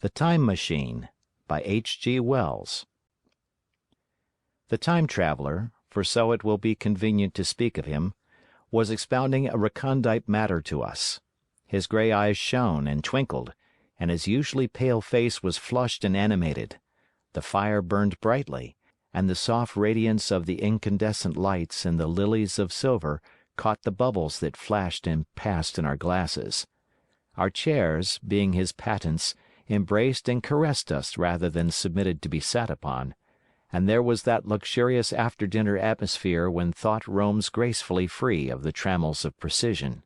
The Time Machine by H.G. Wells. The time traveler, for so it will be convenient to speak of him, was expounding a recondite matter to us. His gray eyes shone and twinkled, and his usually pale face was flushed and animated. The fire burned brightly, and the soft radiance of the incandescent lights in the lilies of silver caught the bubbles that flashed and passed in our glasses. Our chairs, being his patents, embraced and caressed us rather than submitted to be sat upon, and there was that luxurious after-dinner atmosphere when thought roams gracefully free of the trammels of precision.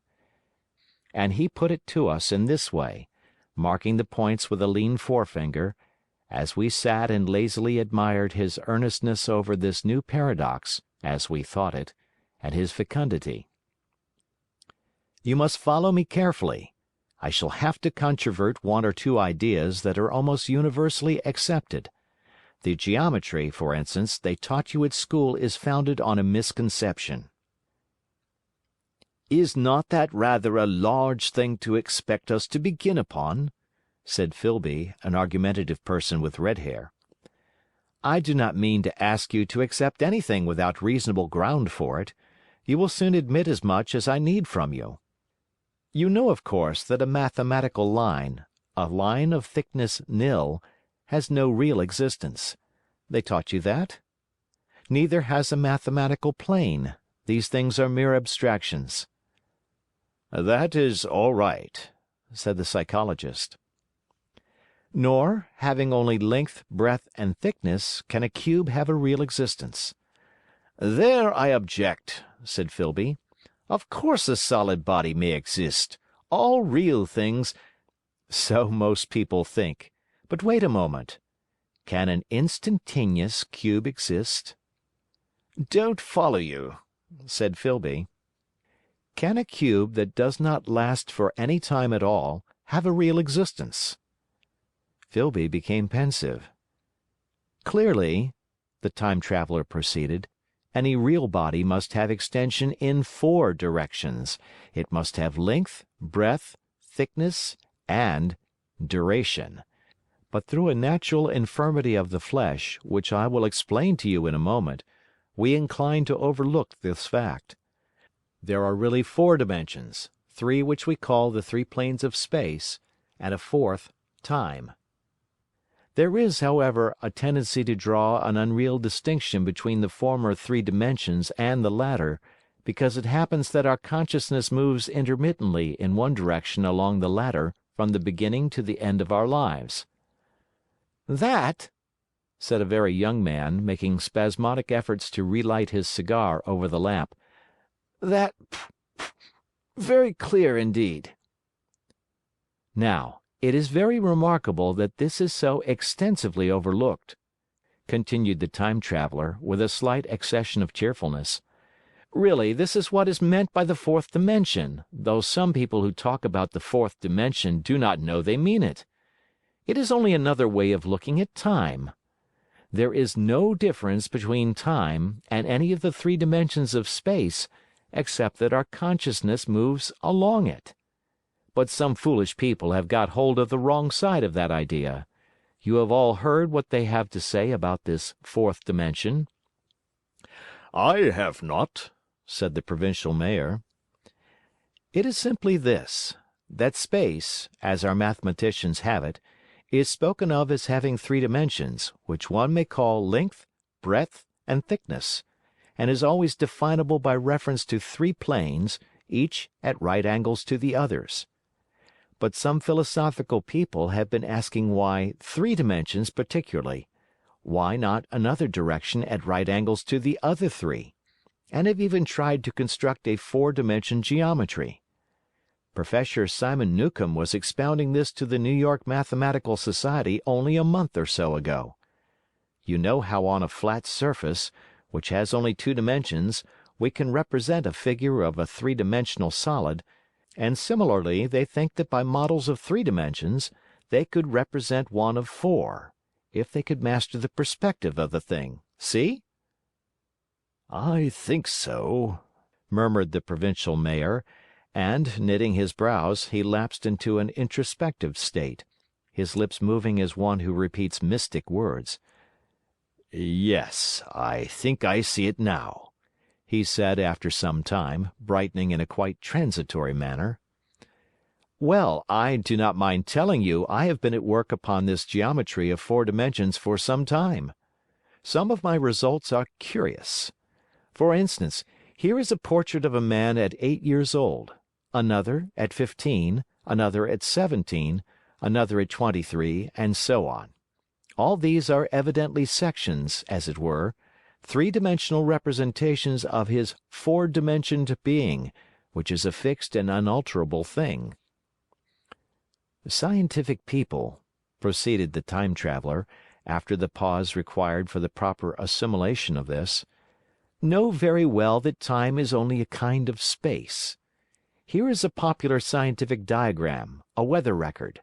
And he put it to us in this way, marking the points with a lean forefinger, as we sat and lazily admired his earnestness over this new paradox, as we thought it, and his fecundity. You must follow me carefully. I shall have to controvert one or two ideas that are almost universally accepted. The geometry, for instance, they taught you at school is founded on a misconception. "Is not that rather a large thing to expect us to begin upon?" said Filby, an argumentative person with red hair. "I do not mean to ask you to accept anything without reasonable ground for it. You will soon admit as much as I need from you. You know, of course, that a mathematical line, a line of thickness nil, has no real existence. They taught you that? Neither has a mathematical plane. These things are mere abstractions." "That is all right," said the psychologist. "Nor, having only length, breadth, and thickness, can a cube have a real existence." "There I object," said Filby. "Of course a solid body may exist. All real things—" "So most people think. But wait a moment. Can an instantaneous cube exist?" "Don't follow you," said Filby. "Can a cube that does not last for any time at all have a real existence?" Filby became pensive. "Clearly," the time traveler proceeded, "any real body must have extension in 4 directions. It must have length, breadth, thickness, and duration. But through a natural infirmity of the flesh, which I will explain to you in a moment, we incline to overlook this fact. There are really 4 dimensions, 3 which we call the 3 planes of space, and a 4th, time. There is, however, a tendency to draw an unreal distinction between the former 3 dimensions and the latter, because it happens that our consciousness moves intermittently in one direction along the latter from the beginning to the end of our lives." "That," said a very young man, making spasmodic efforts to relight his cigar over the lamp, "that, very clear indeed." "Now, it is very remarkable that this is so extensively overlooked," continued the time traveler, with a slight accession of cheerfulness. "Really, this is what is meant by the 4th dimension, though some people who talk about the 4th dimension do not know they mean it. It is only another way of looking at time. There is no difference between time and any of the 3 dimensions of space, except that our consciousness moves along it. But some foolish people have got hold of the wrong side of that idea. You have all heard what they have to say about this 4th dimension." "I have not," said the provincial mayor. "It is simply this, that space, as our mathematicians have it, is spoken of as having 3 dimensions, which one may call length, breadth, and thickness, and is always definable by reference to 3 planes, each at right angles to the others. But some philosophical people have been asking why 3 dimensions particularly, why not another direction at right angles to the other 3, and have even tried to construct a 4-dimension geometry. Professor Simon Newcomb was expounding this to the New York Mathematical Society only a month or so ago. You know how on a flat surface, which has only 2 dimensions, we can represent a figure of a 3-dimensional solid, and similarly they think that by models of 3 dimensions, they could represent one of 4, if they could master the perspective of the thing. See?" "I think so," murmured the provincial mayor, and, knitting his brows, he lapsed into an introspective state. his lips moving as one who repeats mystic words. "Yes, I think I see it now," he said after some time, brightening in a quite transitory manner. "Well, I do not mind telling you I have been at work upon this geometry of four dimensions for some time. Some of my results are curious. For instance, here is a portrait of a man at 8 years old, another at 15, another at 17, another at 23, and so on. All these are evidently sections, as it were, three-dimensional representations of his four-dimensioned being, which is a fixed and unalterable thing. Scientific people," proceeded the Time Traveller, after the pause required for the proper assimilation of this, "know very well that time is only a kind of space. Here is a popular scientific diagram, a weather record.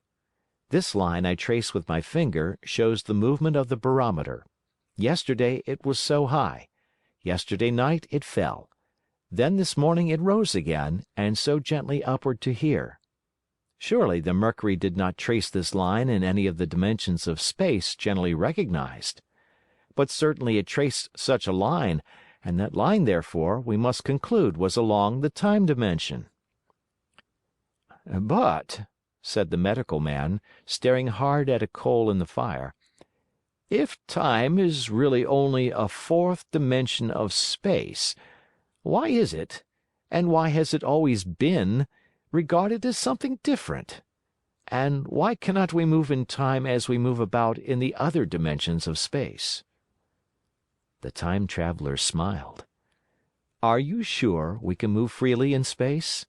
This line I trace with my finger shows the movement of the barometer. Yesterday it was so high. Yesterday night it fell. Then this morning it rose again, and so gently upward to here. Surely the mercury did not trace this line in any of the dimensions of space generally recognized. But certainly it traced such a line, and that line, therefore, we must conclude was along the time dimension." "But," said the medical man, staring hard at a coal in the fire, "if time is really only a fourth dimension of space, why is it, and why has it always been, regarded as something different? And why cannot we move in time as we move about in the other dimensions of space?" The Time Traveller smiled. "Are you sure we can move freely in space?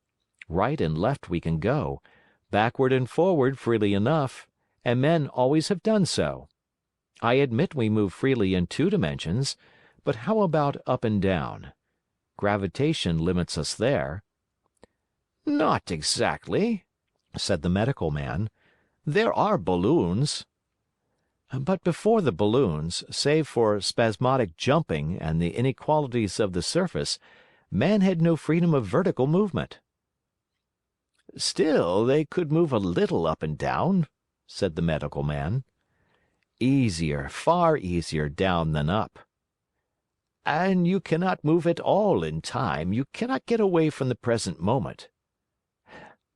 Right and left we can go, backward and forward freely enough, and men always have done so. I admit we move freely in two dimensions, but how about up and down? Gravitation limits us there." "Not exactly," said the medical man. "There are balloons." "But before the balloons, save for spasmodic jumping and the inequalities of the surface, man had no freedom of vertical movement." "Still, they could move a little up and down," said the medical man. "Easier, far easier down than up." "And you cannot move at all in time, you cannot get away from the present moment."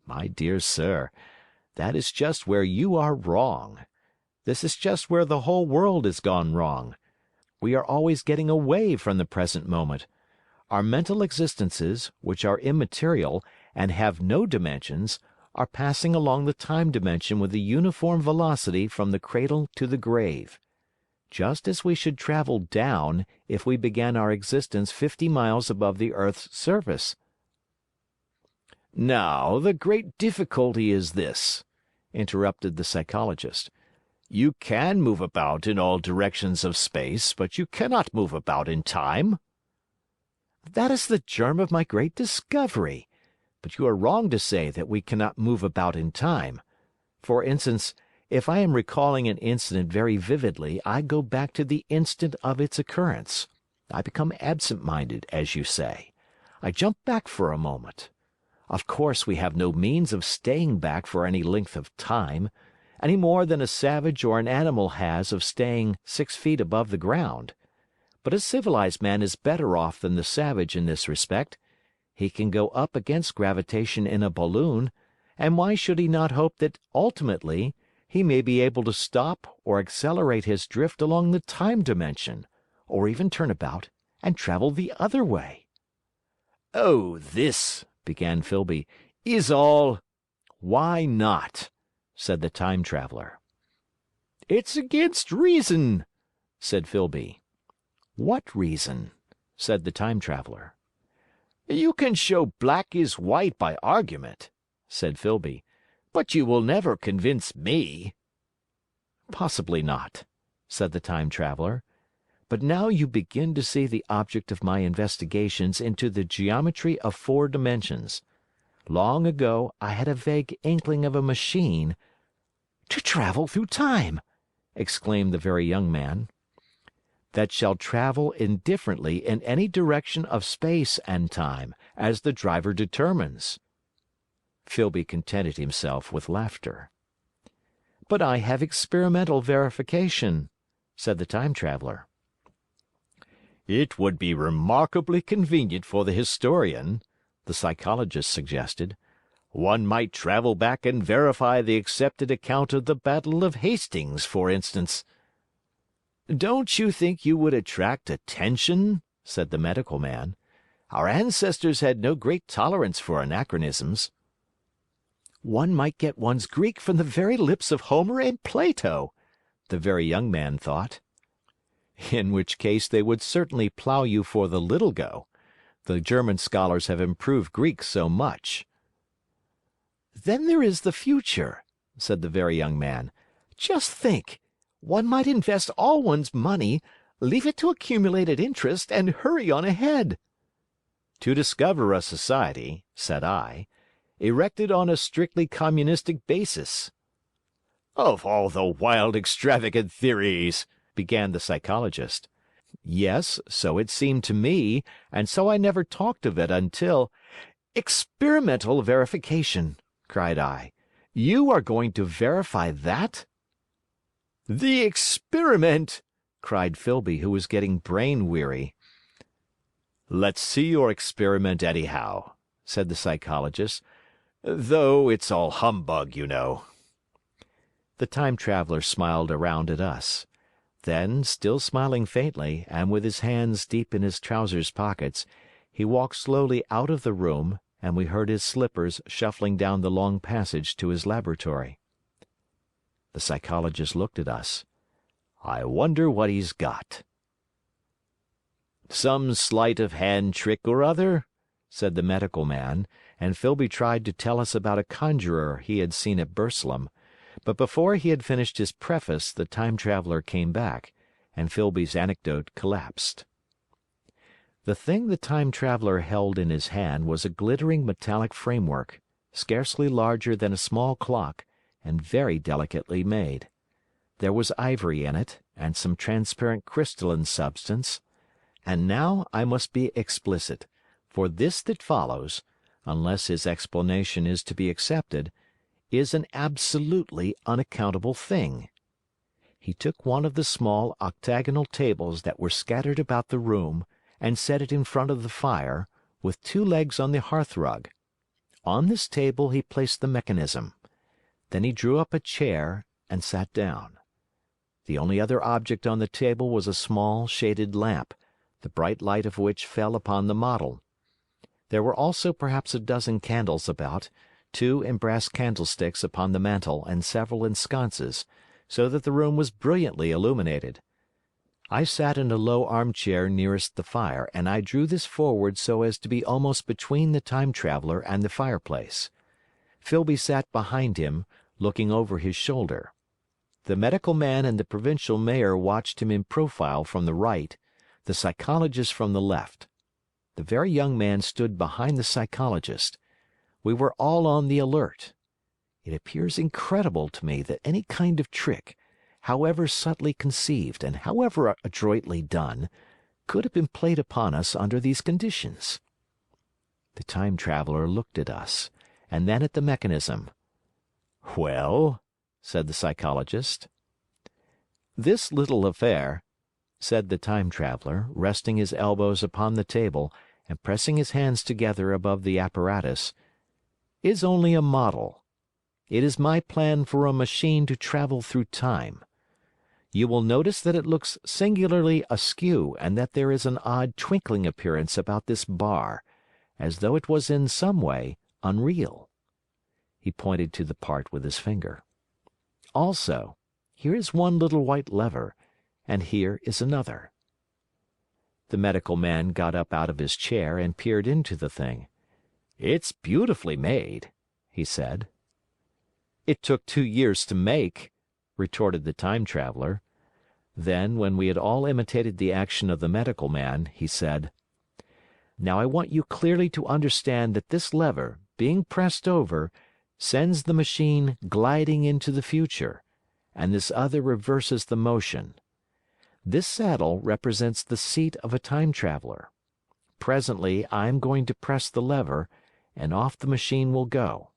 "My dear sir, that is just where you are wrong. This is just where the whole world has gone wrong. We are always getting away from the present moment. Our mental existences, which are immaterial and have no dimensions, are passing along the time dimension with a uniform velocity from the cradle to the grave. Just as we should travel down if we began our existence 50 miles above the earth's surface." "Now, the great difficulty is this," interrupted the Psychologist. "You can move about in all directions of space, but you cannot move about in time." "That is the germ of my great discovery. But you are wrong to say that we cannot move about in time. For instance, if I am recalling an incident very vividly, I go back to the instant of its occurrence. I become absent-minded, as you say. I jump back for a moment. Of course we have no means of staying back for any length of time, any more than a savage or an animal has of staying 6 feet above the ground. But a civilized man is better off than the savage in this respect. He can go up against gravitation in a balloon, and why should he not hope that ultimately he may be able to stop or accelerate his drift along the time dimension, or even turn about and travel the other way?" "Oh, this," began Filby, "is all—" "Why not?" said the Time Traveller. "It's against reason," said Filby. "What reason?" said the Time Traveller. "You can show black is white by argument," said Filby, "but you will never convince me." "Possibly not," said the Time Traveller. "But now you begin to see the object of my investigations into the geometry of four dimensions. Long ago I had a vague inkling of a machine—" "To travel through time!" exclaimed the very young man. "That shall travel indifferently in any direction of space and time, as the driver determines." Filby contented himself with laughter. "But I have experimental verification," said the Time Traveler. "It would be remarkably convenient for the historian," the Psychologist suggested. "One might travel back and verify the accepted account of the Battle of Hastings, for instance." "Don't you think you would attract attention?" said the Medical Man. "Our ancestors had no great tolerance for anachronisms." "One might get one's Greek from the very lips of Homer and Plato," the Very Young Man thought. "In which case they would certainly plow you for the little go. The German scholars have improved Greek so much." "Then there is the future," said the Very Young Man. "Just think! One might invest all one's money, leave it to accumulate at interest, and hurry on ahead." "To discover a society," said I, "erected on a strictly communistic basis." "Of all the wild, extravagant theories!" began the Psychologist. "Yes, so it seemed to me, and so I never talked of it until—" "Experimental verification!" cried I. "You are going to verify that?" "The experiment!" cried Filby, who was getting brain weary. "Let's see your experiment anyhow," said the Psychologist, "though it's all humbug, you know." The Time Traveler smiled around at us. Then, still smiling faintly, and with his hands deep in his trousers pockets, he walked slowly out of the room, and we heard his slippers shuffling down the long passage to his laboratory. The Psychologist looked at us. "I wonder what he's got." "Some sleight of hand trick or other?" said the Medical Man, and Filby tried to tell us about a conjurer he had seen at Burslem, but before he had finished his preface the Time Traveler came back, and Filby's anecdote collapsed. The thing the Time Traveler held in his hand was a glittering metallic framework, scarcely larger than a small clock, and very delicately made. There was ivory in it, and some transparent crystalline substance. And now I must be explicit, for this that follows, unless his explanation is to be accepted, is an absolutely unaccountable thing. He took one of the small octagonal tables that were scattered about the room and set it in front of the fire, with two legs on the hearthrug. On this table he placed the mechanism. Then he drew up a chair and sat down. The only other object on the table was a small shaded lamp, the bright light of which fell upon the model. There were also perhaps a dozen candles about, two in brass candlesticks upon the mantel and several in sconces, so that the room was brilliantly illuminated. I sat in a low armchair nearest the fire, and I drew this forward so as to be almost between the Time Traveler and the fireplace. Filby sat behind him, looking over his shoulder. The Medical Man and the Provincial Mayor watched him in profile from the right, the Psychologist from the left. The Very Young Man stood behind the Psychologist. We were all on the alert. It appears incredible to me that any kind of trick, however subtly conceived and however adroitly done, could have been played upon us under these conditions. The Time Traveler looked at us, and then at the mechanism. "Well?" said the Psychologist. "This little affair," said the Time Traveler, resting his elbows upon the table and pressing his hands together above the apparatus, "is only a model. It is my plan for a machine to travel through time. You will notice that it looks singularly askew and that there is an odd twinkling appearance about this bar, as though it was in some way unreal." He pointed to the part with his finger. "Also, here is one little white lever, and here is another." The Medical Man got up out of his chair and peered into the thing. "It's beautifully made," he said. "It took 2 years to make," retorted the Time Traveler. Then, when we had all imitated the action of the Medical Man, he said, "Now I want you clearly to understand that this lever, being pressed over, sends the machine gliding into the future, and this other reverses the motion. This saddle represents the seat of a time traveler. Presently I am going to press the lever, and off the machine will go.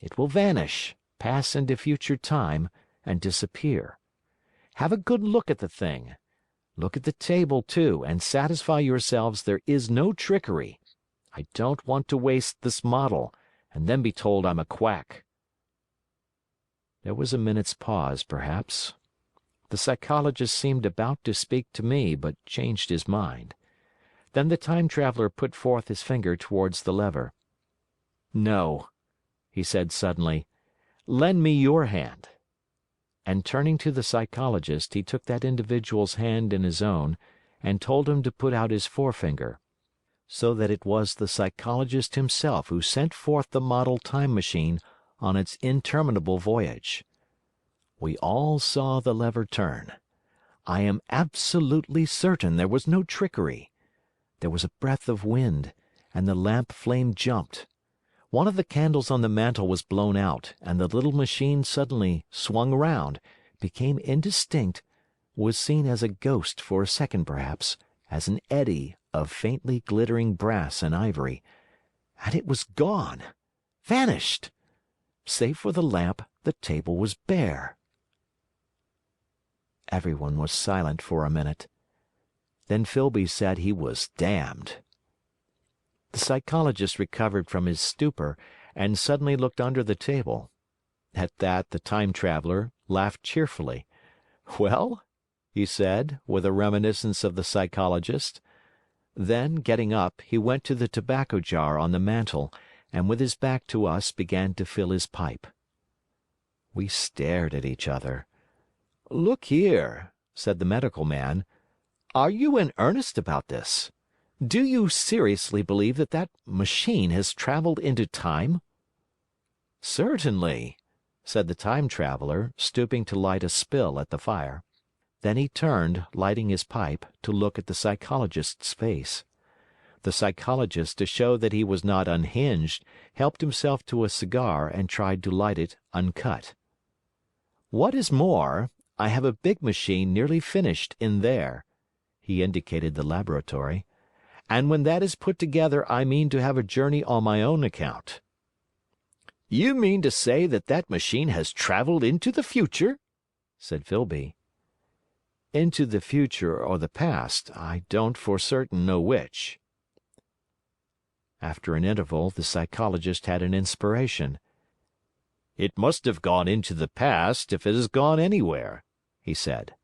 It will vanish, pass into future time, and disappear. Have a good look at the thing. Look at the table, too, and satisfy yourselves there is no trickery. I don't want to waste this model, and then be told I'm a quack." There was a minute's pause, perhaps. The psychologist seemed about to speak to me, but changed his mind. Then the time traveler put forth his finger towards the lever. "No," he said suddenly, "lend me your hand." And turning to the psychologist, he took that individual's hand in his own and told him to put out his forefinger, so that it was the psychologist himself who sent forth the model time machine on its interminable voyage. We all saw the lever turn. I am absolutely certain there was no trickery. There was a breath of wind, and the lamp flame jumped. One of the candles on the mantel was blown out, and the little machine suddenly swung round, became indistinct, was seen as a ghost for a second perhaps, as an eddy of faintly glittering brass and ivory, and it was gone, vanished. Save for the lamp, the table was bare. Everyone was silent for a minute. Then Filby said he was damned. The psychologist recovered from his stupor and suddenly looked under the table. At that, the time traveler laughed cheerfully. "Well?" he said, with a reminiscence of the psychologist. Then, getting up, he went to the tobacco jar on the mantel and with his back to us began to fill his pipe. We stared at each other. "Look here," said the medical man, "are you in earnest about this? Do you seriously believe that that machine has traveled into time?" "Certainly," said the time traveler, stooping to light a spill at the fire. Then he turned, lighting his pipe, to look at the psychologist's face. The psychologist, to show that he was not unhinged, helped himself to a cigar and tried to light it uncut. "What is more, I have a big machine nearly finished in there," he indicated the laboratory, "and when that is put together I mean to have a journey on my own account." "You mean to say that that machine has traveled into the future?" said Filby. "Into the future or the past, I don't for certain know which." After an interval, the psychologist had an inspiration. "It must have gone into the past if it has gone anywhere," he said.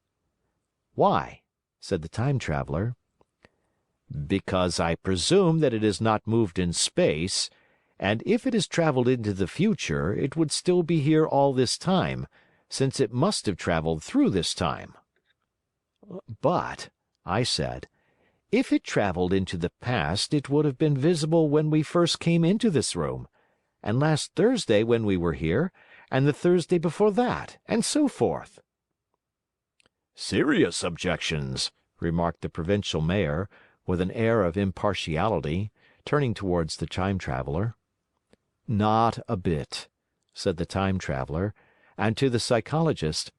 "Why?" said the time traveler. "Because I presume that it has not moved in space, and if it has traveled into the future, it would still be here all this time, since it must have traveled through this time." "But," I said, "if it traveled into the past, it would have been visible when we first came into this room, and last Thursday when we were here, and the Thursday before that, and so forth." "Serious objections," remarked the provincial mayor, with an air of impartiality, turning towards the time traveler. "Not a bit," said the time traveler, and to the psychologist,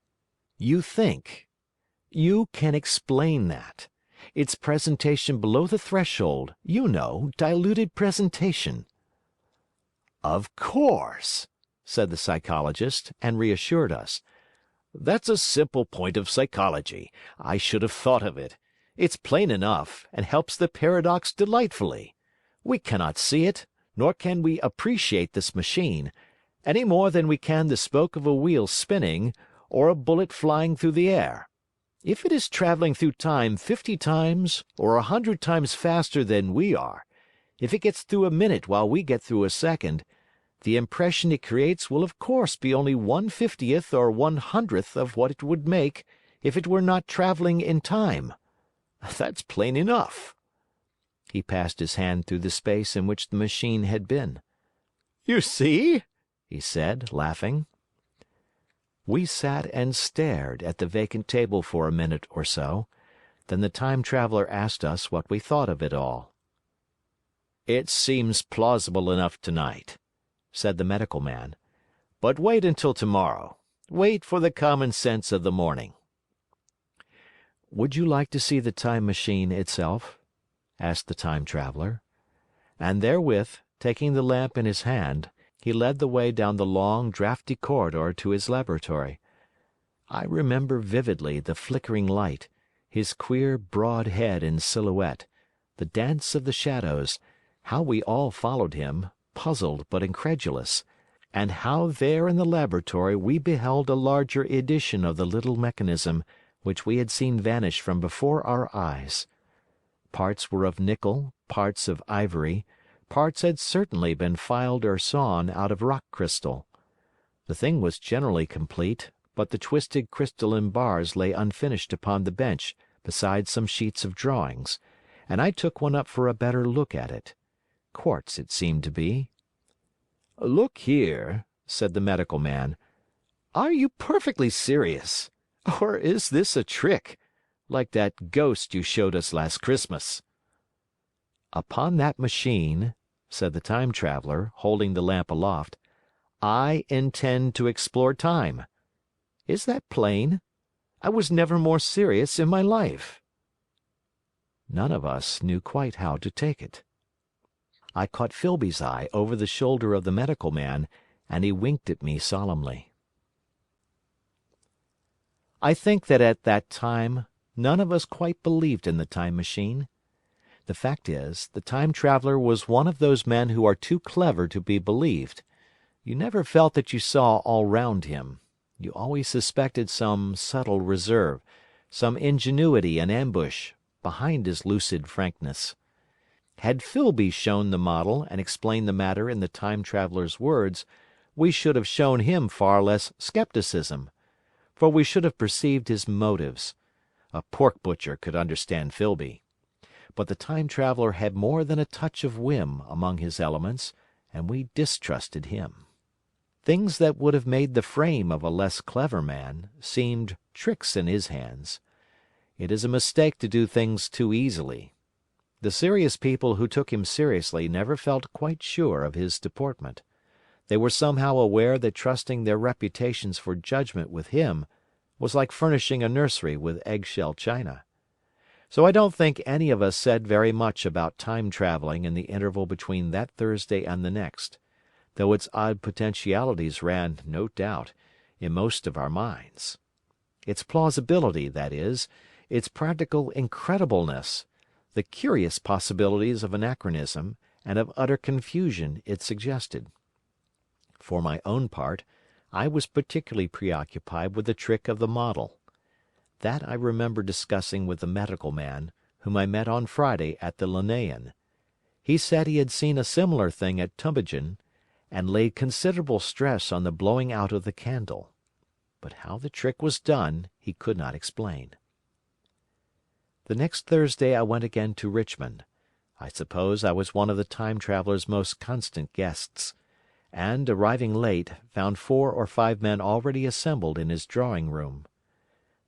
"You think. You can explain that. It's presentation below the threshold, you know, diluted presentation." "Of course," said the psychologist, and reassured us. "That's a simple point of psychology. I should have thought of it. It's plain enough, and helps the paradox delightfully. We cannot see it, nor can we appreciate this machine, any more than we can the spoke of a wheel spinning, or a bullet flying through the air. If it is traveling through time 50 times or 100 times faster than we are, if it gets through a minute while we get through a second, the impression it creates will of course be only 1/50th or 1/100th of what it would make if it were not traveling in time. That's plain enough." He passed his hand through the space in which the machine had been. "You see?" he said, laughing. We sat and stared at the vacant table for a minute or so. Then the time traveler asked us what we thought of it all. "It seems plausible enough tonight," said the medical man. "But wait until tomorrow. Wait for the common sense of the morning." "Would you like to see the time machine itself?" asked the time traveler. And therewith, taking the lamp in his hand, he led the way down the long, draughty corridor to his laboratory. I remember vividly the flickering light, his queer broad head in silhouette, the dance of the shadows, how we all followed him, puzzled but incredulous, and how there in the laboratory we beheld a larger edition of the little mechanism which we had seen vanish from before our eyes. Parts were of nickel, parts of ivory, parts had certainly been filed or sawn out of rock crystal. The thing was generally complete, but the twisted crystalline bars lay unfinished upon the bench beside some sheets of drawings, and I took one up for a better look at it. Quartz it seemed to be. "Look here," said the medical man. "Are you perfectly serious? Or is this a trick, like that ghost you showed us last Christmas?" "Upon that machine," said the Time Traveller, holding the lamp aloft, "I intend to explore time. Is that plain? I was never more serious in my life." None of us knew quite how to take it. I caught Filby's eye over the shoulder of the medical man, and he winked at me solemnly. I think that at that time none of us quite believed in the Time Machine. The fact is, the Time Traveller was one of those men who are too clever to be believed. You never felt that you saw all round him. You always suspected some subtle reserve, some ingenuity and ambush, behind his lucid frankness. Had Filby shown the model and explained the matter in the Time Traveller's words, we should have shown him far less skepticism, for we should have perceived his motives. A pork butcher could understand Filby. But the Time Traveller had more than a touch of whim among his elements, and we distrusted him. Things that would have made the frame of a less clever man seemed tricks in his hands. It is a mistake to do things too easily. The serious people who took him seriously never felt quite sure of his deportment. They were somehow aware that trusting their reputations for judgment with him was like furnishing a nursery with eggshell china. So I don't think any of us said very much about time traveling in the interval between that Thursday and the next, though its odd potentialities ran, no doubt, in most of our minds. Its plausibility, that is, its practical incredibleness, the curious possibilities of anachronism and of utter confusion it suggested. For my own part, I was particularly preoccupied with the trick of the model. That I remember discussing with the medical man, whom I met on Friday at the Linnaean. He said he had seen a similar thing at Tübingen, and laid considerable stress on the blowing out of the candle. But how the trick was done he could not explain. The next Thursday I went again to Richmond. I suppose I was one of the Time Traveller's most constant guests, and, arriving late, found 4 or 5 men already assembled in his drawing-room.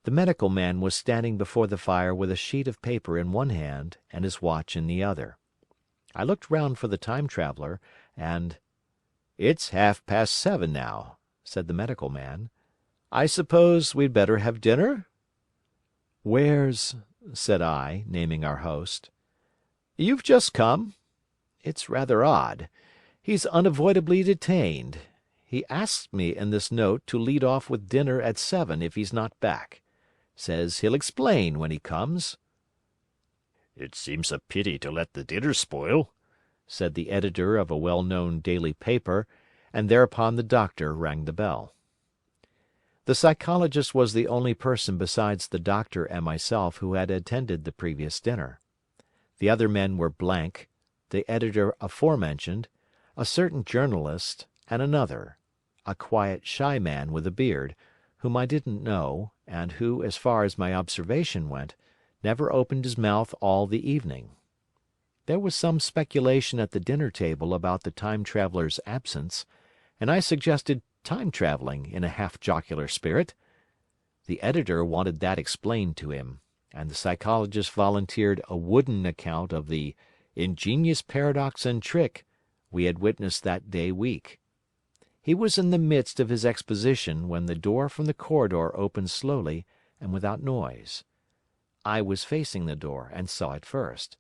The medical man was standing before the fire with a sheet of paper in one hand and his watch in the other. I looked round for the Time Traveller, and— "It's 7:30 now," said the medical man. "I suppose we'd better have dinner?" "Where's—" said I, naming our host. "You've just come. It's rather odd. He's unavoidably detained. He asks me in this note to lead off with dinner at 7 if he's not back. Says he'll explain when he comes." "It seems a pity to let the dinner spoil," said the editor of a well-known daily paper, and thereupon the doctor rang the bell. The psychologist was the only person besides the doctor and myself who had attended the previous dinner. The other men were Blank, the editor aforementioned, a certain journalist, and another, a quiet, shy man with a beard, whom I didn't know, and who, as far as my observation went, never opened his mouth all the evening. There was some speculation at the dinner table about the Time Traveller's absence, and I suggested time travelling in a half-jocular spirit. The editor wanted that explained to him, and the psychologist volunteered a wooden account of the ingenious paradox and trick we had witnessed that day week. He was in the midst of his exposition when the door from the corridor opened slowly and without noise. I was facing the door and saw it first.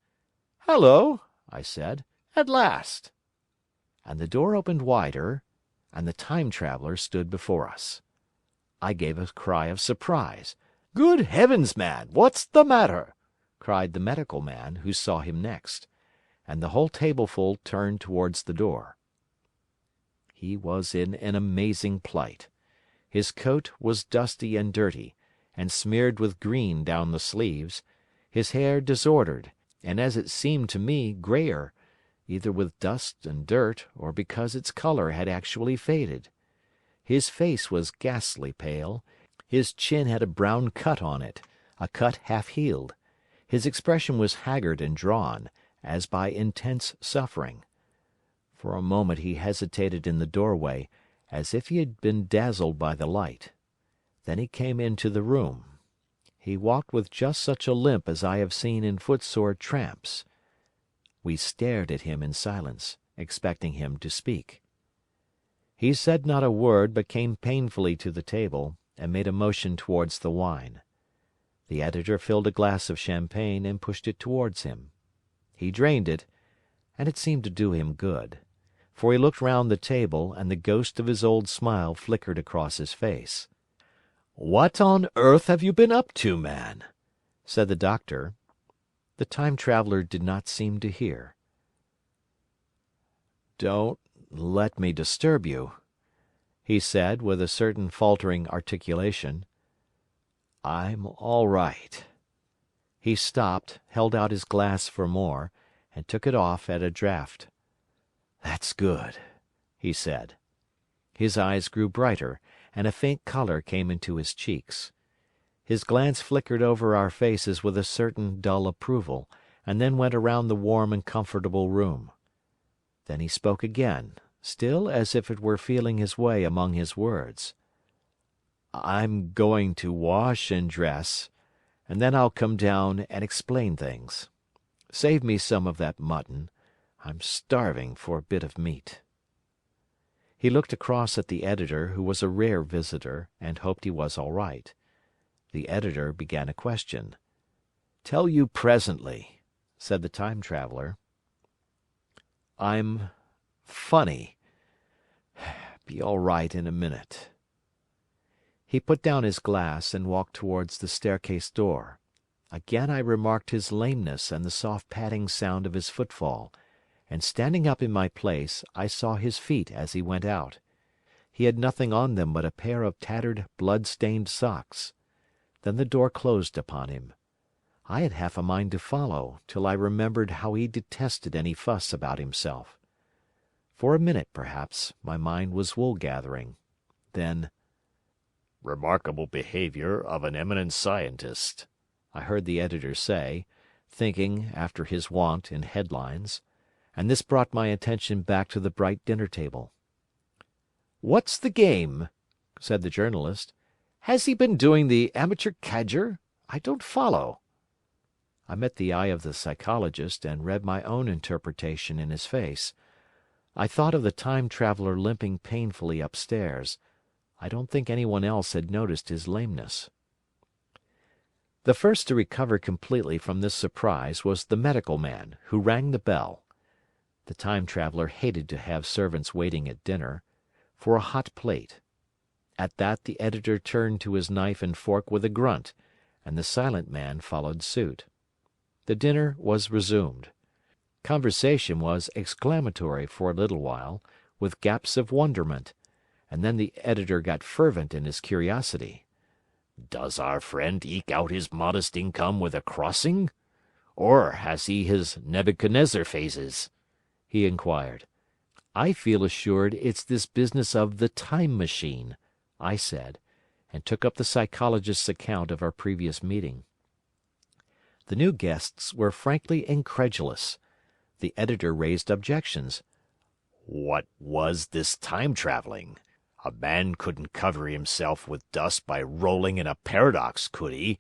"Hallo!" I said. "At last!" And the door opened wider, and the Time Traveller stood before us. I gave a cry of surprise. "Good heavens, man, what's the matter?" cried the medical man, who saw him next. And the whole tableful turned towards the door. He was in an amazing plight. His coat was dusty and dirty, and smeared with green down the sleeves, his hair disordered, and as it seemed to me, grayer, either with dust and dirt, or because its colour had actually faded. His face was ghastly pale, his chin had a brown cut on it, a cut half-healed. His expression was haggard and drawn, as by intense suffering. For a moment he hesitated in the doorway, as if he had been dazzled by the light. Then he came into the room. He walked with just such a limp as I have seen in footsore tramps. We stared at him in silence, expecting him to speak. He said not a word, but came painfully to the table, and made a motion towards the wine. The editor filled a glass of champagne and pushed it towards him. He drained it, and it seemed to do him good, for he looked round the table, and the ghost of his old smile flickered across his face. "What on earth have you been up to, man?" said the doctor. The time traveller did not seem to hear. "Don't let me disturb you," he said, with a certain faltering articulation. "I'm all right." He stopped, held out his glass for more, and took it off at a draught. "That's good," he said. His eyes grew brighter, and a faint colour came into his cheeks. His glance flickered over our faces with a certain dull approval, and then went around the warm and comfortable room. Then he spoke again, still as if it were feeling his way among his words. "I'm going to wash and dress, and then I'll come down and explain things. Save me some of that mutton. I'm starving for a bit of meat." He looked across at the editor, who was a rare visitor, and hoped he was all right. The editor began a question. "Tell you presently," said the time traveller. "I'm funny. Be all right in a minute." He put down his glass and walked towards the staircase door. Again I remarked his lameness and the soft padding sound of his footfall, and standing up in my place, I saw his feet as he went out. He had nothing on them but a pair of tattered, blood-stained socks. Then the door closed upon him. I had half a mind to follow, till I remembered how he detested any fuss about himself. For a minute, perhaps, my mind was wool-gathering. Then, "Remarkable behaviour of an eminent scientist," I heard the editor say, thinking, after his wont, in headlines, and this brought my attention back to the bright dinner table. "What's the game?" said the journalist. "Has he been doing the amateur cadger? I don't follow." I met the eye of the psychologist and read my own interpretation in his face. I thought of the time traveller limping painfully upstairs. I don't think anyone else had noticed his lameness. The first to recover completely from this surprise was the medical man, who rang the bell. The time traveller hated to have servants waiting at dinner, for a hot plate. At that the editor turned to his knife and fork with a grunt, and the silent man followed suit. The dinner was resumed. Conversation was exclamatory for a little while, with gaps of wonderment, and then the editor got fervent in his curiosity. "Does our friend eke out his modest income with a crossing? Or has he his Nebuchadnezzar phases?" he inquired. "I feel assured it's this business of the time machine," I said, and took up the psychologist's account of our previous meeting. The new guests were frankly incredulous. The editor raised objections. "What was this time travelling? A man couldn't cover himself with dust by rolling in a paradox, could he?"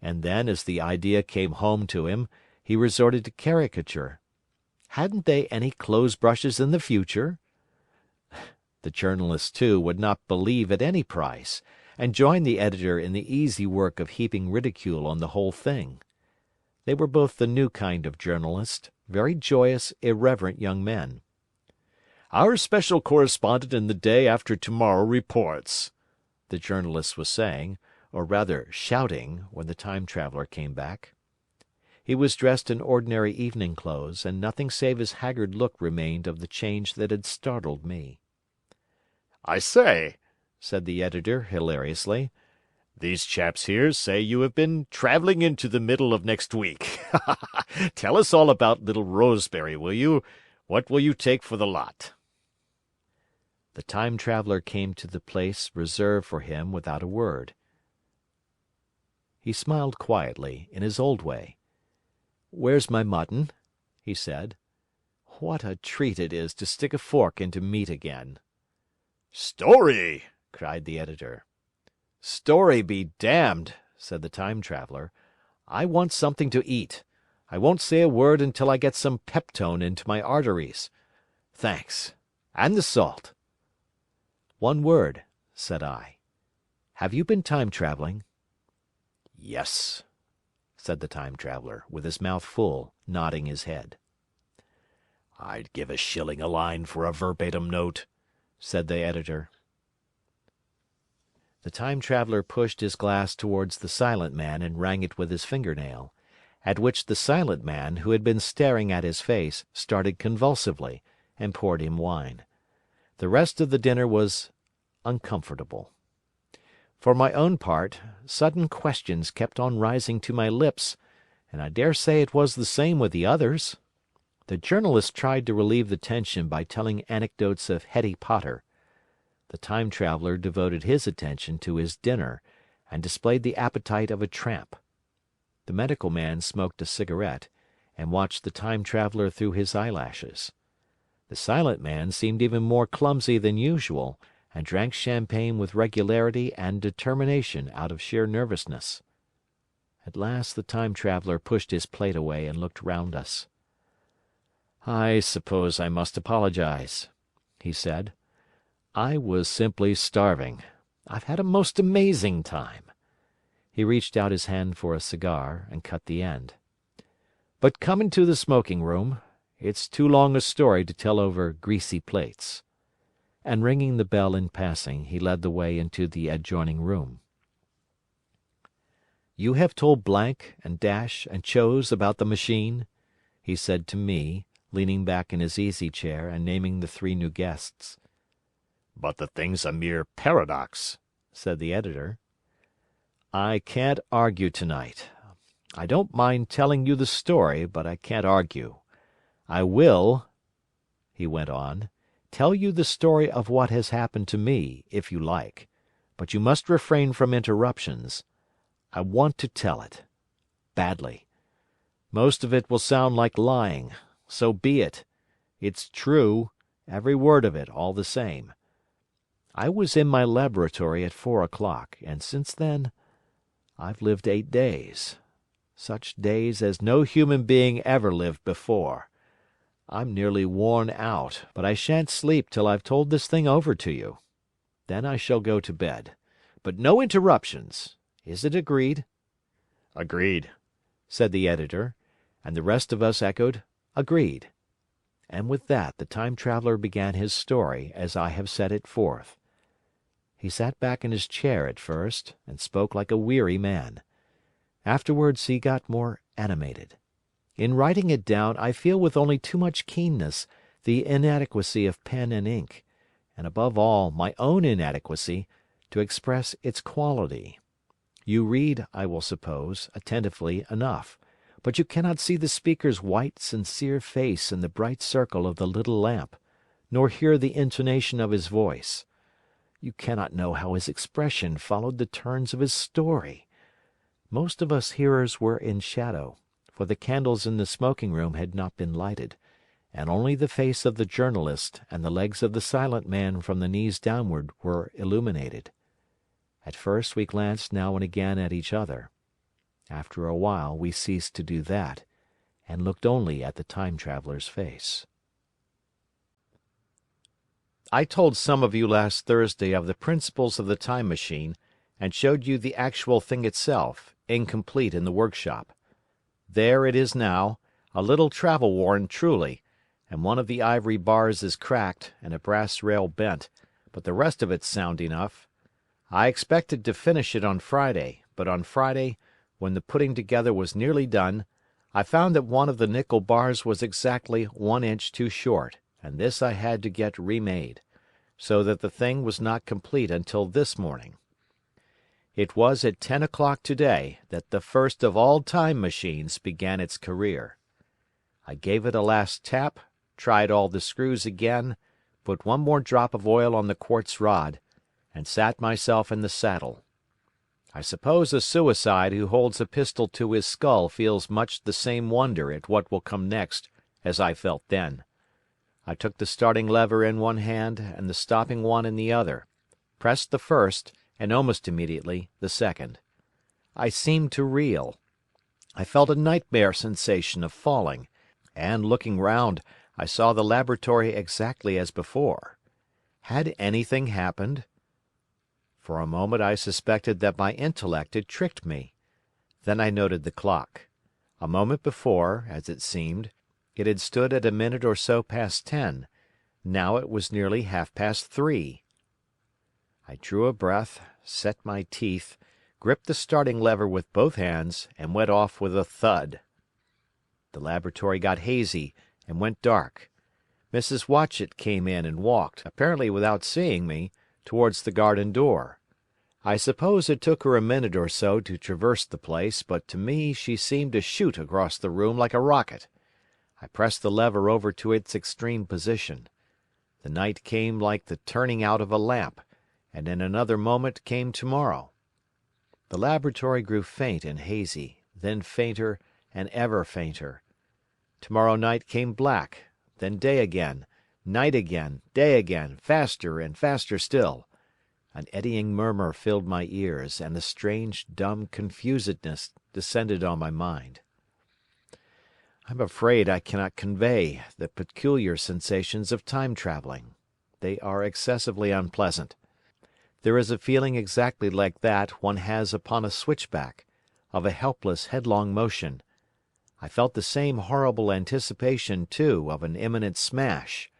And then, as the idea came home to him, he resorted to caricature. Hadn't they any clothes brushes in the future? The journalists, too, would not believe at any price, and joined the editor in the easy work of heaping ridicule on the whole thing. They were both the new kind of journalist, very joyous, irreverent young men. "Our special correspondent in the day after tomorrow reports," the journalist was saying, or rather shouting, when the Time Traveller came back. He was dressed in ordinary evening clothes, and nothing save his haggard look remained of the change that had startled me. "I say," said the editor, hilariously, "these chaps here say you have been travelling into the middle of next week. Tell us all about little Rosebery, will you? What will you take for the lot?" The Time Traveller came to the place reserved for him without a word. He smiled quietly, in his old way. "Where's my mutton?" he said. "What a treat it is to stick a fork into meat again." "Story!" cried the editor. "Story be damned," said the Time Traveller. "I want something to eat. I won't say a word until I get some peptone into my arteries. Thanks. And the salt." "One word," said I. "Have you been time travelling?" "Yes," said the Time Traveller, with his mouth full, nodding his head. "I'd give a shilling a line for a verbatim note," said the editor. The Time Traveller pushed his glass towards the Silent Man and rang it with his fingernail, at which the Silent Man, who had been staring at his face, started convulsively, and poured him wine. The rest of the dinner was uncomfortable. For my own part, sudden questions kept on rising to my lips, and I dare say it was the same with the others. The journalist tried to relieve the tension by telling anecdotes of Hetty Potter. The Time Traveller devoted his attention to his dinner, and displayed the appetite of a tramp. The medical man smoked a cigarette, and watched the Time Traveller through his eyelashes. The Silent Man seemed even more clumsy than usual, and drank champagne with regularity and determination out of sheer nervousness. At last the Time Traveller pushed his plate away and looked round us. "I suppose I must apologize," he said. "I was simply starving. I've had a most amazing time." He reached out his hand for a cigar, and cut the end. "But come into the smoking room. It's too long a story to tell over greasy plates." And ringing the bell in passing, he led the way into the adjoining room. "You have told Blank and Dash and Chose about the machine?" he said to me, leaning back in his easy-chair and naming the three new guests. "But the thing's a mere paradox," said the editor. "I can't argue tonight. I don't mind telling you the story, but I can't argue. I will," he went on, "tell you the story of what has happened to me, if you like, but you must refrain from interruptions. I want to tell it. Badly. Most of it will sound like lying. So be it. It's true, every word of it, all the same. I was in my laboratory at 4 o'clock, and since then I've lived 8 days. Such days as no human being ever lived before. I'm nearly worn out, but I shan't sleep till I've told this thing over to you. Then I shall go to bed. But no interruptions. Is it agreed?" "Agreed," said the editor, and the rest of us echoed, "Agreed." And with that the Time Traveller began his story as I have set it forth. He sat back in his chair at first, and spoke like a weary man. Afterwards he got more animated. In writing it down I feel with only too much keenness the inadequacy of pen and ink, and above all my own inadequacy, to express its quality. You read, I will suppose, attentively enough, but you cannot see the speaker's white, sincere face in the bright circle of the little lamp, nor hear the intonation of his voice. You cannot know how his expression followed the turns of his story. Most of us hearers were in shadow, for the candles in the smoking room had not been lighted, and only the face of the journalist and the legs of the Silent Man from the knees downward were illuminated. At first we glanced now and again at each other. After a while we ceased to do that, and looked only at the Time Traveller's face. I told some of you last Thursday of the principles of the Time Machine, and showed you the actual thing itself, incomplete in the workshop. There it is now, a little travel-worn truly, and one of the ivory bars is cracked and a brass rail bent, but the rest of it's sound enough. I expected to finish it on Friday, but on Friday, when the putting together was nearly done, I found that one of the nickel bars was exactly 1 inch too short, and this I had to get remade, so that the thing was not complete until this morning. It was at 10 o'clock today that the first of all time machines began its career. I gave it a last tap, tried all the screws again, put one more drop of oil on the quartz rod, and sat myself in the saddle. I suppose a suicide who holds a pistol to his skull feels much the same wonder at what will come next as I felt then. I took the starting lever in one hand and the stopping one in the other, pressed the first, and almost immediately the second. I seemed to reel. I felt a nightmare sensation of falling, and looking round, I saw the laboratory exactly as before. Had anything happened? For a moment I suspected that my intellect had tricked me. Then I noted the clock. A moment before, as it seemed, it had stood at a minute or so past 10. Now it was nearly half-past 3. I drew a breath, set my teeth, gripped the starting lever with both hands, and went off with a thud. The laboratory got hazy and went dark. Mrs. Watchett came in and walked, apparently without seeing me, towards the garden door. I suppose it took her a minute or so to traverse the place, but to me she seemed to shoot across the room like a rocket. I pressed the lever over to its extreme position. The night came like the turning out of a lamp, and in another moment came tomorrow. The laboratory grew faint and hazy, then fainter and ever fainter. Tomorrow night came black, then day again, night again, day again, faster and faster still. An eddying murmur filled my ears, and a strange, dumb confusedness descended on my mind. I'm afraid I cannot convey the peculiar sensations of time traveling. They are excessively unpleasant. There is a feeling exactly like that one has upon a switchback, of a helpless, headlong motion. I felt the same horrible anticipation, too, of an imminent smash.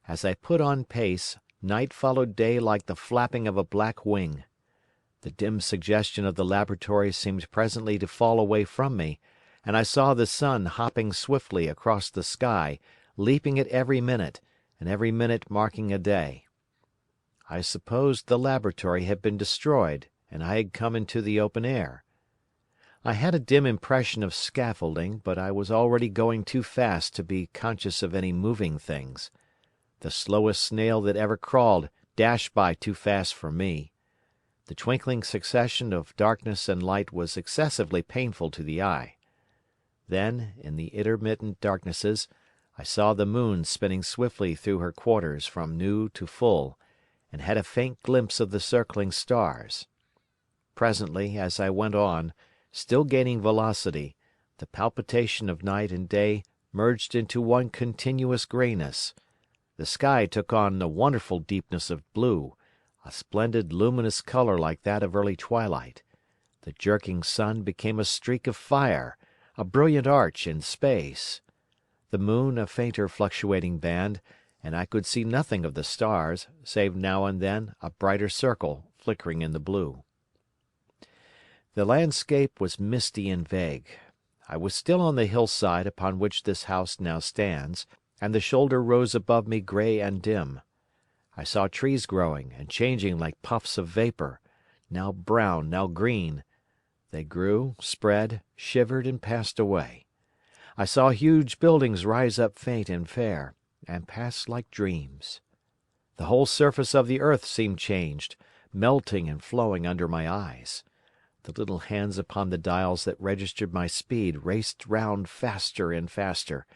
As I put on pace, night followed day like the flapping of a black wing. The dim suggestion of the laboratory seemed presently to fall away from me, and I saw the sun hopping swiftly across the sky, leaping at every minute, and every minute marking a day. I supposed the laboratory had been destroyed, and I had come into the open air. I had a dim impression of scaffolding, but I was already going too fast to be conscious of any moving things. The slowest snail that ever crawled dashed by too fast for me. The twinkling succession of darkness and light was excessively painful to the eye. Then, in the intermittent darknesses, I saw the moon spinning swiftly through her quarters from new to full, and had a faint glimpse of the circling stars. Presently, as I went on, still gaining velocity, the palpitation of night and day merged into one continuous grayness. The sky took on a wonderful deepness of blue, a splendid luminous color like that of early twilight. The jerking sun became a streak of fire, a brilliant arch in space. The moon a fainter fluctuating band, and I could see nothing of the stars, save now and then a brighter circle flickering in the blue. The landscape was misty and vague. I was still on the hillside upon which this house now stands, and the shoulder rose above me grey and dim. I saw trees growing and changing like puffs of vapour, now brown, now green. They grew, spread, shivered, and passed away. I saw huge buildings rise up faint and fair, and pass like dreams. The whole surface of the earth seemed changed, melting and flowing under my eyes. The little hands upon the dials that registered my speed raced round faster and faster.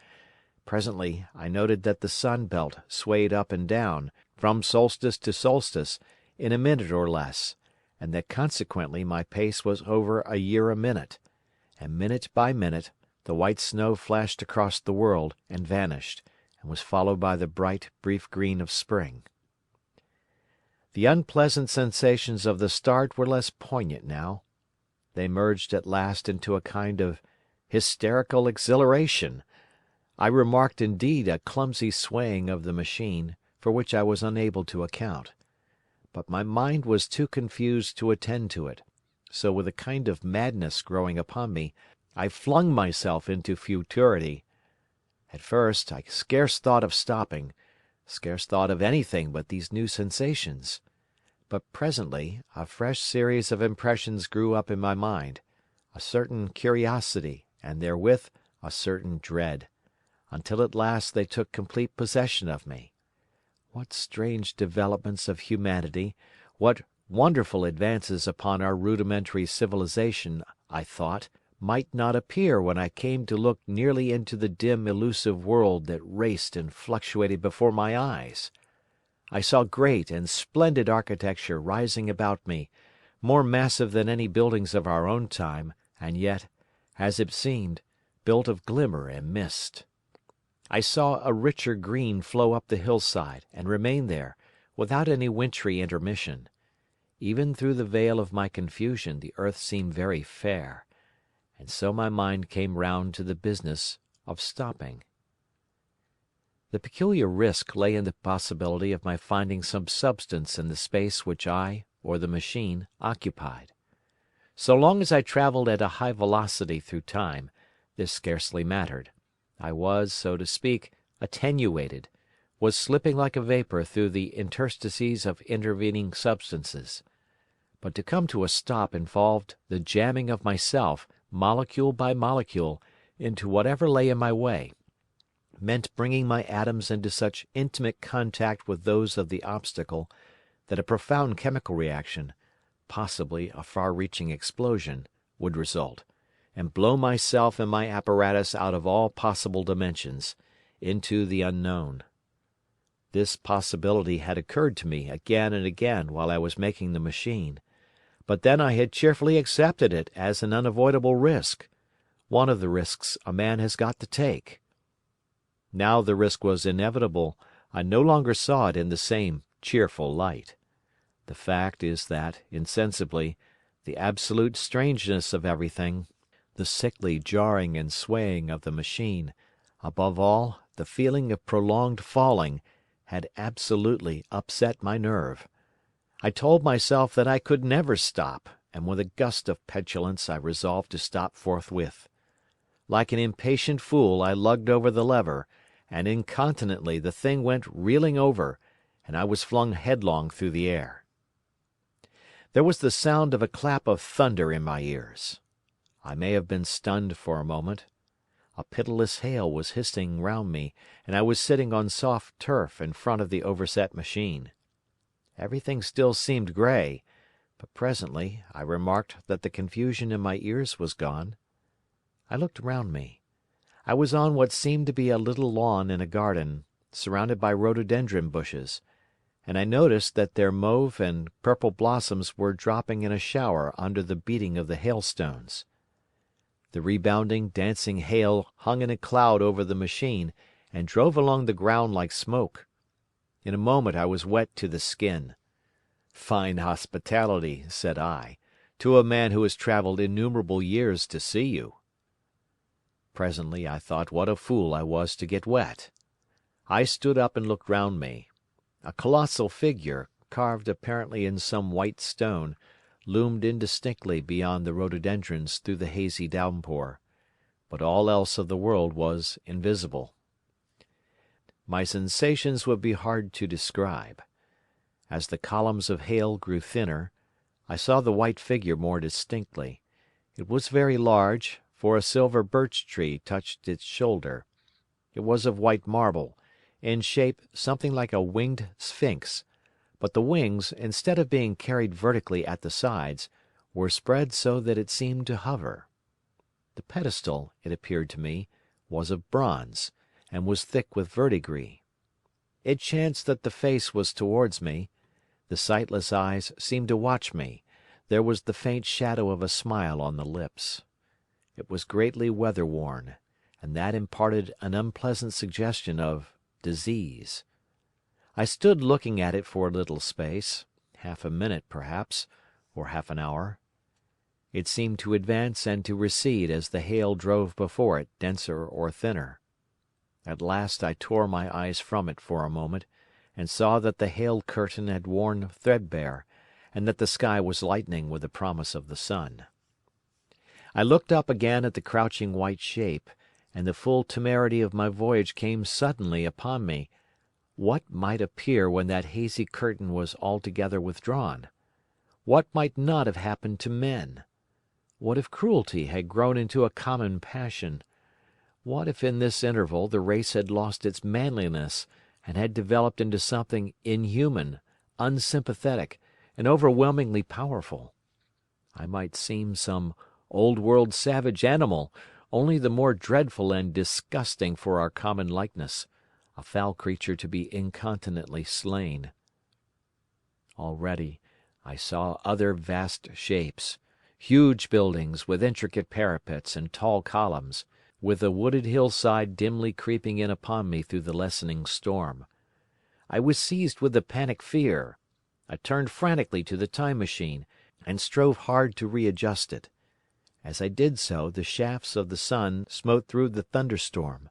Presently I noted that the sun belt swayed up and down, from solstice to solstice, in a minute or less, and that consequently my pace was over a year a minute, and minute by minute the white snow flashed across the world and vanished, and was followed by the bright, brief green of spring. The unpleasant sensations of the start were less poignant now. They merged at last into a kind of hysterical exhilaration. I remarked indeed a clumsy swaying of the machine, for which I was unable to account. but my mind was too confused to attend to it, so with a kind of madness growing upon me, I flung myself into futurity. At first I scarce thought of stopping, scarce thought of anything but these new sensations. But presently a fresh series of impressions grew up in my mind, a certain curiosity and therewith a certain dread, until at last they took complete possession of me. What strange developments of humanity, what wonderful advances upon our rudimentary civilization, I thought, might not appear when I came to look nearly into the dim elusive world that raced and fluctuated before my eyes. I saw great and splendid architecture rising about me, more massive than any buildings of our own time, and yet, as it seemed, built of glimmer and mist. I saw a richer green flow up the hillside and remain there, without any wintry intermission. Even through the veil of my confusion the earth seemed very fair, and so my mind came round to the business of stopping. The peculiar risk lay in the possibility of my finding some substance in the space which I, or the machine, occupied. So long as I travelled at a high velocity through time, this scarcely mattered. I was, so to speak, attenuated, was slipping like a vapour through the interstices of intervening substances. But to come to a stop involved the jamming of myself, molecule by molecule, into whatever lay in my way, meant bringing my atoms into such intimate contact with those of the obstacle that a profound chemical reaction, possibly a far-reaching explosion, would result, and blow myself and my apparatus out of all possible dimensions, into the unknown. This possibility had occurred to me again and again while I was making the machine, but then I had cheerfully accepted it as an unavoidable risk, one of the risks a man has got to take. Now the risk was inevitable, I no longer saw it in the same cheerful light. The fact is that, insensibly, the absolute strangeness of everything, the sickly jarring and swaying of the machine, above all, the feeling of prolonged falling, had absolutely upset my nerve. I told myself that I could never stop, and with a gust of petulance I resolved to stop forthwith. Like an impatient fool I lugged over the lever, and incontinently the thing went reeling over, and I was flung headlong through the air. There was the sound of a clap of thunder in my ears. I may have been stunned for a moment. A pitiless hail was hissing round me, and I was sitting on soft turf in front of the overset machine. Everything still seemed grey, but presently I remarked that the confusion in my ears was gone. I looked round me. I was on what seemed to be a little lawn in a garden, surrounded by rhododendron bushes, and I noticed that their mauve and purple blossoms were dropping in a shower under the beating of the hailstones. The rebounding, dancing hail hung in a cloud over the machine and drove along the ground like smoke. In a moment I was wet to the skin. "Fine hospitality," said I, "to a man who has travelled innumerable years to see you." Presently I thought what a fool I was to get wet. I stood up and looked round me. A colossal figure, carved apparently in some white stone, loomed indistinctly beyond the rhododendrons through the hazy downpour, but all else of the world was invisible. My sensations would be hard to describe. As the columns of hail grew thinner, I saw the white figure more distinctly. It was very large, for a silver birch tree touched its shoulder. It was of white marble, in shape something like a winged sphinx, but the wings, instead of being carried vertically at the sides, were spread so that it seemed to hover. The pedestal, it appeared to me, was of bronze, and was thick with verdigris. It chanced that the face was towards me. The sightless eyes seemed to watch me. There was the faint shadow of a smile on the lips. It was greatly weather-worn, and that imparted an unpleasant suggestion of disease. I stood looking at it for a little space, half a minute perhaps, or half an hour. It seemed to advance and to recede as the hail drove before it denser or thinner. At last I tore my eyes from it for a moment, and saw that the hail curtain had worn threadbare, and that the sky was lightening with the promise of the sun. I looked up again at the crouching white shape, and the full temerity of my voyage came suddenly upon me. What might appear when that hazy curtain was altogether withdrawn? What might not have happened to men? What if cruelty had grown into a common passion? What if in this interval the race had lost its manliness and had developed into something inhuman, unsympathetic, and overwhelmingly powerful? I might seem some old-world savage animal, only the more dreadful and disgusting for our common likeness, a foul creature to be incontinently slain. Already I saw other vast shapes, huge buildings with intricate parapets and tall columns, with the wooded hillside dimly creeping in upon me through the lessening storm. I was seized with a panic fear. I turned frantically to the Time Machine, and strove hard to readjust it. As I did so, the shafts of the sun smote through the thunderstorm.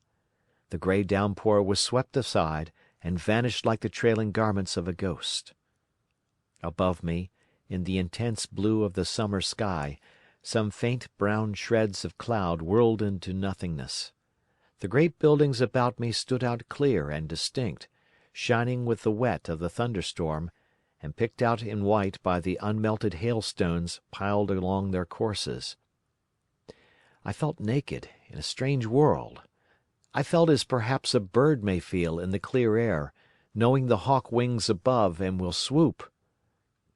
The grey downpour was swept aside and vanished like the trailing garments of a ghost. Above me, in the intense blue of the summer sky, some faint brown shreds of cloud whirled into nothingness. The great buildings about me stood out clear and distinct, shining with the wet of the thunderstorm, and picked out in white by the unmelted hailstones piled along their courses. I felt naked in a strange world. I felt as perhaps a bird may feel in the clear air, knowing the hawk wings above and will swoop.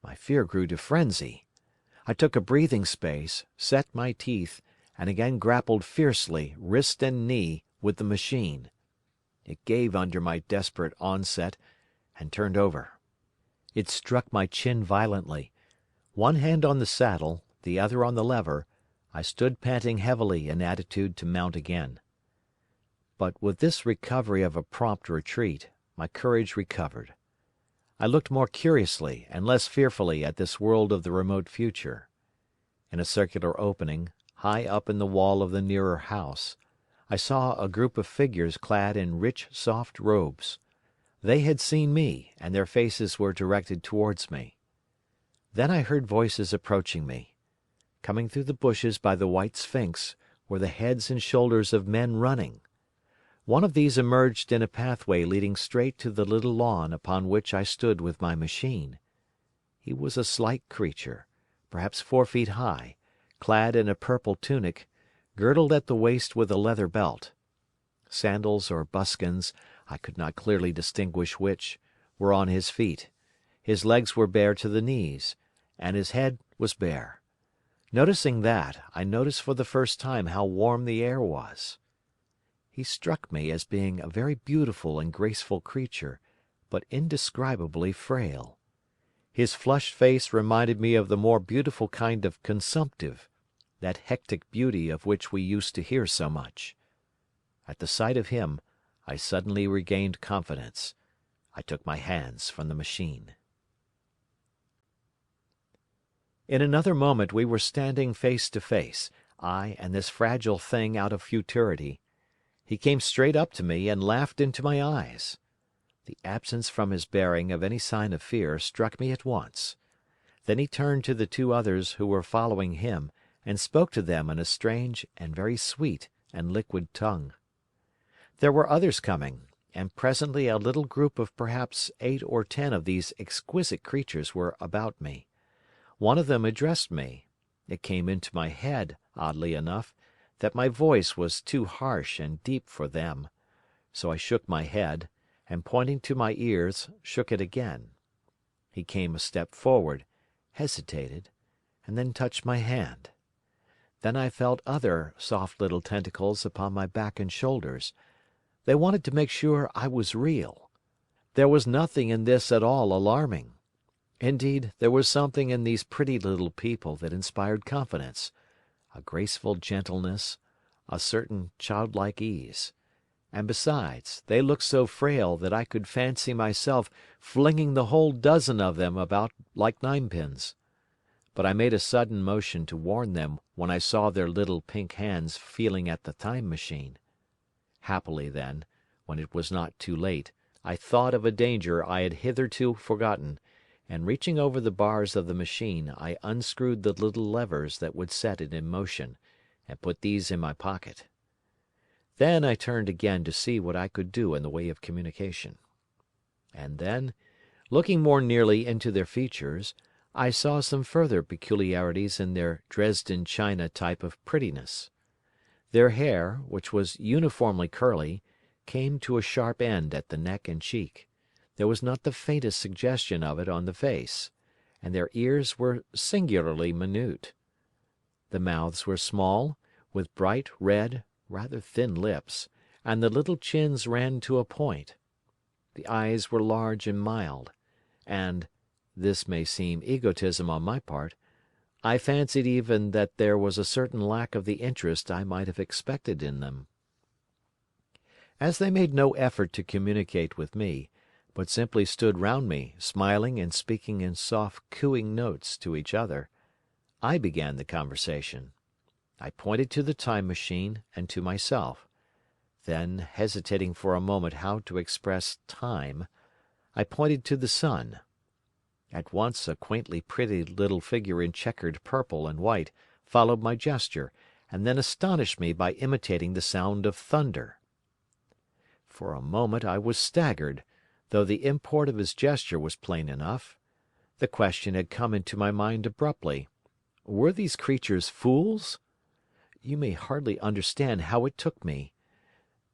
My fear grew to frenzy. I took a breathing space, set my teeth, and again grappled fiercely, wrist and knee, with the machine. It gave under my desperate onset, and turned over. It struck my chin violently. One hand on the saddle, the other on the lever, I stood panting heavily in attitude to mount again. But with this recovery of a prompt retreat, my courage recovered. I looked more curiously and less fearfully at this world of the remote future. In a circular opening, high up in the wall of the nearer house, I saw a group of figures clad in rich soft robes. They had seen me, and their faces were directed towards me. Then I heard voices approaching me. Coming through the bushes by the white sphinx were the heads and shoulders of men running. One of these emerged in a pathway leading straight to the little lawn upon which I stood with my machine. He was a slight creature, perhaps 4 feet high, clad in a purple tunic, girdled at the waist with a leather belt. Sandals or buskins, I could not clearly distinguish which, were on his feet. His legs were bare to the knees, and his head was bare. Noticing that, I noticed for the first time how warm the air was. He struck me as being a very beautiful and graceful creature, but indescribably frail. His flushed face reminded me of the more beautiful kind of consumptive, that hectic beauty of which we used to hear so much. At the sight of him, I suddenly regained confidence. I took my hands from the machine. In another moment we were standing face to face, I and this fragile thing out of futurity. He came straight up to me and laughed into my eyes. The absence from his bearing of any sign of fear struck me at once. Then he turned to the 2 others who were following him and spoke to them in a strange and very sweet and liquid tongue. There were others coming, and presently a little group of perhaps 8 or 10 of these exquisite creatures were about me. One of them addressed me. It came into my head, oddly enough, that my voice was too harsh and deep for them, so I shook my head, and pointing to my ears, shook it again. He came a step forward, hesitated, and then touched my hand. Then I felt other soft little tentacles upon my back and shoulders. They wanted to make sure I was real. There was nothing in this at all alarming. Indeed, there was something in these pretty little people that inspired confidence, a graceful gentleness, a certain childlike ease. And besides, they looked so frail that I could fancy myself flinging the whole dozen of them about like ninepins. But I made a sudden motion to warn them when I saw their little pink hands feeling at the Time Machine. Happily then, when it was not too late, I thought of a danger I had hitherto forgotten, and reaching over the bars of the machine, I unscrewed the little levers that would set it in motion, and put these in my pocket. Then I turned again to see what I could do in the way of communication. And then, looking more nearly into their features, I saw some further peculiarities in their Dresden china type of prettiness. Their hair, which was uniformly curly, came to a sharp end at the neck and cheek. There was not the faintest suggestion of it on the face, and their ears were singularly minute. The mouths were small, with bright red, rather thin lips, and the little chins ran to a point. The eyes were large and mild, and, this may seem egotism on my part, I fancied even that there was a certain lack of the interest I might have expected in them. As they made no effort to communicate with me, but simply stood round me, smiling and speaking in soft cooing notes to each other, I began the conversation. I pointed to the Time Machine and to myself. Then, hesitating for a moment how to express time, I pointed to the sun. At once a quaintly pretty little figure in checkered purple and white followed my gesture, and then astonished me by imitating the sound of thunder. For a moment I was staggered, though the import of his gesture was plain enough. The question had come into my mind abruptly. Were these creatures fools? You may hardly understand how it took me.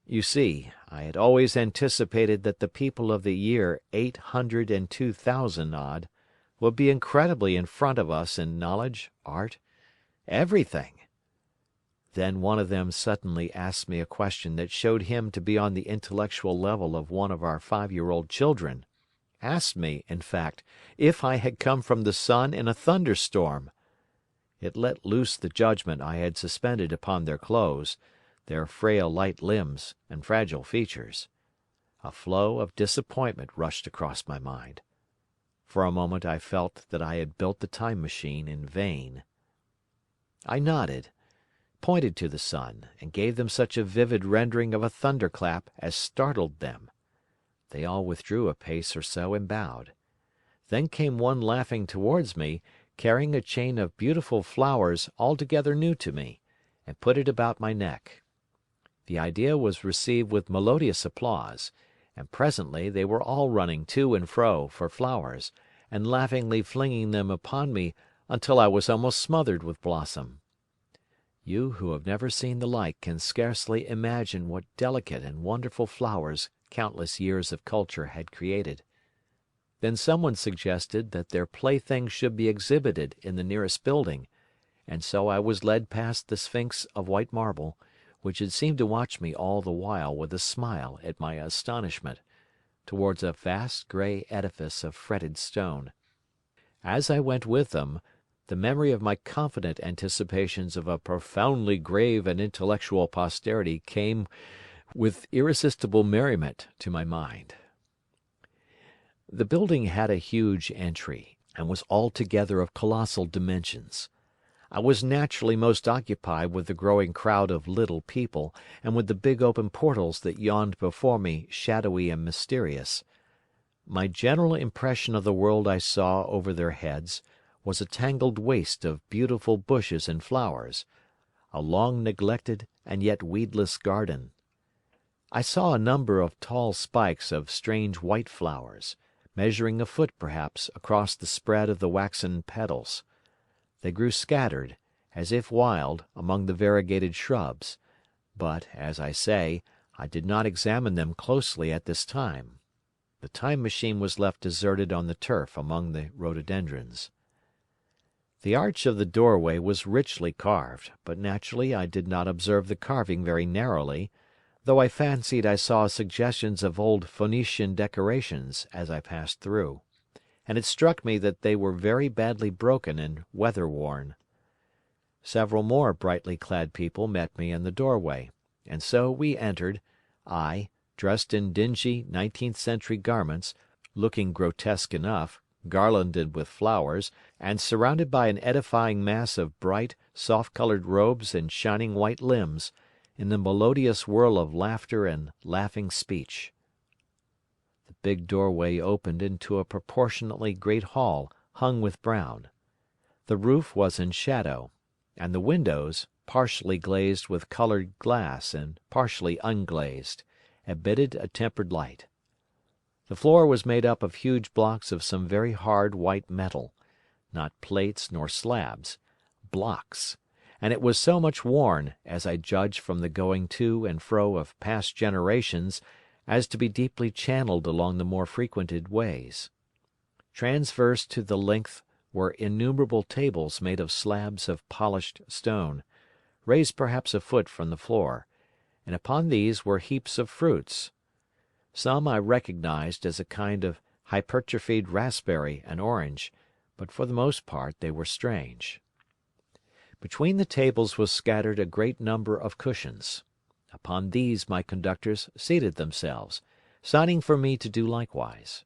You see, I had always anticipated that the people of the year 802,000 odd would be incredibly in front of us in knowledge, art, everything. Then one of them suddenly asked me a question that showed him to be on the intellectual level of one of our 5-year-old children. Asked me, in fact, if I had come from the sun in a thunderstorm. It let loose the judgment I had suspended upon their clothes, their frail light limbs and fragile features. A flow of disappointment rushed across my mind. For a moment I felt that I had built the Time Machine in vain. I nodded, pointed to the sun, and gave them such a vivid rendering of a thunderclap as startled them. They all withdrew a pace or so and bowed. Then came one laughing towards me, carrying a chain of beautiful flowers altogether new to me, and put it about my neck. The idea was received with melodious applause, and presently they were all running to and fro for flowers, and laughingly flinging them upon me until I was almost smothered with blossom. You who have never seen the like can scarcely imagine what delicate and wonderful flowers countless years of culture had created. Then someone suggested that their playthings should be exhibited in the nearest building, and so I was led past the Sphinx of white marble, which had seemed to watch me all the while with a smile at my astonishment, towards a vast grey edifice of fretted stone. As I went with them, the memory of my confident anticipations of a profoundly grave and intellectual posterity came with irresistible merriment to my mind. The building had a huge entry, and was altogether of colossal dimensions. I was naturally most occupied with the growing crowd of little people, and with the big open portals that yawned before me shadowy and mysterious. My general impression of the world I saw over their heads was a tangled waste of beautiful bushes and flowers, a long neglected and yet weedless garden. I saw a number of tall spikes of strange white flowers, measuring a foot perhaps across the spread of the waxen petals. They grew scattered, as if wild, among the variegated shrubs, but, as I say, I did not examine them closely at this time. The Time Machine was left deserted on the turf among the rhododendrons. The arch of the doorway was richly carved, but naturally I did not observe the carving very narrowly, though I fancied I saw suggestions of old Phoenician decorations as I passed through, and it struck me that they were very badly broken and weather-worn. Several more brightly clad people met me in the doorway, and so we entered, I, dressed in dingy 19th-century garments, looking grotesque enough, garlanded with flowers, and surrounded by an edifying mass of bright, soft-coloured robes and shining white limbs, in the melodious whirl of laughter and laughing speech. big doorway opened into a proportionately great hall hung with brown. The roof was in shadow, and the windows, partially glazed with colored glass and partially unglazed, admitted a tempered light. The floor was made up of huge blocks of some very hard white metal, not plates nor slabs, blocks, and it was so much worn, as I judged from the going to and fro of past generations, as to be deeply channeled along the more frequented ways. Transverse to the length were innumerable tables made of slabs of polished stone, raised perhaps a foot from the floor, and upon these were heaps of fruits. Some I recognized as a kind of hypertrophied raspberry and orange, but for the most part they were strange. Between the tables was scattered a great number of cushions. Upon these my conductors seated themselves, signing for me to do likewise.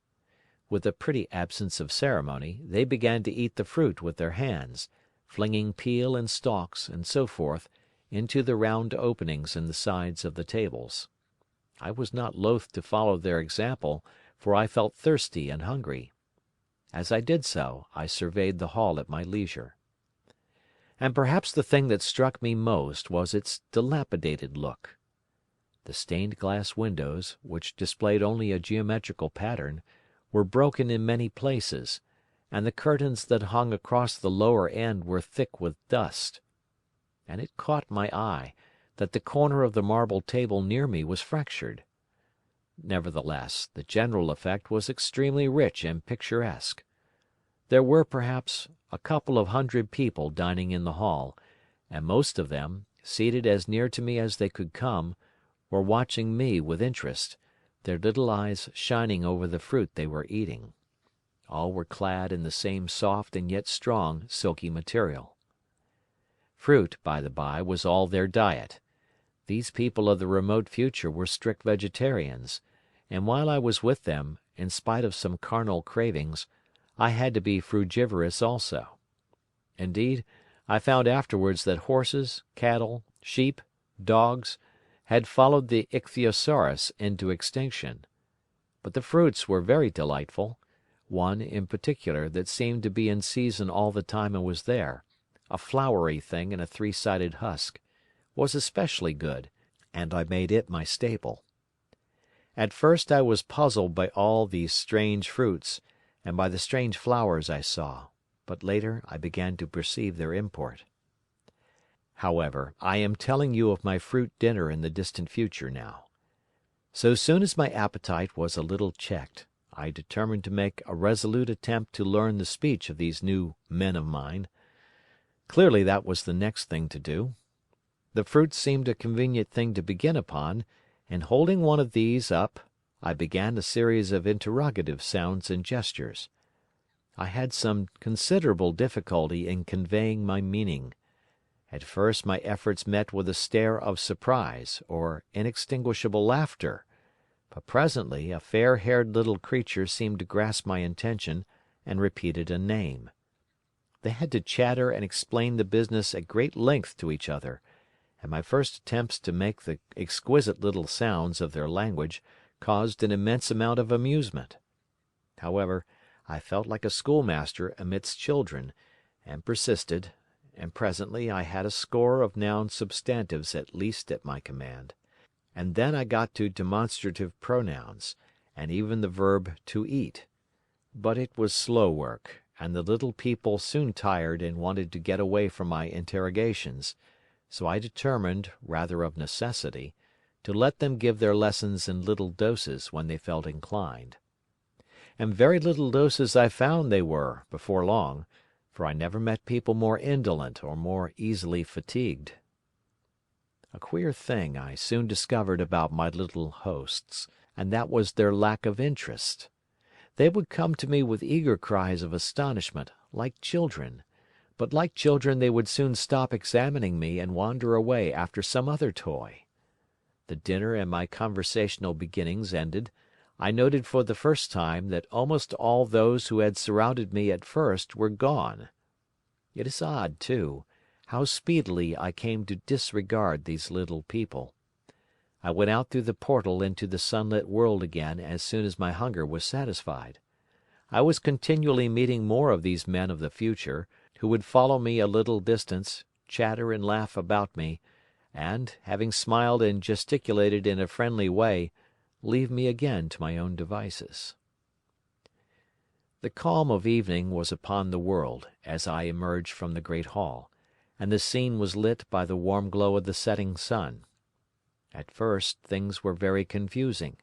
With a pretty absence of ceremony, they began to eat the fruit with their hands, flinging peel and stalks, and so forth, into the round openings in the sides of the tables. I was not loath to follow their example, for I felt thirsty and hungry. As I did so, I surveyed the hall at my leisure. And perhaps the thing that struck me most was its dilapidated look. The stained glass windows, which displayed only a geometrical pattern, were broken in many places, and the curtains that hung across the lower end were thick with dust. And it caught my eye that the corner of the marble table near me was fractured. Nevertheless, the general effect was extremely rich and picturesque. There were perhaps a couple of hundred people dining in the hall, and most of them, seated as near to me as they could come, were watching me with interest, their little eyes shining over the fruit they were eating. All were clad in the same soft and yet strong silky material. Fruit, by the by, was all their diet. These people of the remote future were strict vegetarians, and while I was with them, in spite of some carnal cravings, I had to be frugivorous also. Indeed, I found afterwards that horses, cattle, sheep, dogs, had followed the ichthyosaurus into extinction. But the fruits were very delightful. One, in particular, that seemed to be in season all the time I was there, a floury thing in a three-sided husk, was especially good, and I made it my staple. At first I was puzzled by all these strange fruits, and by the strange flowers I saw, but later I began to perceive their import. However, I am telling you of my fruit dinner in the distant future now. So soon as my appetite was a little checked, I determined to make a resolute attempt to learn the speech of these new men of mine. Clearly that was the next thing to do. The fruit seemed a convenient thing to begin upon, and holding one of these up, I began a series of interrogative sounds and gestures. I had some considerable difficulty in conveying my meaning. At first my efforts met with a stare of surprise or inextinguishable laughter, but presently a fair-haired little creature seemed to grasp my intention and repeated a name. They had to chatter and explain the business at great length to each other, and my first attempts to make the exquisite little sounds of their language caused an immense amount of amusement. However, I felt like a schoolmaster amidst children, and persisted, and presently I had a score of noun substantives at least at my command, and then I got to demonstrative pronouns, and even the verb to eat. But it was slow work, and the little people soon tired and wanted to get away from my interrogations, so I determined, rather of necessity, to let them give their lessons in little doses when they felt inclined. And very little doses I found they were, before long, for I never met people more indolent or more easily fatigued. A queer thing I soon discovered about my little hosts, and that was their lack of interest. They would come to me with eager cries of astonishment, like children, but like children they would soon stop examining me and wander away after some other toy. The dinner and my conversational beginnings ended, I noted for the first time that almost all those who had surrounded me at first were gone. It is odd, too, how speedily I came to disregard these little people. I went out through the portal into the sunlit world again as soon as my hunger was satisfied. I was continually meeting more of these men of the future, who would follow me a little distance, chatter and laugh about me, and, having smiled and gesticulated in a friendly way, leave me again to my own devices. The calm of evening was upon the world as I emerged from the great hall, and the scene was lit by the warm glow of the setting sun. At first things were very confusing.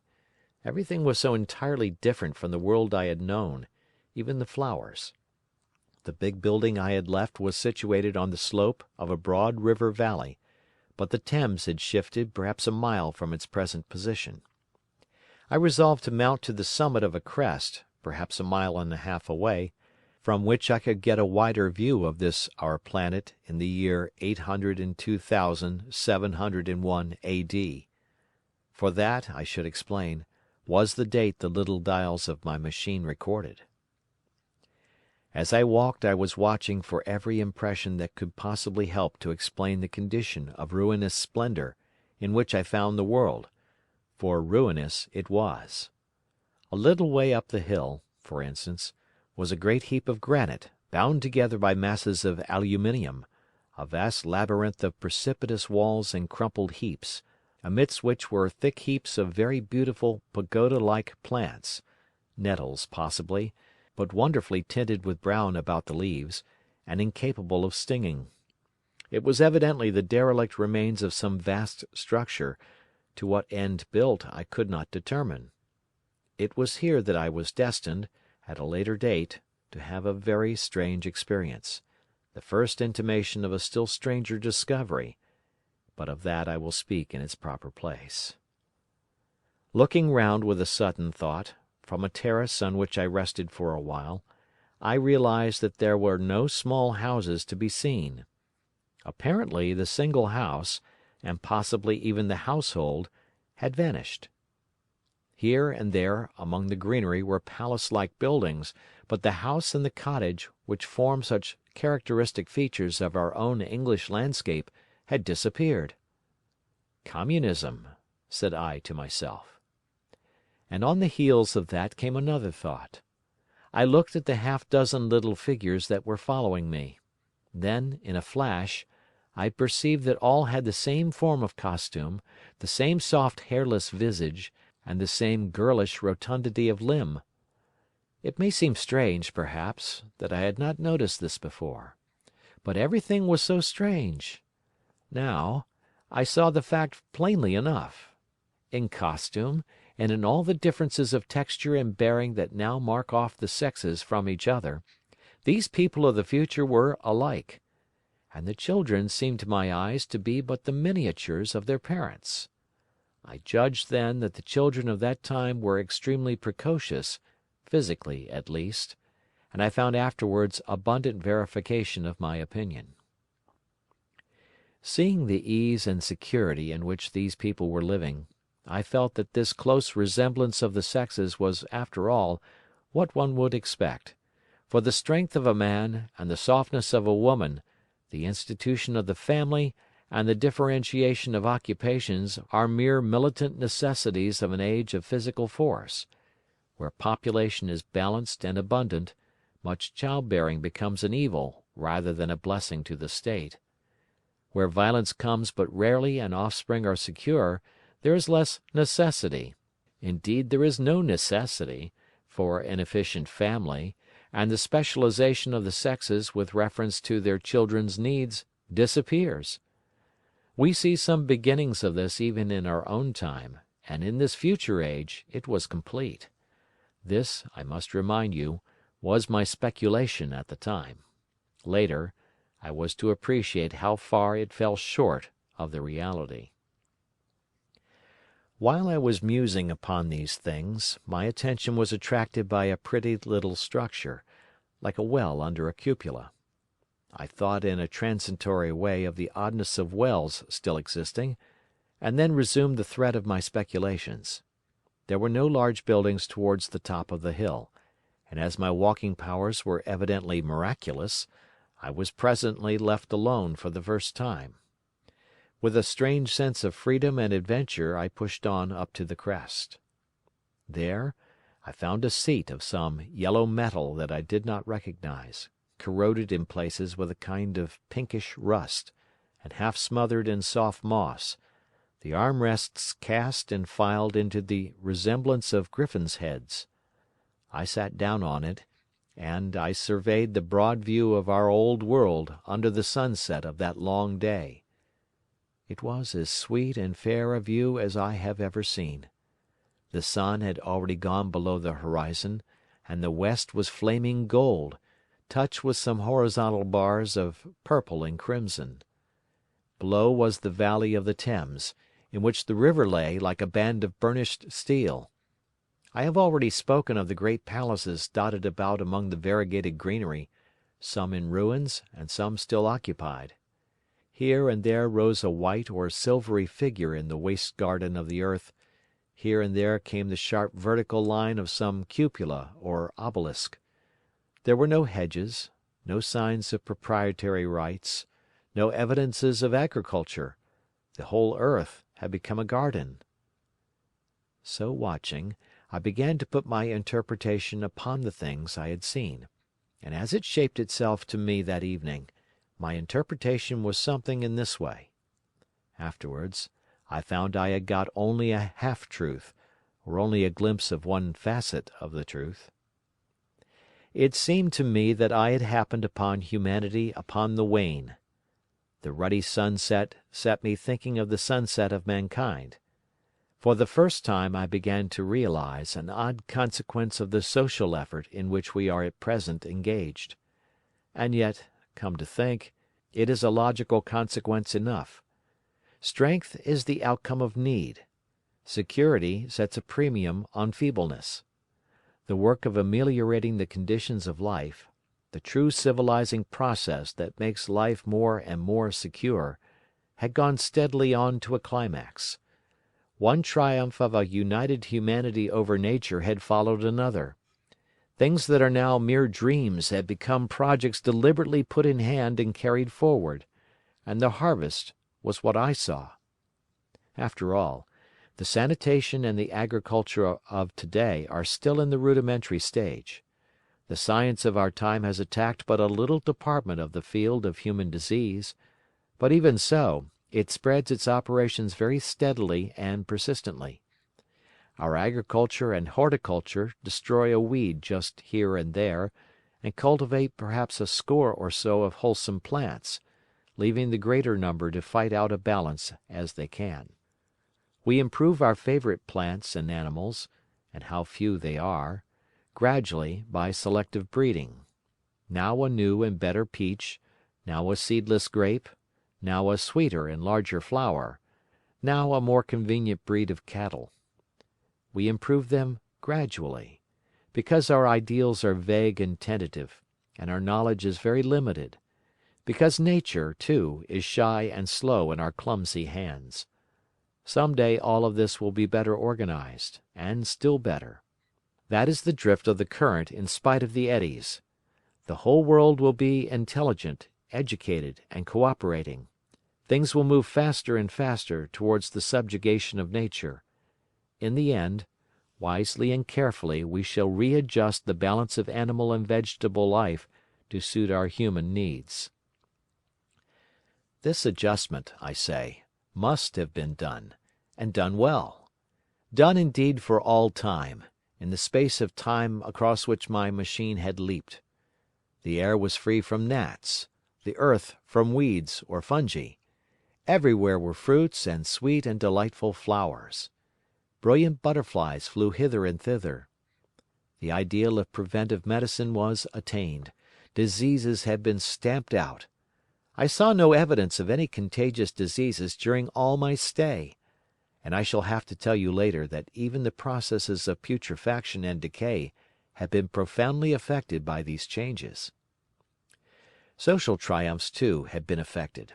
Everything was so entirely different from the world I had known, even the flowers. The big building I had left was situated on the slope of a broad river valley, but the Thames had shifted perhaps a mile from its present position. I resolved to mount to the summit of a crest, perhaps a mile and a half away, from which I could get a wider view of this our planet in the year 802,701 A.D. For that, I should explain, was the date the little dials of my machine recorded. As I walked I was watching for every impression that could possibly help to explain the condition of ruinous splendor in which I found the world, for ruinous it was. A little way up the hill, for instance, was a great heap of granite, bound together by masses of aluminium, a vast labyrinth of precipitous walls and crumpled heaps, amidst which were thick heaps of very beautiful pagoda-like plants, nettles possibly, but wonderfully tinted with brown about the leaves, and incapable of stinging. It was evidently the derelict remains of some vast structure, to what end built I could not determine. It was here that I was destined, at a later date, to have a very strange experience, the first intimation of a still stranger discovery, but of that I will speak in its proper place. Looking round with a sudden thought, from a terrace on which I rested for a while, I realized that there were no small houses to be seen. Apparently the single house, and possibly even the household, had vanished. Here and there among the greenery were palace-like buildings, but the house and the cottage, which form such characteristic features of our own English landscape, had disappeared. Communism, said I to myself. And on the heels of that came another thought. I looked at the half-dozen little figures that were following me. Then, in a flash, I perceived that all had the same form of costume, the same soft hairless visage, and the same girlish rotundity of limb. It may seem strange, perhaps, that I had not noticed this before. But everything was so strange. Now, I saw the fact plainly enough. In costume, and in all the differences of texture and bearing that now mark off the sexes from each other, these people of the future were alike, and the children seemed to my eyes to be but the miniatures of their parents. I judged then that the children of that time were extremely precocious, physically at least, and I found afterwards abundant verification of my opinion. Seeing the ease and security in which these people were living, I felt that this close resemblance of the sexes was after all what one would expect, for the strength of a man and the softness of a woman, the institution of the family, and the differentiation of occupations are mere militant necessities of an age of physical force. Where population is balanced and abundant, much childbearing becomes an evil rather than a blessing to the state. Where violence comes but rarely and offspring are secure, there is less necessity. Indeed, there is no necessity for an efficient family, and the specialization of the sexes with reference to their children's needs disappears. We see some beginnings of this even in our own time, and in this future age it was complete. This, I must remind you, was my speculation at the time. Later, I was to appreciate how far it fell short of the reality. While I was musing upon these things, my attention was attracted by a pretty little structure, like a well under a cupola. I thought in a transitory way of the oddness of wells still existing, and then resumed the thread of my speculations. There were no large buildings towards the top of the hill, and as my walking powers were evidently miraculous, I was presently left alone for the first time. With a strange sense of freedom and adventure I pushed on up to the crest. There I found a seat of some yellow metal that I did not recognize, corroded in places with a kind of pinkish rust, and half smothered in soft moss, the arm rests cast and filed into the resemblance of griffins' heads. I sat down on it, and I surveyed the broad view of our old world under the sunset of that long day. It was as sweet and fair a view as I have ever seen. The sun had already gone below the horizon, and the west was flaming gold, touched with some horizontal bars of purple and crimson. Below was the valley of the Thames, in which the river lay like a band of burnished steel. I have already spoken of the great palaces dotted about among the variegated greenery, some in ruins and some still occupied. Here and there rose a white or silvery figure in the waste garden of the earth, here and there came the sharp vertical line of some cupola or obelisk. There were no hedges, no signs of proprietary rights, no evidences of agriculture. The whole earth had become a garden. So watching, I began to put my interpretation upon the things I had seen, and as it shaped itself to me that evening, my interpretation was something in this way. Afterwards, I found I had got only a half-truth, or only a glimpse of one facet of the truth. It seemed to me that I had happened upon humanity upon the wane. The ruddy sunset set me thinking of the sunset of mankind. For the first time I began to realize an odd consequence of the social effort in which we are at present engaged. And yet, come to think, it is a logical consequence enough. Strength is the outcome of need. Security sets a premium on feebleness. The work of ameliorating the conditions of life, the true civilizing process that makes life more and more secure, had gone steadily on to a climax. One triumph of a united humanity over nature had followed another. Things that are now mere dreams had become projects deliberately put in hand and carried forward, and the harvest was what I saw. After all, the sanitation and the agriculture of today are still in the rudimentary stage. The science of our time has attacked but a little department of the field of human disease, but even so, it spreads its operations very steadily and persistently. Our agriculture and horticulture destroy a weed just here and there, and cultivate perhaps a score or so of wholesome plants, leaving the greater number to fight out a balance as they can. We improve our favorite plants and animals, and how few they are, gradually by selective breeding. Now a new and better peach, now a seedless grape, now a sweeter and larger flower, now a more convenient breed of cattle. We improve them gradually, because our ideals are vague and tentative, and our knowledge is very limited, because nature, too, is shy and slow in our clumsy hands. Some day all of this will be better organized, and still better. That is the drift of the current in spite of the eddies. The whole world will be intelligent, educated, and cooperating. Things will move faster and faster towards the subjugation of nature. In the end, wisely and carefully we shall readjust the balance of animal and vegetable life to suit our human needs. This adjustment, I say, must have been done, and done well. Done indeed for all time, in the space of time across which my machine had leaped. The air was free from gnats, the earth from weeds or fungi. Everywhere were fruits and sweet and delightful flowers. Brilliant butterflies flew hither and thither. The ideal of preventive medicine was attained. Diseases had been stamped out. I saw no evidence of any contagious diseases during all my stay, and I shall have to tell you later that even the processes of putrefaction and decay had been profoundly affected by these changes. Social triumphs, too, had been effected.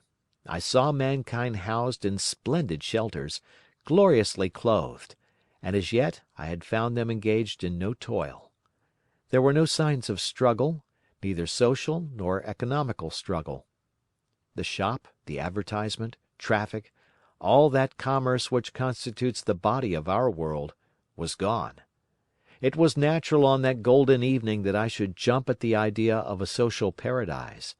I saw mankind housed in splendid shelters, gloriously clothed, and as yet I had found them engaged in no toil. There were no signs of struggle, neither social nor economical struggle. The shop, the advertisement, traffic, all that commerce which constitutes the body of our world, was gone. It was natural on that golden evening that I should jump at the idea of a social paradise.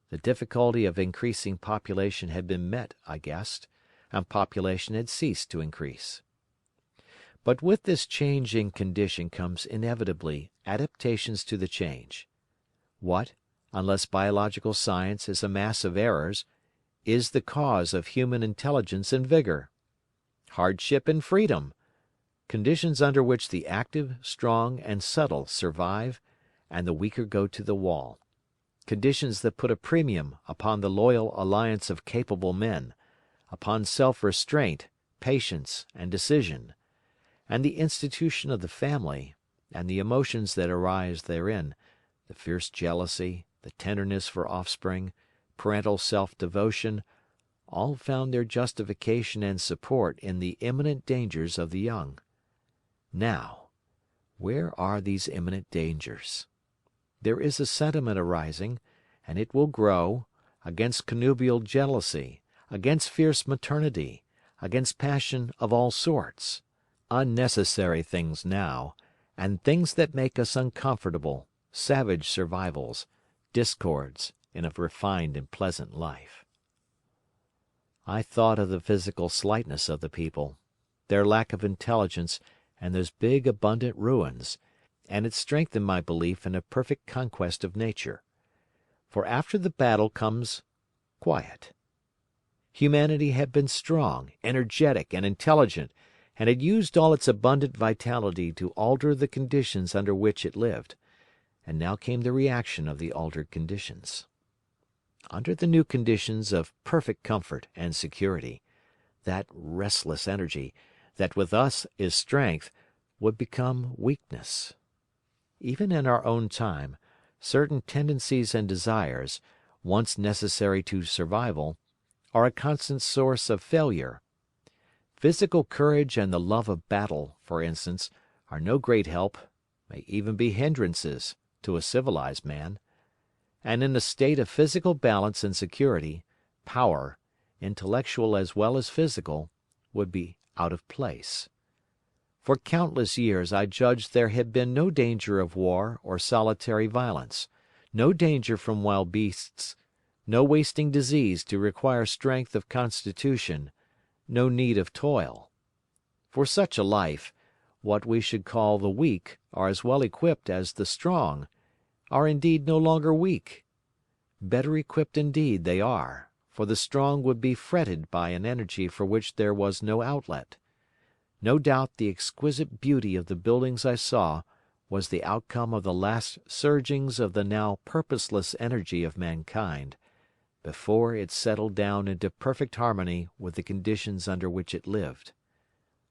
The difficulty of increasing population had been met, I guessed, and population had ceased to increase. But with this change in condition comes inevitably adaptations to the change. What, unless biological science is a mass of errors, is the cause of human intelligence and vigor? Hardship and freedom, conditions under which the active, strong, and subtle survive and the weaker go to the wall, conditions that put a premium upon the loyal alliance of capable men, upon self-restraint, patience, and decision, and the institution of the family, and the emotions that arise therein, the fierce jealousy, the tenderness for offspring, parental self-devotion, all found their justification and support in the imminent dangers of the young. Now, where are these imminent dangers? There is a sentiment arising, and it will grow, against connubial jealousy, against fierce maternity, against passion of all sorts. Unnecessary things now, and things that make us uncomfortable, savage survivals, discords in a refined and pleasant life. I thought of the physical slightness of the people, their lack of intelligence, and those big abundant ruins, and it strengthened my belief in a perfect conquest of nature. For after the battle comes quiet. Humanity had been strong, energetic, and intelligent, and had used all its abundant vitality to alter the conditions under which it lived, and now came the reaction of the altered conditions. Under the new conditions of perfect comfort and security, that restless energy, that with us is strength, would become weakness. Even in our own time, certain tendencies and desires, once necessary to survival, are a constant source of failure. Physical courage and the love of battle, for instance, are no great help, may even be hindrances, to a civilized man. And in a state of physical balance and security, power, intellectual as well as physical, would be out of place. For countless years I judged there had been no danger of war or solitary violence, no danger from wild beasts, no wasting disease to require strength of constitution, no need of toil. For such a life, what we should call the weak are as well equipped as the strong, are indeed no longer weak. Better equipped indeed they are, for the strong would be fretted by an energy for which there was no outlet. No doubt the exquisite beauty of the buildings I saw was the outcome of the last surgings of the now purposeless energy of mankind, before it settled down into perfect harmony with the conditions under which it lived.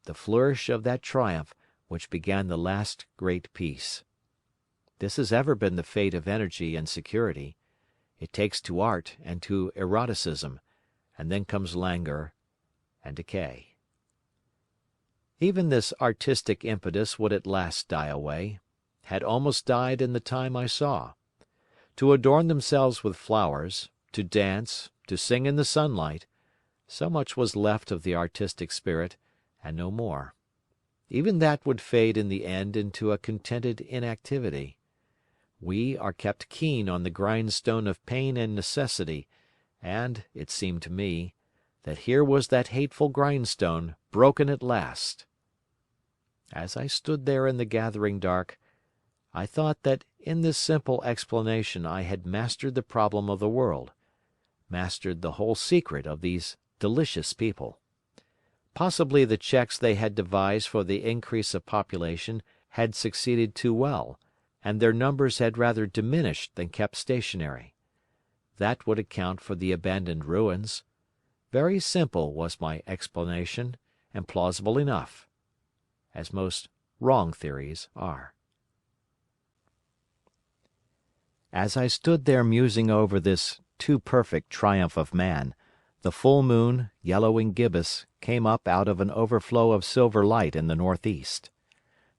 The flourish of that triumph which began the last great peace. This has ever been the fate of energy and security. It takes to art and to eroticism, and then comes languor and decay. Even this artistic impetus would at last die away, had almost died in the time I saw. To adorn themselves with flowers, to dance, to sing in the sunlight, so much was left of the artistic spirit, and no more. Even that would fade in the end into a contented inactivity. We are kept keen on the grindstone of pain and necessity, and, it seemed to me, that here was that hateful grindstone broken at last. As I stood there in the gathering dark, I thought that in this simple explanation I had mastered the problem of the world, mastered the whole secret of these delicious people. Possibly the checks they had devised for the increase of population had succeeded too well, and their numbers had rather diminished than kept stationary. That would account for the abandoned ruins. Very simple was my explanation, and plausible enough, as most wrong theories are. As I stood there musing over this too perfect triumph of man, the full moon, yellow and gibbous, came up out of an overflow of silver light in the northeast.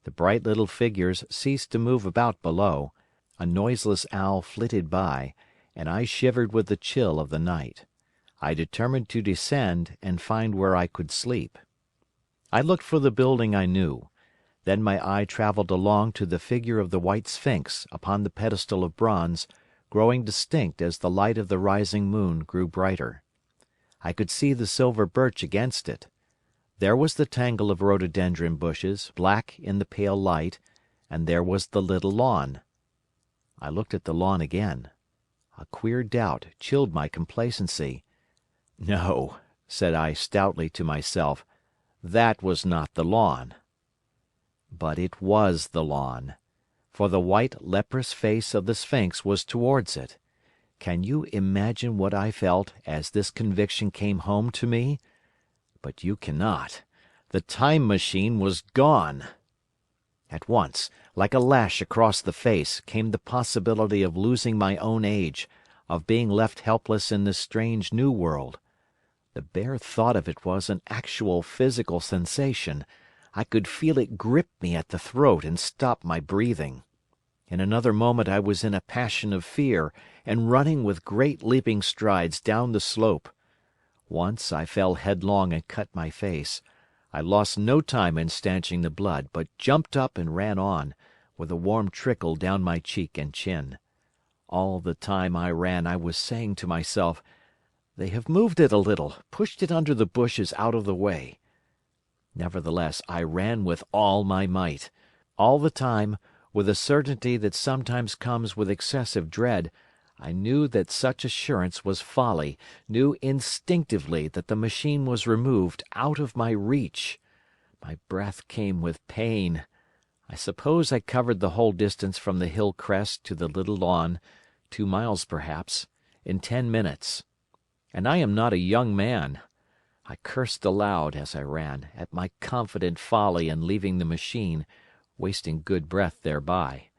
The bright little figures ceased to move about below, a noiseless owl flitted by, and I shivered with the chill of the night. I determined to descend and find where I could sleep. I looked for the building I knew. Then my eye traveled along to the figure of the white sphinx upon the pedestal of bronze, growing distinct as the light of the rising moon grew brighter. I could see the silver birch against it. There was the tangle of rhododendron bushes, black in the pale light, and there was the little lawn. I looked at the lawn again. A queer doubt chilled my complacency. No, said I stoutly to myself, that was not the lawn. But it was the lawn, for the white leprous face of the sphinx was towards it. Can you imagine what I felt as this conviction came home to me? But you cannot. The time machine was gone. At once, like a lash across the face, came the possibility of losing my own age, of being left helpless in this strange new world. The bare thought of it was an actual physical sensation. I could feel it grip me at the throat and stop my breathing. In another moment I was in a passion of fear, and running with great leaping strides down the slope. Once I fell headlong and cut my face. I lost no time in stanching the blood, but jumped up and ran on, with a warm trickle down my cheek and chin. All the time I ran I was saying to myself, "They have moved it a little, pushed it under the bushes out of the way." Nevertheless, I ran with all my might. All the time, with a certainty that sometimes comes with excessive dread, I knew that such assurance was folly, knew instinctively that the machine was removed out of my reach. My breath came with pain. I suppose I covered the whole distance from the hill crest to the little lawn, 2 miles perhaps, in 10 minutes. And I am not a young man. I cursed aloud as I ran, at my confident folly in leaving the machine, wasting good breath thereby.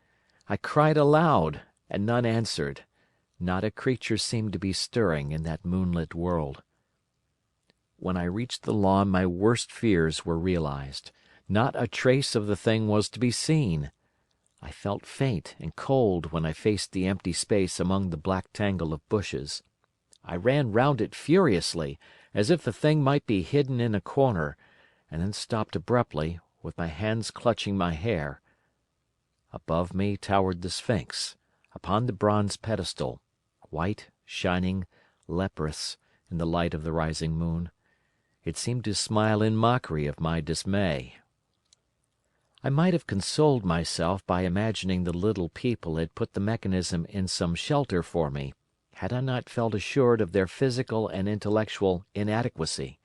I cried aloud, and none answered. Not a creature seemed to be stirring in that moonlit world. When I reached the lawn my worst fears were realized. Not a trace of the thing was to be seen. I felt faint and cold when I faced the empty space among the black tangle of bushes. I ran round it furiously, as if the thing might be hidden in a corner, and then stopped abruptly, with my hands clutching my hair. Above me towered the sphinx, upon the bronze pedestal, white, shining, leprous, in the light of the rising moon. It seemed to smile in mockery of my dismay. I might have consoled myself by imagining the little people had put the mechanism in some shelter for me, had I not felt assured of their physical and intellectual inadequacy.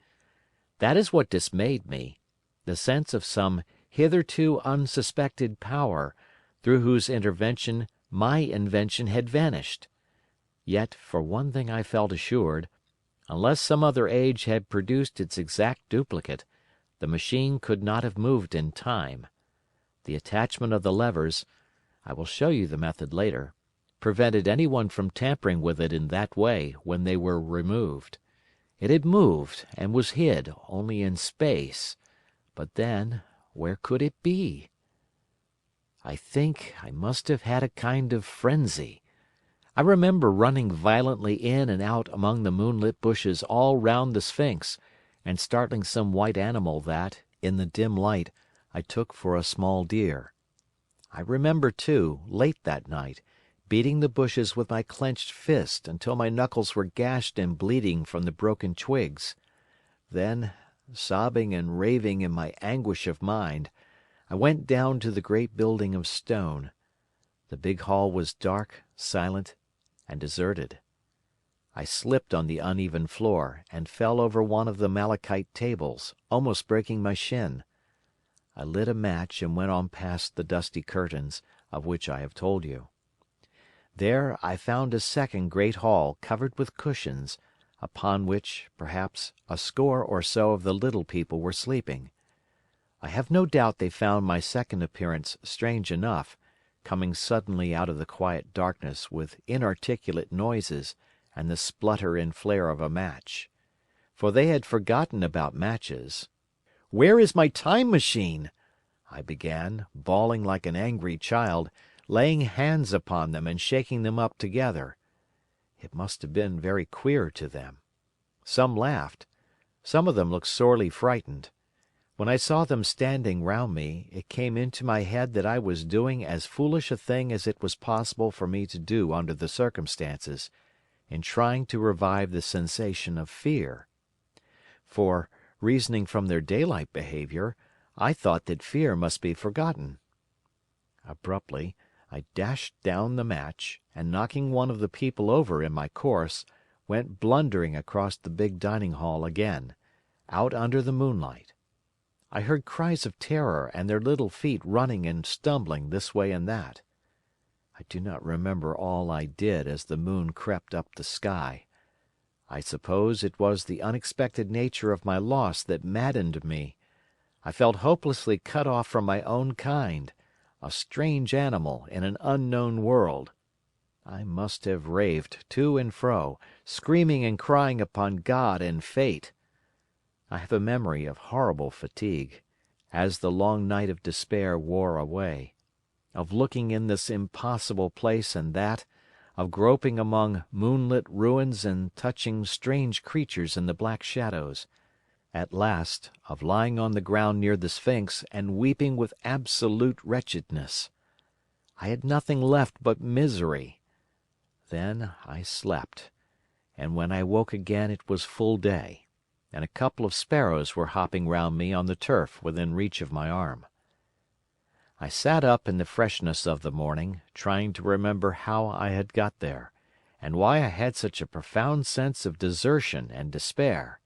That is what dismayed me, the sense of some hitherto unsuspected power, through whose intervention my invention had vanished. Yet, for one thing I felt assured, unless some other age had produced its exact duplicate, the machine could not have moved in time. The attachment of the levers—I will show you the method later—prevented anyone from tampering with it in that way when they were removed. It had moved and was hid only in space, but then, where could it be? I think I must have had a kind of frenzy. I remember running violently in and out among the moonlit bushes all round the sphinx, and startling some white animal that, in the dim light, I took for a small deer. I remember, too, late that night, beating the bushes with my clenched fist until my knuckles were gashed and bleeding from the broken twigs. Then, sobbing and raving in my anguish of mind, I went down to the great building of stone. The big hall was dark, silent, and deserted. I slipped on the uneven floor, and fell over one of the malachite tables, almost breaking my shin. I lit a match and went on past the dusty curtains, of which I have told you. There I found a second great hall covered with cushions, upon which, perhaps, a score or so of the little people were sleeping. I have no doubt they found my second appearance strange enough, coming suddenly out of the quiet darkness with inarticulate noises and the splutter and flare of a match. For they had forgotten about matches. "Where is my time machine?" I began, bawling like an angry child, laying hands upon them and shaking them up together. It must have been very queer to them. Some laughed. Some of them looked sorely frightened. When I saw them standing round me, it came into my head that I was doing as foolish a thing as it was possible for me to do under the circumstances, in trying to revive the sensation of fear. For, reasoning from their daylight behavior, I thought that fear must be forgotten. Abruptly, I dashed down the match, and knocking one of the people over in my course, went blundering across the big dining hall again, out under the moonlight. I heard cries of terror and their little feet running and stumbling this way and that. I do not remember all I did as the moon crept up the sky. I suppose it was the unexpected nature of my loss that maddened me. I felt hopelessly cut off from my own kind, a strange animal in an unknown world. I must have raved to and fro, screaming and crying upon God and fate. I have a memory of horrible fatigue, as the long night of despair wore away, of looking in this impossible place and that, of groping among moonlit ruins and touching strange creatures in the black shadows, at last of lying on the ground near the Sphinx and weeping with absolute wretchedness. I had nothing left but misery. Then I slept, and when I woke again it was full day, and a couple of sparrows were hopping round me on the turf within reach of my arm. I sat up in the freshness of the morning, trying to remember how I had got there, and why I had such a profound sense of desertion and despair.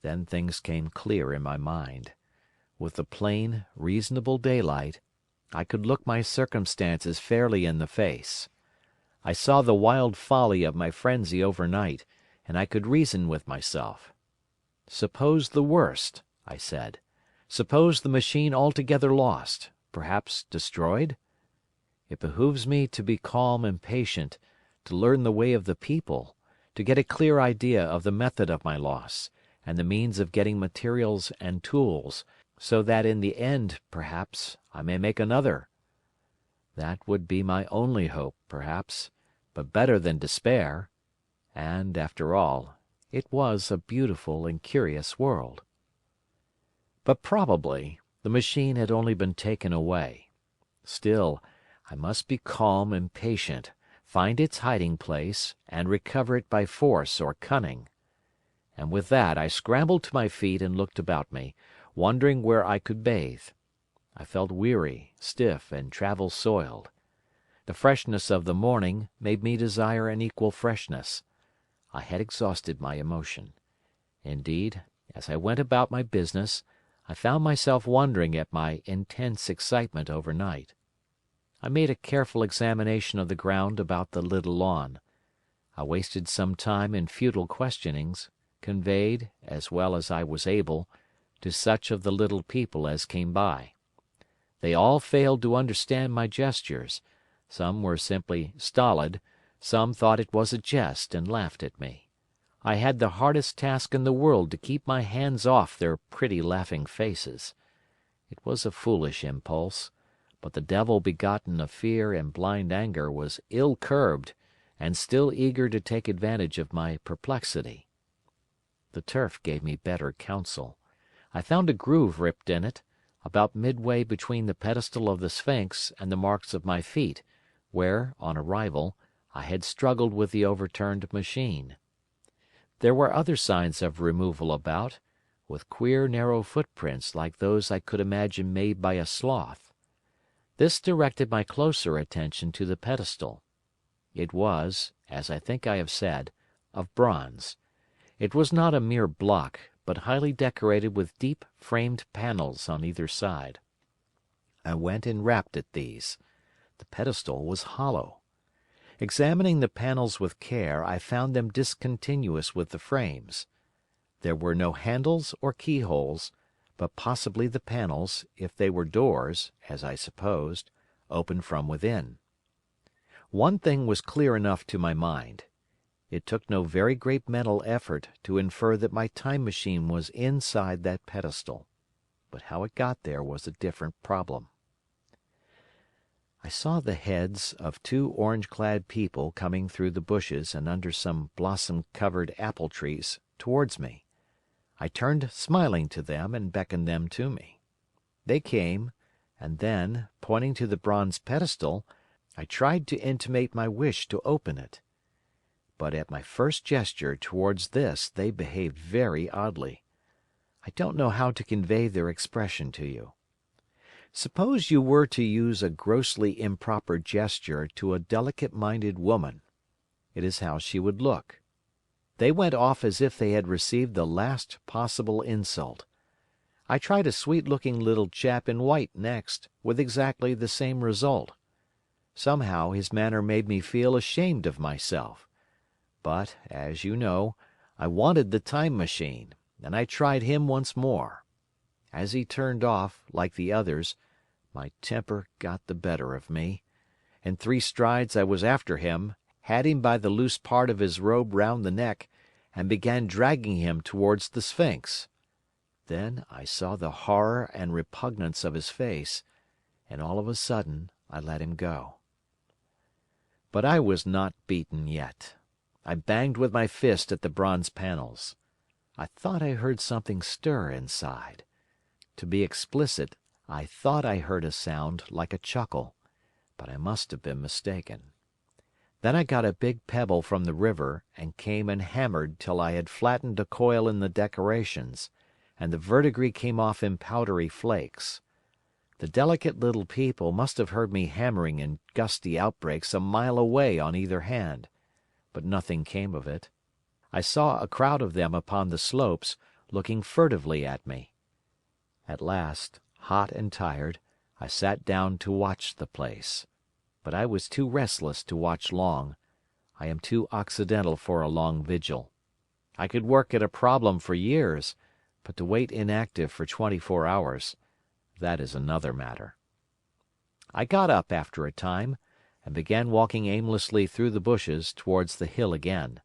Then things came clear in my mind. With the plain, reasonable daylight, I could look my circumstances fairly in the face. I saw the wild folly of my frenzy overnight, and I could reason with myself. Suppose the worst, I said. Suppose the machine altogether lost, perhaps destroyed? It behooves me to be calm and patient, to learn the way of the people, to get a clear idea of the method of my loss, and the means of getting materials and tools, so that in the end, perhaps, I may make another. That would be my only hope, perhaps, but better than despair. And, after all, it was a beautiful and curious world. But probably the machine had only been taken away. Still, I must be calm and patient, find its hiding place, and recover it by force or cunning. And with that I scrambled to my feet and looked about me, wondering where I could bathe. I felt weary, stiff, and travel-soiled. The freshness of the morning made me desire an equal freshness. I had exhausted my emotion. Indeed, as I went about my business, I found myself wondering at my intense excitement overnight. I made a careful examination of the ground about the little lawn. I wasted some time in futile questionings, conveyed, as well as I was able, to such of the little people as came by. They all failed to understand my gestures. Some were simply stolid, some thought it was a jest and laughed at me. I had the hardest task in the world to keep my hands off their pretty laughing faces. It was a foolish impulse, but the devil begotten of fear and blind anger was ill-curbed and still eager to take advantage of my perplexity. The turf gave me better counsel. I found a groove ripped in it, about midway between the pedestal of the Sphinx and the marks of my feet, where, on arrival, I had struggled with the overturned machine. There were other signs of removal about, with queer narrow footprints like those I could imagine made by a sloth. This directed my closer attention to the pedestal. It was, as I think I have said, of bronze. It was not a mere block, but highly decorated with deep framed panels on either side. I went and rapped at these. The pedestal was hollow. Examining the panels with care, I found them discontinuous with the frames. There were no handles or keyholes, but possibly the panels, if they were doors, as I supposed, opened from within. One thing was clear enough to my mind. It took no very great mental effort to infer that my time machine was inside that pedestal. But how it got there was a different problem. I saw the heads of two orange-clad people coming through the bushes and under some blossom-covered apple trees towards me. I turned smiling to them and beckoned them to me. They came, and then, pointing to the bronze pedestal, I tried to intimate my wish to open it. But at my first gesture towards this they behaved very oddly. I don't know how to convey their expression to you. Suppose you were to use a grossly improper gesture to a delicate-minded woman. It is how she would look. They went off as if they had received the last possible insult. I tried a sweet-looking little chap in white next, with exactly the same result. Somehow his manner made me feel ashamed of myself. But, as you know, I wanted the time machine, and I tried him once more. As he turned off, like the others, my temper got the better of me. In 3 strides I was after him, had him by the loose part of his robe round the neck, and began dragging him towards the Sphinx. Then I saw the horror and repugnance of his face, and all of a sudden I let him go. But I was not beaten yet. I banged with my fist at the bronze panels. I thought I heard something stir inside. To be explicit, I thought I heard a sound like a chuckle, but I must have been mistaken. Then I got a big pebble from the river and came and hammered till I had flattened a coil in the decorations, and the verdigris came off in powdery flakes. The delicate little people must have heard me hammering in gusty outbreaks a mile away on either hand, but nothing came of it. I saw a crowd of them upon the slopes, looking furtively at me. At last, hot and tired, I sat down to watch the place. But I was too restless to watch long. I am too occidental for a long vigil. I could work at a problem for years, but to wait inactive for 24 hours, that is another matter. I got up after a time, and began walking aimlessly through the bushes towards the hill again.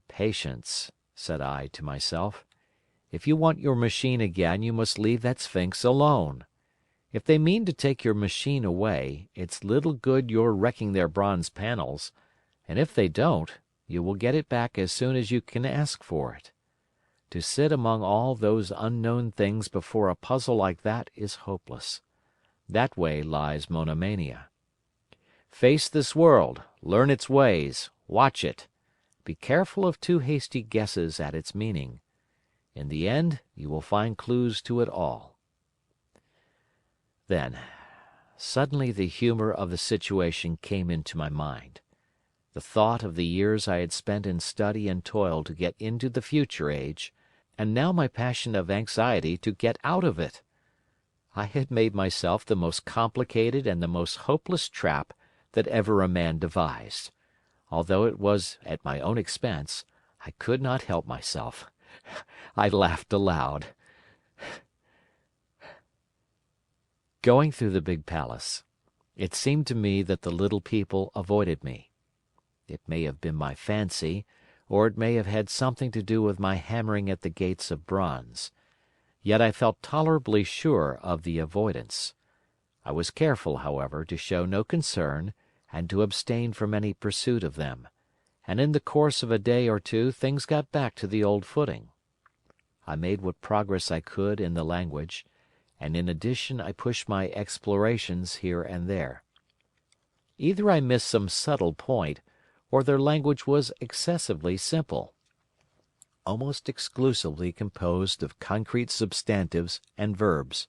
Patience, said I to myself. If you want your machine again, you must leave that Sphinx alone. If they mean to take your machine away, it's little good your wrecking their bronze panels, and if they don't, you will get it back as soon as you can ask for it. To sit among all those unknown things before a puzzle like that is hopeless. That way lies monomania. Face this world, learn its ways, watch it. Be careful of too hasty guesses at its meaning. In the end, you will find clues to it all. Then, suddenly the humor of the situation came into my mind. The thought of the years I had spent in study and toil to get into the future age, and now my passion of anxiety to get out of it. I had made myself the most complicated and the most hopeless trap that ever a man devised. Although it was at my own expense, I could not help myself. I laughed aloud. Going through the big palace, it seemed to me that the little people avoided me. It may have been my fancy, or it may have had something to do with my hammering at the gates of bronze. Yet I felt tolerably sure of the avoidance. I was careful, however, to show no concern and to abstain from any pursuit of them, and in the course of a day or two things got back to the old footing. I made what progress I could in the language, and in addition I pushed my explorations here and there. Either I missed some subtle point, or their language was excessively simple, almost exclusively composed of concrete substantives and verbs.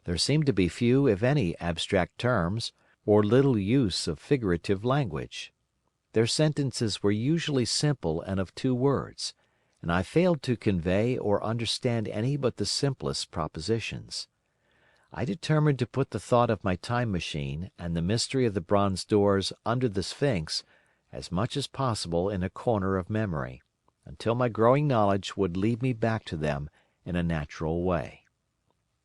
There seemed to be few, if any, abstract terms, or little use of figurative language. Their sentences were usually simple and of 2 words, and I failed to convey or understand any but the simplest propositions. I determined to put the thought of my time machine and the mystery of the bronze doors under the Sphinx as much as possible in a corner of memory, until my growing knowledge would lead me back to them in a natural way.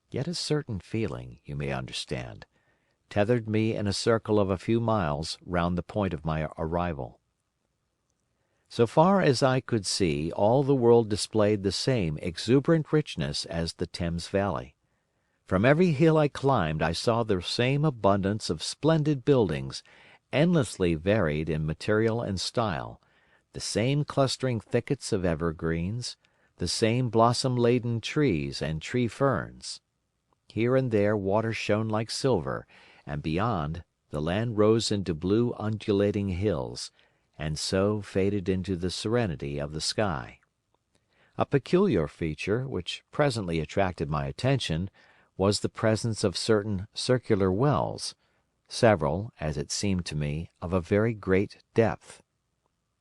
Yet a certain feeling, you may understand, tethered me in a circle of a few miles round the point of my arrival. So far as I could see, all the world displayed the same exuberant richness as the Thames Valley. From every hill I climbed I saw the same abundance of splendid buildings, endlessly varied in material and style, The same clustering thickets of evergreens, the same blossom-laden trees and tree ferns. Here and there water shone like silver, and beyond, the land rose into blue undulating hills, and so faded into the serenity of the sky. A peculiar feature, which presently attracted my attention, was the presence of certain circular wells, several, as it seemed to me, of a very great depth.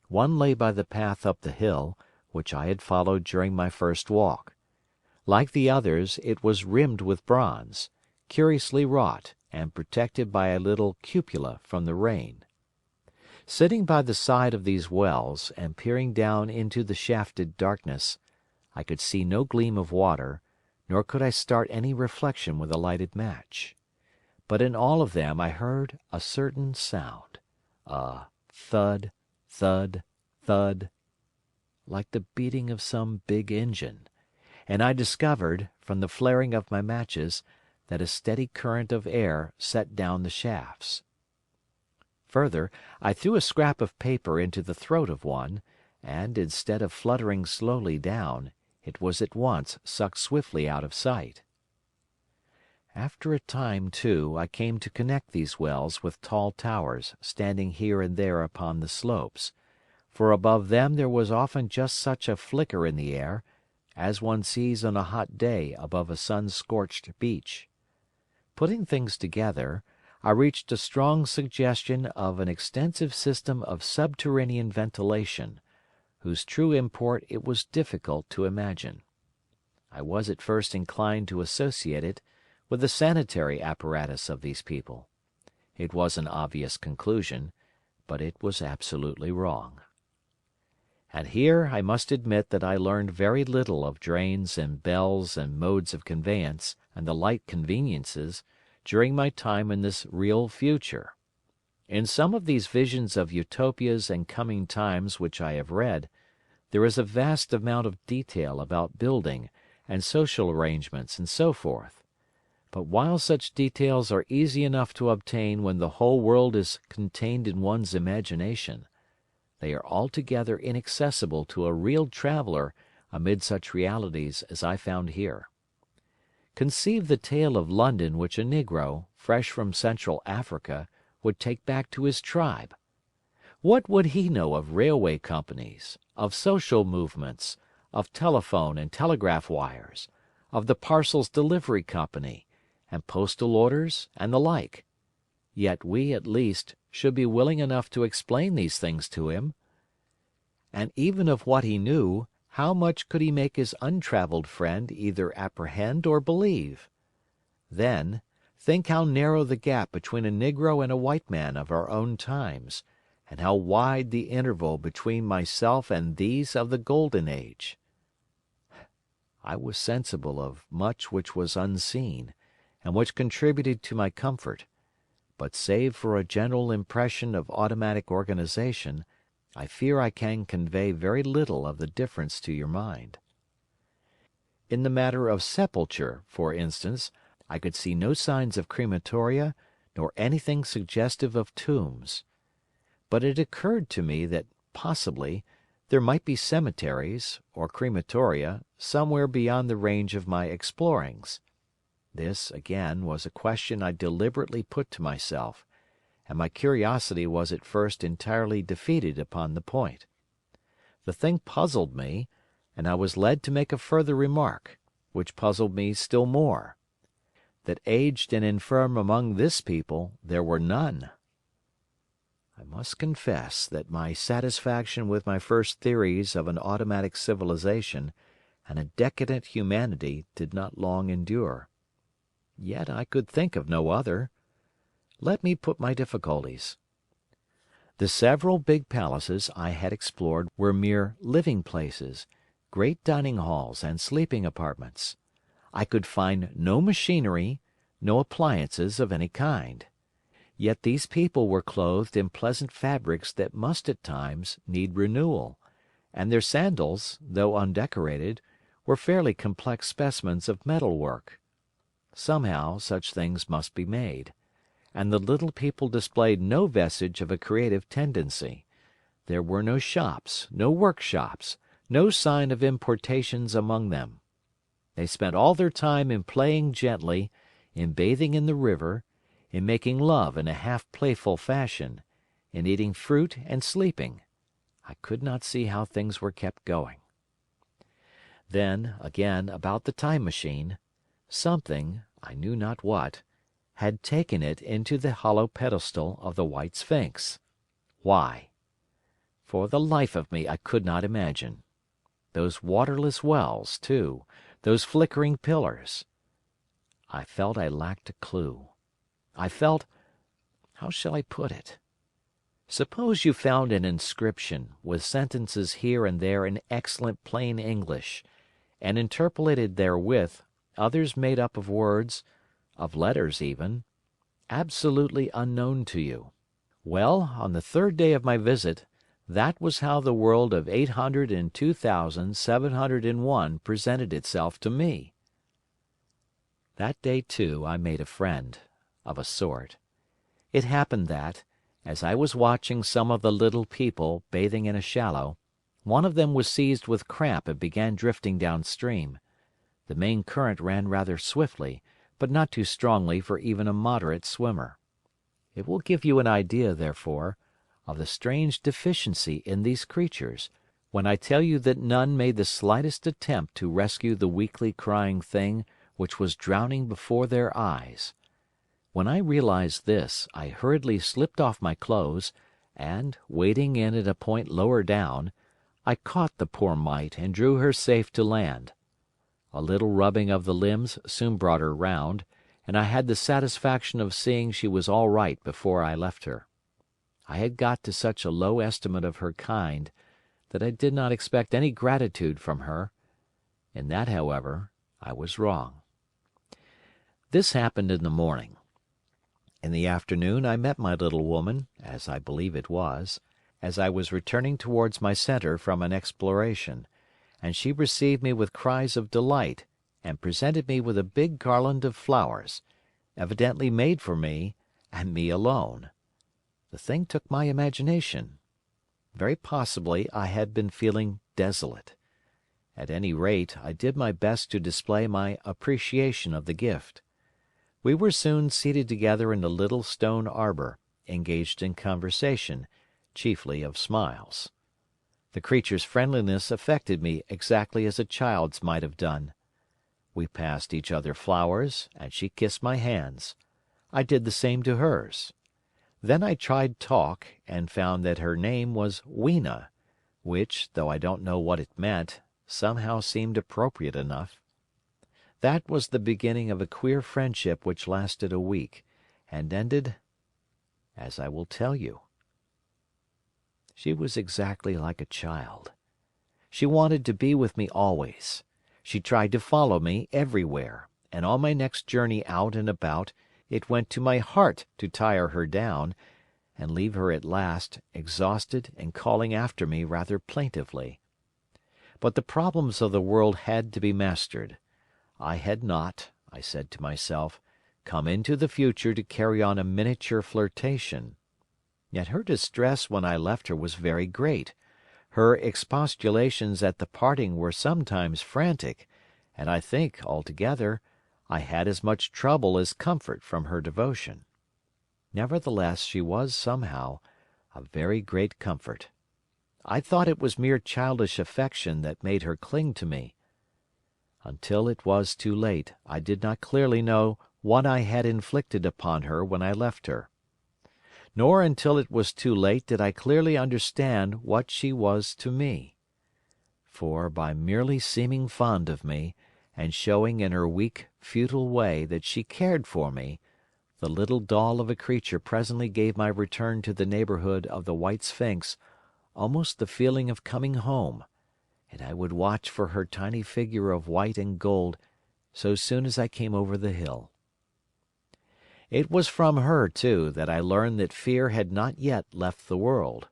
One lay by the path up the hill, which I had followed during my first walk. Like the others, it was rimmed with bronze, curiously wrought and protected by a little cupola from the rain. Sitting by the side of these wells, and peering down into the shafted darkness, I could see no gleam of water, nor could I start any reflection with a lighted match. But in all of them I heard a certain sound, a thud, thud, thud, like the beating of some big engine, and I discovered, from the flaring of my matches, that a steady current of air set down the shafts. Further, I threw a scrap of paper into the throat of one, and, instead of fluttering slowly down, it was at once sucked swiftly out of sight. After a time, too, I came to connect these wells with tall towers standing here and there upon the slopes, for above them there was often just such a flicker in the air as one sees on a hot day above a sun-scorched beach. Putting things together, I reached a strong suggestion of an extensive system of subterranean ventilation, whose true import it was difficult to imagine. I was at first inclined to associate it with the sanitary apparatus of these people. It was an obvious conclusion, but it was absolutely wrong. And here I must admit that I learned very little of drains and bells and modes of conveyance and the like conveniences during my time in this real future. In some of these visions of utopias and coming times which I have read, there is a vast amount of detail about building and social arrangements and so forth. But while such details are easy enough to obtain when the whole world is contained in one's imagination, they are altogether inaccessible to a real traveller amid such realities as I found here. Conceive the tale of London which a negro, fresh from Central Africa, would take back to his tribe. What would he know of railway companies, of social movements, of telephone and telegraph wires, of the parcels delivery company, and postal orders, and the like? Yet we, at least, should be willing enough to explain these things to him. And even of what he knew, how much could he make his untravelled friend either apprehend or believe? Then, think how narrow the gap between a negro and a white man of our own times, and how wide the interval between myself and these of the Golden Age. I was sensible of much which was unseen, and which contributed to my comfort, but save for a general impression of automatic organization, I fear I can convey very little of the difference to your mind. In the matter of sepulture, for instance, I could see no signs of crematoria, nor anything suggestive of tombs. But it occurred to me that, possibly, there might be cemeteries, or crematoria, somewhere beyond the range of my explorings. This, again, was a question I deliberately put to myself, and my curiosity was at first entirely defeated upon the point. The thing puzzled me, and I was led to make a further remark, which puzzled me still more: that aged and infirm among this people there were none. I must confess that my satisfaction with my first theories of an automatic civilization and a decadent humanity did not long endure. Yet I could think of no other. Let me put my difficulties. The several big palaces I had explored were mere living places, great dining halls and sleeping apartments. I could find no machinery, no appliances of any kind. Yet these people were clothed in pleasant fabrics that must at times need renewal, and their sandals, though undecorated, were fairly complex specimens of metalwork. Somehow such things must be made, and the little people displayed no vestige of a creative tendency. There were no shops, no workshops, no sign of importations among them. They spent all their time in playing gently, in bathing in the river, in making love in a half playful fashion, in eating fruit and sleeping. I could not see how things were kept going. Then, again, about the Time Machine, something, I knew not what, had taken it into the hollow pedestal of the White Sphinx. Why? For the life of me I could not imagine. Those waterless wells, too, those flickering pillars. I felt I lacked a clue. I felt—how shall I put it? Suppose you found an inscription with sentences here and there in excellent plain English, and interpolated therewith others made up of words, of letters even, absolutely unknown to you. Well, on the third day of my visit, that was how the world of 802,701 presented itself to me. That day, too, I made a friend, of a sort. It happened that, as I was watching some of the little people bathing in a shallow, one of them was seized with cramp and began drifting downstream. The main current ran rather swiftly, but not too strongly for even a moderate swimmer. It will give you an idea, therefore, of the strange deficiency in these creatures, when I tell you that none made the slightest attempt to rescue the weakly crying thing which was drowning before their eyes. When I realized this, I hurriedly slipped off my clothes, and, wading in at a point lower down, I caught the poor mite and drew her safe to land. A little rubbing of the limbs soon brought her round, and I had the satisfaction of seeing she was all right before I left her. I had got to such a low estimate of her kind that I did not expect any gratitude from her. In that, however, I was wrong. This happened in the morning. In the afternoon I met my little woman, as I believe it was, as I was returning towards my centre from an exploration, and she received me with cries of delight, and presented me with a big garland of flowers, evidently made for me, and me alone. The thing took my imagination. Very possibly I had been feeling desolate. At any rate, I did my best to display my appreciation of the gift. We were soon seated together in a little stone arbour, engaged in conversation, chiefly of smiles. The creature's friendliness affected me exactly as a child's might have done. We passed each other flowers, and she kissed my hands. I did the same to hers. Then I tried talk, and found that her name was Weena, which, though I don't know what it meant, somehow seemed appropriate enough. That was the beginning of a queer friendship which lasted a week, and ended as I will tell you. She was exactly like a child. She wanted to be with me always. She tried to follow me everywhere, and on my next journey out and about it went to my heart to tire her down, and leave her at last, exhausted and calling after me rather plaintively. But the problems of the world had to be mastered. I had not, I said to myself, come into the future to carry on a miniature flirtation. Yet her distress when I left her was very great. Her expostulations at the parting were sometimes frantic, and I think, altogether, I had as much trouble as comfort from her devotion. Nevertheless, she was, somehow, a very great comfort. I thought it was mere childish affection that made her cling to me. Until it was too late, I did not clearly know what I had inflicted upon her when I left her. Nor until it was too late did I clearly understand what she was to me. For, by merely seeming fond of me, and showing in her weak, futile way that she cared for me, the little doll of a creature presently gave my return to the neighbourhood of the White Sphinx almost the feeling of coming home, and I would watch for her tiny figure of white and gold so soon as I came over the hill. It was from her, too, that I learned that fear had not yet left the world.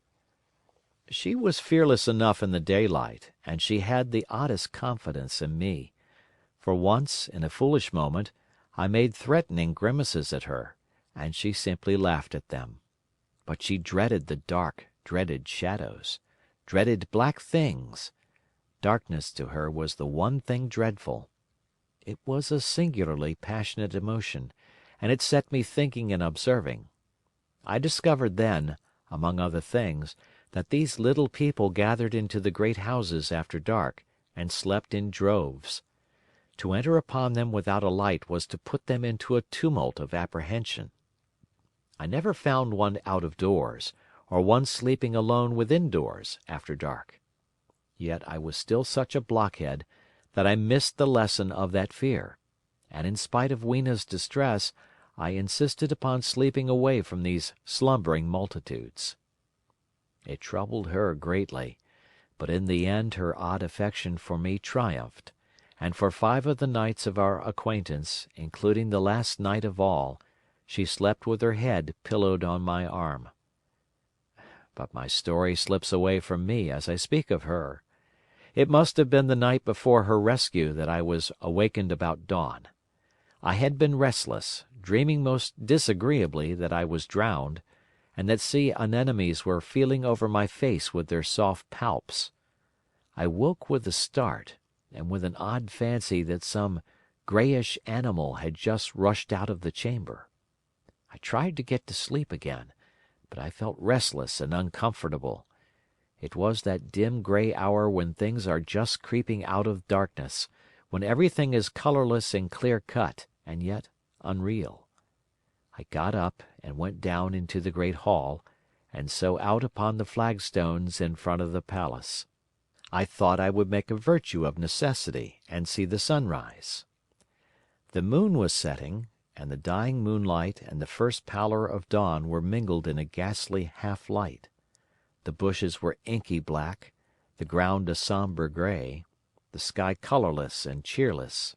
She was fearless enough in the daylight, and she had the oddest confidence in me. For once, in a foolish moment, I made threatening grimaces at her, and she simply laughed at them. But she dreaded the dark, dreaded shadows, dreaded black things. Darkness to her was the one thing dreadful. It was a singularly passionate emotion, and it set me thinking and observing. I discovered then, among other things, that these little people gathered into the great houses after dark, and slept in droves. To enter upon them without a light was to put them into a tumult of apprehension. I never found one out of doors, or one sleeping alone within doors, after dark. Yet I was still such a blockhead that I missed the lesson of that fear, and in spite of Weena's distress, I insisted upon sleeping away from these slumbering multitudes. It troubled her greatly, but in the end her odd affection for me triumphed, and for 5 of the nights of our acquaintance, including the last night of all, she slept with her head pillowed on my arm. But my story slips away from me as I speak of her. It must have been the night before her rescue that I was awakened about dawn. I had been restless, dreaming most disagreeably that I was drowned, and that sea anemones were feeling over my face with their soft palps. I woke with a start, and with an odd fancy that some greyish animal had just rushed out of the chamber. I tried to get to sleep again, but I felt restless and uncomfortable. It was that dim grey hour when things are just creeping out of darkness, when everything is colourless and clear-cut, and yet unreal. I got up and went down into the great hall, and so out upon the flagstones in front of the palace. I thought I would make a virtue of necessity and see the sunrise. The moon was setting, and the dying moonlight and the first pallor of dawn were mingled in a ghastly half-light. The bushes were inky black, the ground a sombre grey, the sky colourless and cheerless.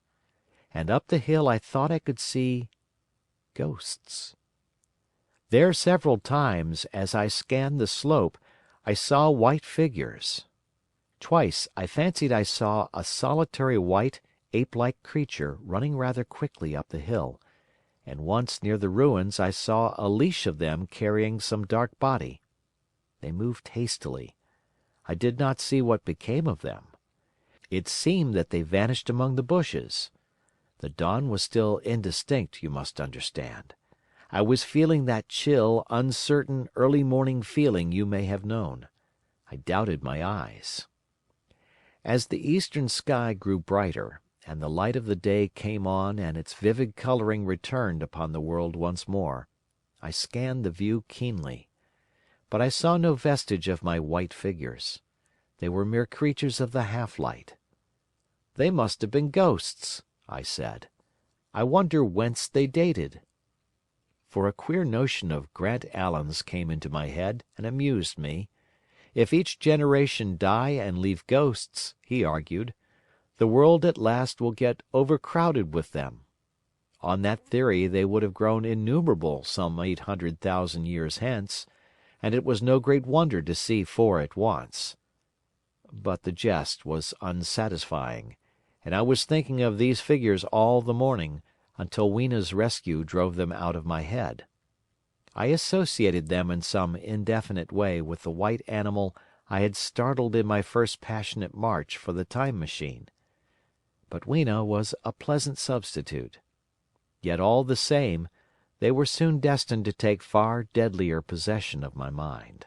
And up the hill I thought I could see ghosts. There several times, as I scanned the slope, I saw white figures. Twice I fancied I saw a solitary white, ape-like creature running rather quickly up the hill, and once near the ruins I saw a leash of them carrying some dark body. They moved hastily. I did not see what became of them. It seemed that they vanished among the bushes. The dawn was still indistinct, you must understand. I was feeling that chill, uncertain, early morning feeling you may have known. I doubted my eyes. As the eastern sky grew brighter, and the light of the day came on and its vivid colouring returned upon the world once more, I scanned the view keenly. But I saw no vestige of my white figures. They were mere creatures of the half-light. They must have been ghosts, I said. I wonder whence they dated. For a queer notion of Grant Allen's came into my head and amused me. If each generation die and leave ghosts, he argued, the world at last will get overcrowded with them. On that theory they would have grown innumerable some 800,000 years hence, and it was no great wonder to see 4 at once. But the jest was unsatisfying, and I was thinking of these figures all the morning, until Weena's rescue drove them out of my head. I associated them in some indefinite way with the white animal I had startled in my first passionate march for the time machine. But Weena was a pleasant substitute. Yet all the same, they were soon destined to take far deadlier possession of my mind.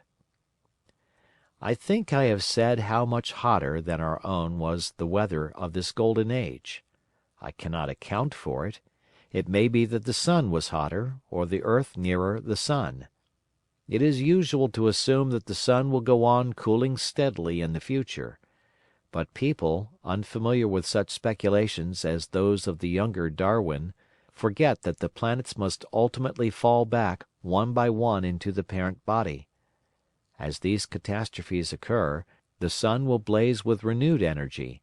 I think I have said how much hotter than our own was the weather of this golden age. I cannot account for it. It may be that the sun was hotter, or the earth nearer the sun. It is usual to assume that the sun will go on cooling steadily in the future. But people, unfamiliar with such speculations as those of the younger Darwin, forget that the planets must ultimately fall back one by one into the parent body. As these catastrophes occur, the sun will blaze with renewed energy,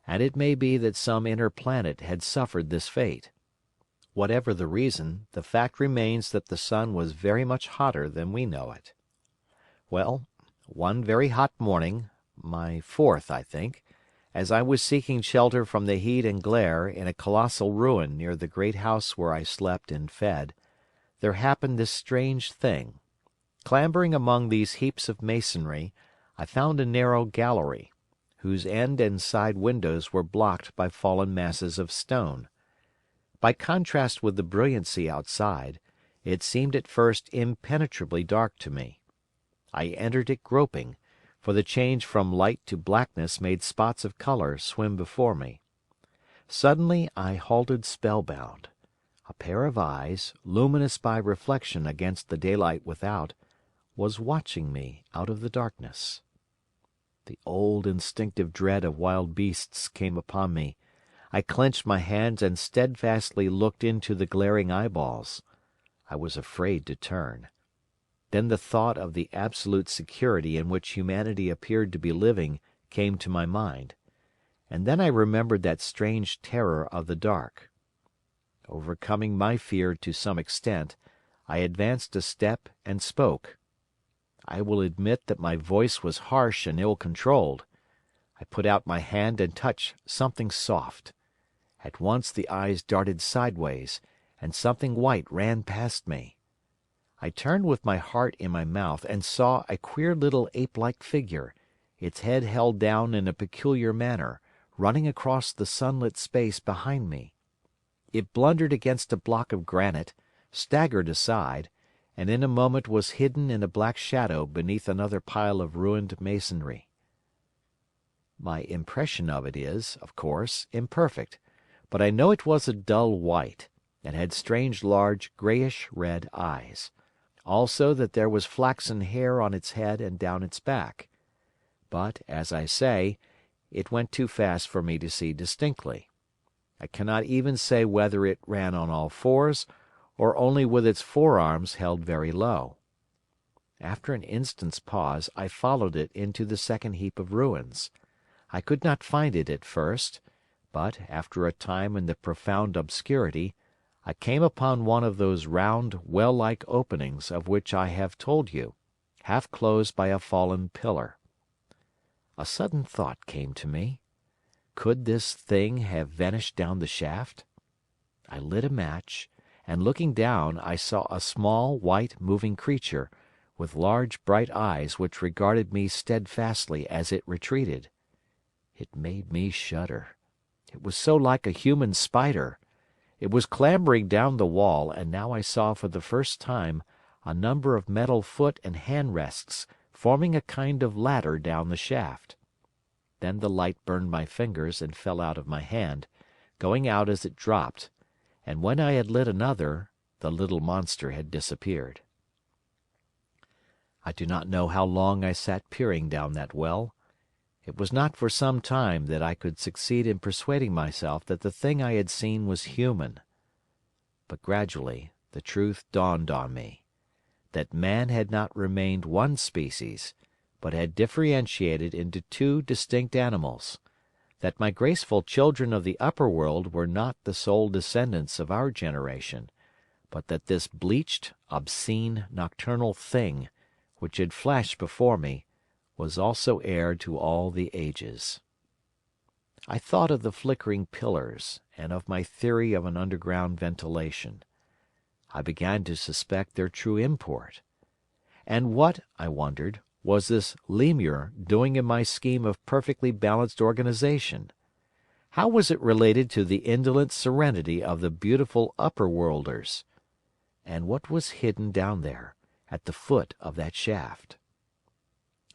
and it may be that some inner planet had suffered this fate. Whatever the reason, the fact remains that the sun was very much hotter than we know it. Well, one very hot morning, my 4th, I think, as I was seeking shelter from the heat and glare in a colossal ruin near the great house where I slept and fed, there happened this strange thing. Clambering among these heaps of masonry, I found a narrow gallery, whose end and side windows were blocked by fallen masses of stone. By contrast with the brilliancy outside, it seemed at first impenetrably dark to me. I entered it groping, for the change from light to blackness made spots of colour swim before me. Suddenly I halted spellbound. A pair of eyes, luminous by reflection against the daylight without, was watching me out of the darkness. The old instinctive dread of wild beasts came upon me. I clenched my hands and steadfastly looked into the glaring eyeballs. I was afraid to turn. Then the thought of the absolute security in which humanity appeared to be living came to my mind. And then I remembered that strange terror of the dark. Overcoming my fear to some extent, I advanced a step and spoke. I will admit that my voice was harsh and ill-controlled. I put out my hand and touched something soft. At once the eyes darted sideways, and something white ran past me. I turned with my heart in my mouth and saw a queer little ape-like figure, its head held down in a peculiar manner, running across the sunlit space behind me. It blundered against a block of granite, staggered aside, and in a moment was hidden in a black shadow beneath another pile of ruined masonry. My impression of it is, of course, imperfect, but I know it was a dull white, and had strange large greyish-red eyes. Also that there was flaxen hair on its head and down its back. But, as I say, it went too fast for me to see distinctly. I cannot even say whether it ran on all fours, or only with its forearms held very low. After an instant's pause, I followed it into the second heap of ruins. I could not find it at first, but, after a time in the profound obscurity, I came upon one of those round, well-like openings of which I have told you, half closed by a fallen pillar. A sudden thought came to me. Could this thing have vanished down the shaft? I lit a match, and looking down I saw a small, white, moving creature, with large bright eyes which regarded me steadfastly as it retreated. It made me shudder. It was so like a human spider. It was clambering down the wall, and now I saw for the first time a number of metal foot and hand rests forming a kind of ladder down the shaft. Then the light burned my fingers and fell out of my hand, going out as it dropped, and when I had lit another, the little monster had disappeared. I do not know how long I sat peering down that well. It was not for some time that I could succeed in persuading myself that the thing I had seen was human. But gradually the truth dawned on me, that man had not remained one species, but had differentiated into two distinct animals, that my graceful children of the upper world were not the sole descendants of our generation, but that this bleached, obscene, nocturnal thing, which had flashed before me, was also heir to all the ages. I thought of the flickering pillars, and of my theory of an underground ventilation. I began to suspect their true import. And what, I wondered, was this lemur doing in my scheme of perfectly balanced organization? How was it related to the indolent serenity of the beautiful upper-worlders? And what was hidden down there, at the foot of that shaft?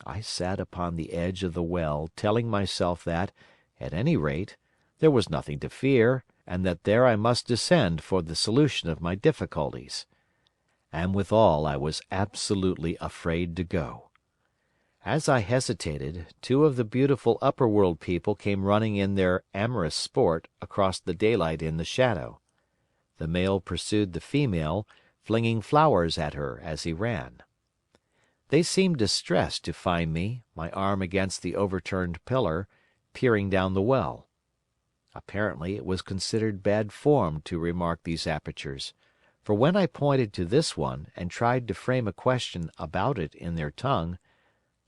I sat upon the edge of the well telling myself that, at any rate, there was nothing to fear, and that there I must descend for the solution of my difficulties. And withal I was absolutely afraid to go. As I hesitated, two of the beautiful upper-world people came running in their amorous sport across the daylight in the shadow. The male pursued the female, flinging flowers at her as he ran. They seemed distressed to find me, my arm against the overturned pillar, peering down the well. Apparently it was considered bad form to remark these apertures, for when I pointed to this one and tried to frame a question about it in their tongue,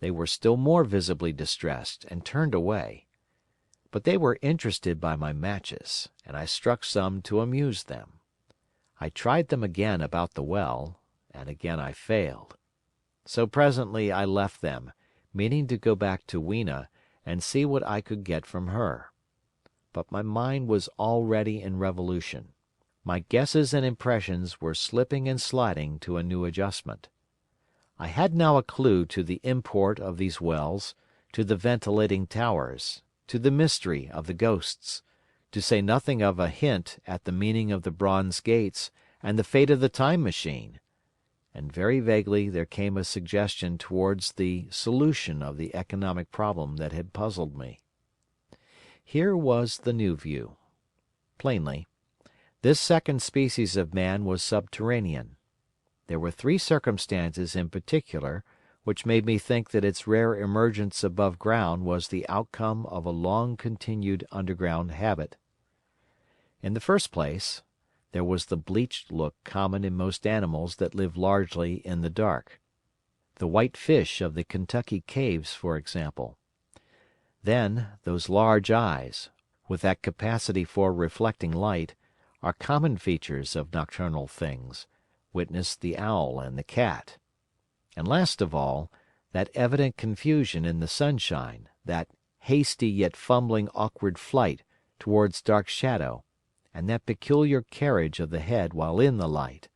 they were still more visibly distressed and turned away. But they were interested by my matches, and I struck some to amuse them. I tried them again about the well, and again I failed. So presently I left them, meaning to go back to Weena and see what I could get from her. But my mind was already in revolution. My guesses and impressions were slipping and sliding to a new adjustment. I had now a clue to the import of these wells, to the ventilating towers, to the mystery of the ghosts, to say nothing of a hint at the meaning of the bronze gates and the fate of the time machine. And very vaguely there came a suggestion towards the solution of the economic problem that had puzzled me. Here was the new view. Plainly, this second species of man was subterranean. There were three circumstances in particular which made me think that its rare emergence above ground was the outcome of a long-continued underground habit. In the first place, there was the bleached look common in most animals that live largely in the dark. The white fish of the Kentucky caves, for example. Then, those large eyes, with that capacity for reflecting light, are common features of nocturnal things, witness the owl and the cat. And last of all, that evident confusion in the sunshine, that hasty yet fumbling awkward flight towards dark shadow, and that peculiar carriage of the head while in the light,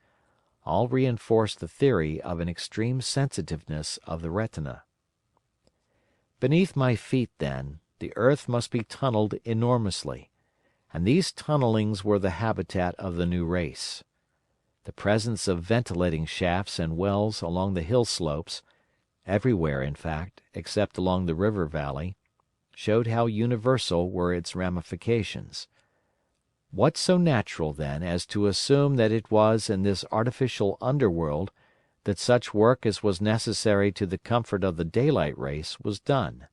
all reinforced the theory of an extreme sensitiveness of the retina. Beneath my feet, then, the earth must be tunnelled enormously, and these tunnellings were the habitat of the new race. The presence of ventilating shafts and wells along the hill slopes, everywhere in fact, except along the river valley, showed how universal were its ramifications. What so natural, then, as to assume that it was in this artificial underworld that such work as was necessary to the comfort of the daylight race was done?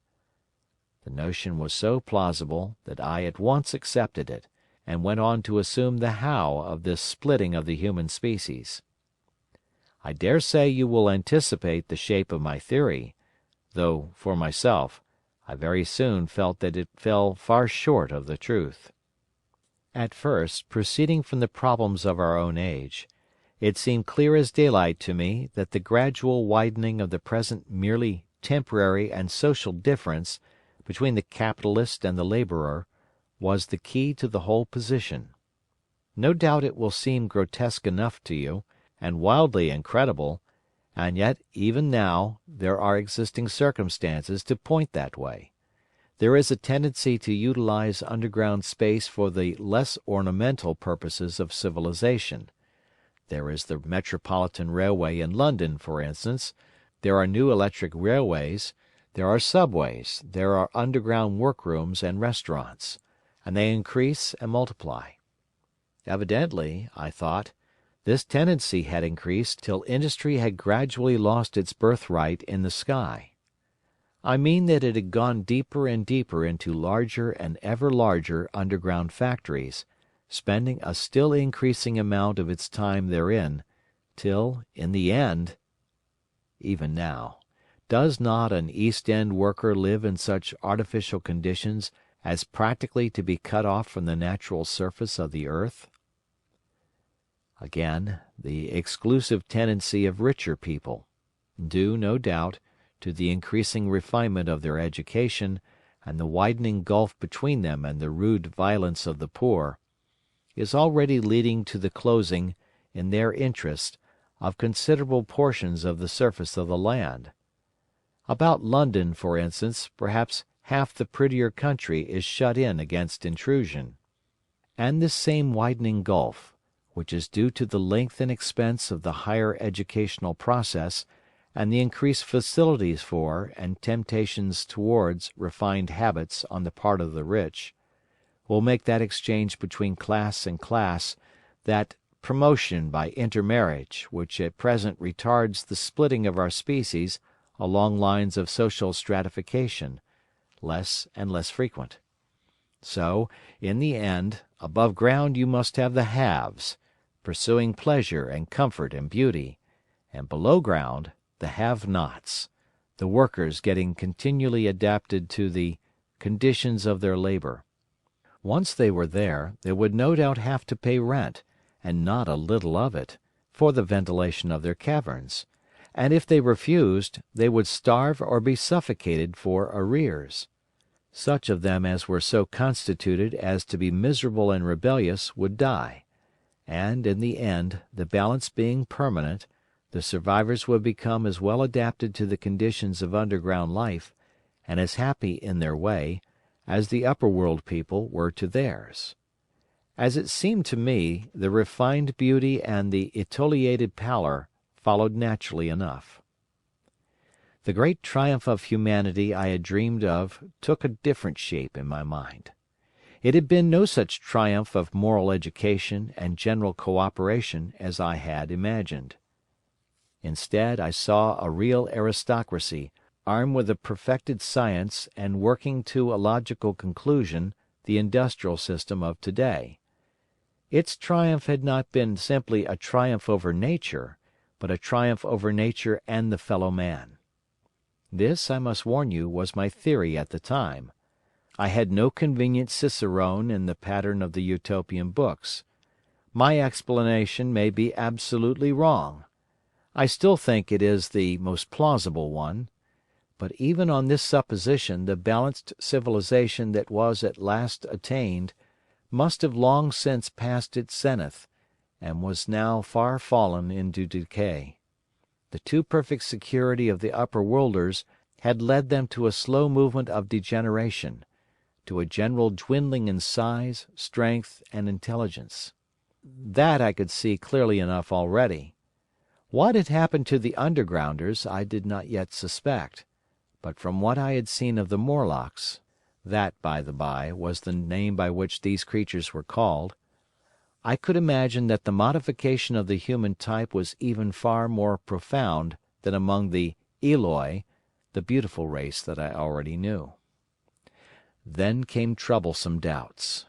The notion was so plausible that I at once accepted it, and went on to assume the how of this splitting of the human species. I dare say you will anticipate the shape of my theory, though, for myself, I very soon felt that it fell far short of the truth. At first, proceeding from the problems of our own age, it seemed clear as daylight to me that the gradual widening of the present merely temporary and social difference between the capitalist and the laborer was the key to the whole position. No doubt it will seem grotesque enough to you, and wildly incredible, and yet even now there are existing circumstances to point that way. There is a tendency to utilize underground space for the less ornamental purposes of civilization. There is the Metropolitan Railway in London, for instance. There are new electric railways. There are subways. There are underground workrooms and restaurants. And they increase and multiply. Evidently, I thought, this tendency had increased till industry had gradually lost its birthright in the sky. I mean that it had gone deeper and deeper into larger and ever larger underground factories, spending a still increasing amount of its time therein, till, in the end, even now, does not an East End worker live in such artificial conditions as practically to be cut off from the natural surface of the earth? Again, the exclusive tendency of richer people, due, no doubt, to the increasing refinement of their education and the widening gulf between them and the rude violence of the poor, is already leading to the closing, in their interest, of considerable portions of the surface of the land. About London, for instance, perhaps half the prettier country is shut in against intrusion. And this same widening gulf, which is due to the length and expense of the higher educational process and the increased facilities for and temptations towards refined habits on the part of the rich, will make that exchange between class and class, that promotion by intermarriage which at present retards the splitting of our species along lines of social stratification, less and less frequent. So, in the end, above ground you must have the haves, pursuing pleasure and comfort and beauty, and below ground the have-nots, the workers getting continually adapted to the conditions of their labor. Once they were there, they would no doubt have to pay rent, and not a little of it, for the ventilation of their caverns, and if they refused, they would starve or be suffocated for arrears. Such of them as were so constituted as to be miserable and rebellious would die, and, in the end, the balance being permanent, the survivors would become as well adapted to the conditions of underground life, and as happy in their way, as the upper world people were to theirs. As it seemed to me, the refined beauty and the etiolated pallor followed naturally enough. The great triumph of humanity I had dreamed of took a different shape in my mind. It had been no such triumph of moral education and general cooperation as I had imagined. Instead, I saw a real aristocracy, armed with a perfected science and working to a logical conclusion the industrial system of today. Its triumph had not been simply a triumph over nature, but a triumph over nature and the fellow man. This, I must warn you, was my theory at the time. I had no convenient cicerone in the pattern of the Utopian books. My explanation may be absolutely wrong. I still think it is the most plausible one. But even on this supposition the balanced civilization that was at last attained must have long since passed its zenith, and was now far fallen into decay. The too perfect security of the upper worlders had led them to a slow movement of degeneration, to a general dwindling in size, strength, and intelligence. That I could see clearly enough already. What had happened to the undergrounders I did not yet suspect, but from what I had seen of the Morlocks, that, by the by, was the name by which these creatures were called, I could imagine that the modification of the human type was even far more profound than among the Eloi, the beautiful race that I already knew. Then came troublesome doubts.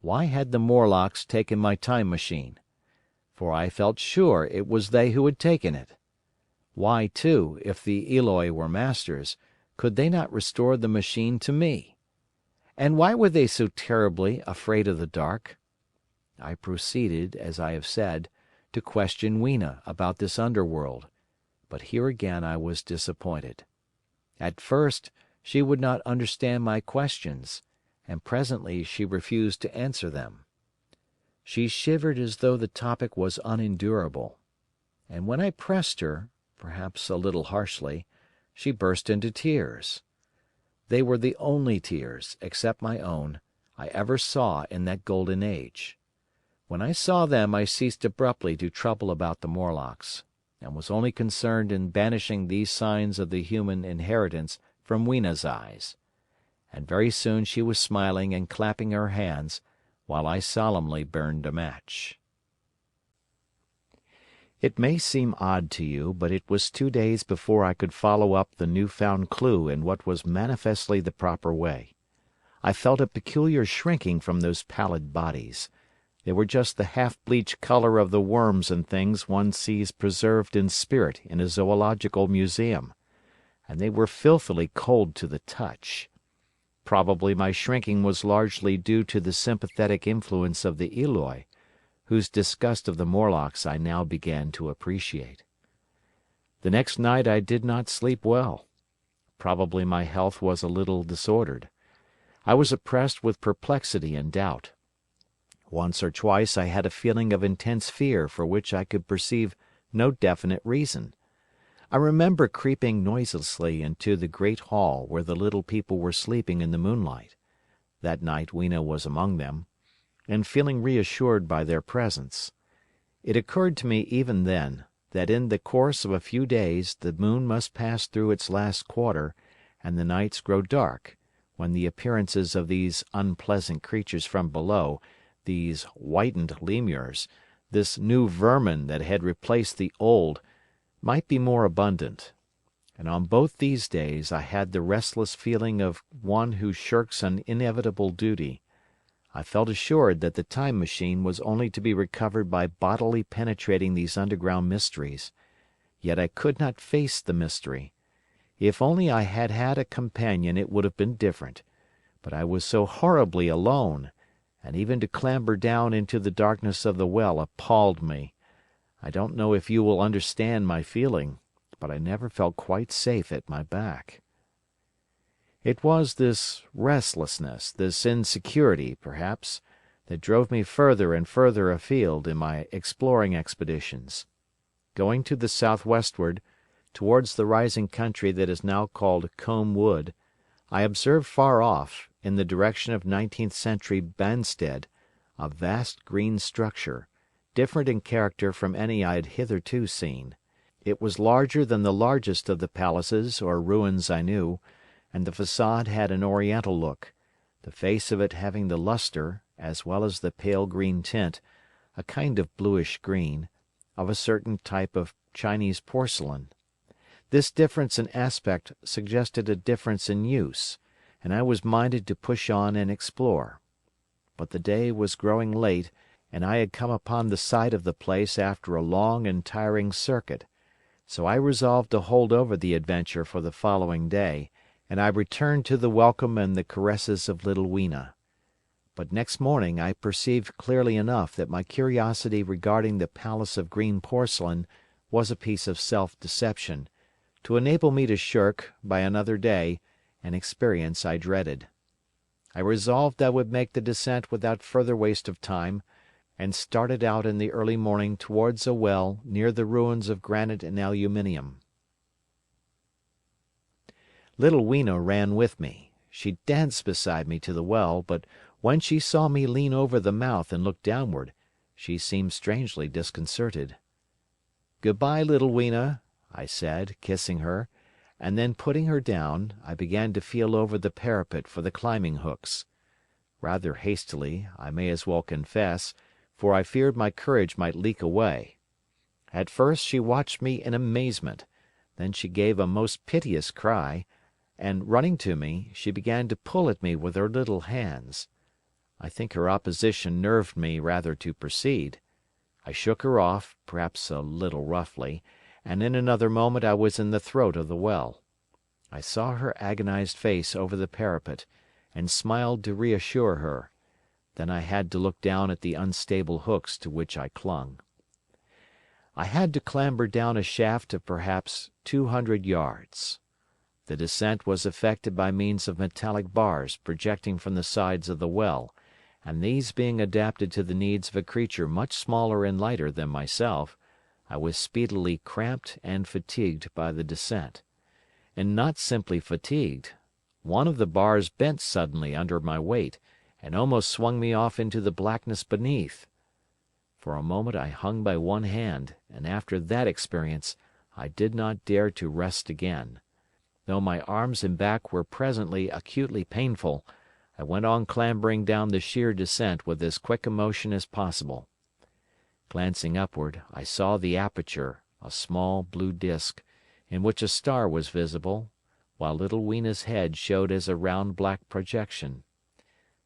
Why had the Morlocks taken my time machine? For I felt sure it was they who had taken it. Why, too, if the Eloi were masters, could they not restore the machine to me? And why were they so terribly afraid of the dark? I proceeded, as I have said, to question Weena about this underworld, but here again I was disappointed. At first she would not understand my questions, and presently she refused to answer them. She shivered as though the topic was unendurable, and when I pressed her, perhaps a little harshly, she burst into tears. They were the only tears, except my own, I ever saw in that golden age. When I saw them I ceased abruptly to trouble about the Morlocks, and was only concerned in banishing these signs of the human inheritance from Weena's eyes. And very soon she was smiling and clapping her hands, while I solemnly burned a match. It may seem odd to you, but it was 2 days before I could follow up the new-found clue in what was manifestly the proper way. I felt a peculiar shrinking from those pallid bodies. They were just the half-bleached color of the worms and things one sees preserved in spirit in a zoological museum, and they were filthily cold to the touch. Probably my shrinking was largely due to the sympathetic influence of the Eloi, whose disgust of the Morlocks I now began to appreciate. The next night I did not sleep well. Probably my health was a little disordered. I was oppressed with perplexity and doubt. Once or twice I had a feeling of intense fear for which I could perceive no definite reason. I remember creeping noiselessly into the great hall where the little people were sleeping in the moonlight—that night Weena was among them—and feeling reassured by their presence. It occurred to me even then that in the course of a few days the moon must pass through its last quarter and the nights grow dark, when the appearances of these unpleasant creatures from below, these whitened lemurs, this new vermin that had replaced the old, might be more abundant. And on both these days I had the restless feeling of one who shirks an inevitable duty. I felt assured that the time machine was only to be recovered by bodily penetrating these underground mysteries. Yet I could not face the mystery. If only I had had a companion it would have been different, but I was so horribly alone, and even to clamber down into the darkness of the well appalled me. I don't know if you will understand my feeling, but I never felt quite safe at my back. It was this restlessness, this insecurity, perhaps, that drove me further and further afield in my exploring expeditions. Going to the southwestward, towards the rising country that is now called Combe Wood, I observed far off, in the direction of 19th-century Banstead, a vast green structure, different in character from any I had hitherto seen. It was larger than the largest of the palaces or ruins I knew, and the façade had an oriental look, the face of it having the lustre, as well as the pale green tint, a kind of bluish green, of a certain type of Chinese porcelain. This difference in aspect suggested a difference in use, and I was minded to push on and explore. But the day was growing late, and I had come upon the site of the place after a long and tiring circuit, so I resolved to hold over the adventure for the following day, and I returned to the welcome and the caresses of little Weena. But next morning I perceived clearly enough that my curiosity regarding the palace of green porcelain was a piece of self-deception, to enable me to shirk, by another day, an experience I dreaded. I resolved I would make the descent without further waste of time, and started out in the early morning towards a well near the ruins of granite and aluminium. Little Weena ran with me. She danced beside me to the well, but when she saw me lean over the mouth and look downward, she seemed strangely disconcerted. "Good-bye, little Weena," I said, kissing her, and then putting her down, I began to feel over the parapet for the climbing hooks. Rather hastily, I may as well confess, for I feared my courage might leak away. At first she watched me in amazement, then she gave a most piteous cry, and running to me, she began to pull at me with her little hands. I think her opposition nerved me rather to proceed. I shook her off, perhaps a little roughly, and in another moment I was in the throat of the well. I saw her agonized face over the parapet, and smiled to reassure her. Then I had to look down at the unstable hooks to which I clung. I had to clamber down a shaft of perhaps 200 yards. The descent was effected by means of metallic bars projecting from the sides of the well, and these being adapted to the needs of a creature much smaller and lighter than myself, I was speedily cramped and fatigued by the descent. And not simply fatigued. One of the bars bent suddenly under my weight, and almost swung me off into the blackness beneath. For a moment I hung by one hand, and after that experience I did not dare to rest again. Though my arms and back were presently acutely painful, I went on clambering down the sheer descent with as quick a motion as possible. Glancing upward, I saw the aperture, a small blue disk, in which a star was visible, while little Weena's head showed as a round black projection.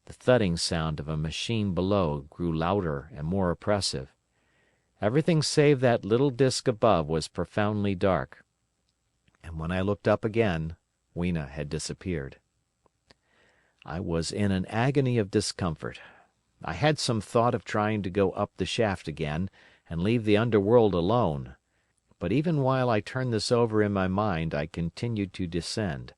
The thudding sound of a machine below grew louder and more oppressive. Everything save that little disk above was profoundly dark, and when I looked up again, Weena had disappeared. I was in an agony of discomfort. I had some thought of trying to go up the shaft again, and leave the underworld alone. But even while I turned this over in my mind I continued to descend.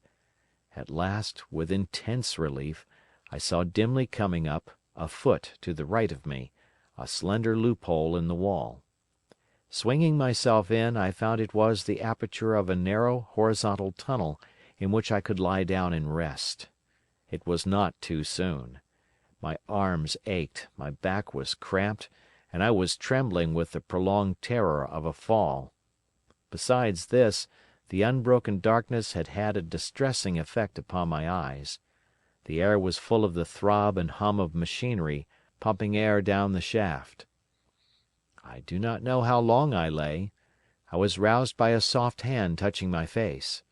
At last, with intense relief, I saw dimly coming up, a foot to the right of me, a slender loophole in the wall. Swinging myself in, I found it was the aperture of a narrow horizontal tunnel in which I could lie down and rest. It was not too soon. My arms ached, my back was cramped, and I was trembling with the prolonged terror of a fall. Besides this, the unbroken darkness had had a distressing effect upon my eyes. The air was full of the throb and hum of machinery pumping air down the shaft. I do not know how long I lay. I was roused by a soft hand touching my face.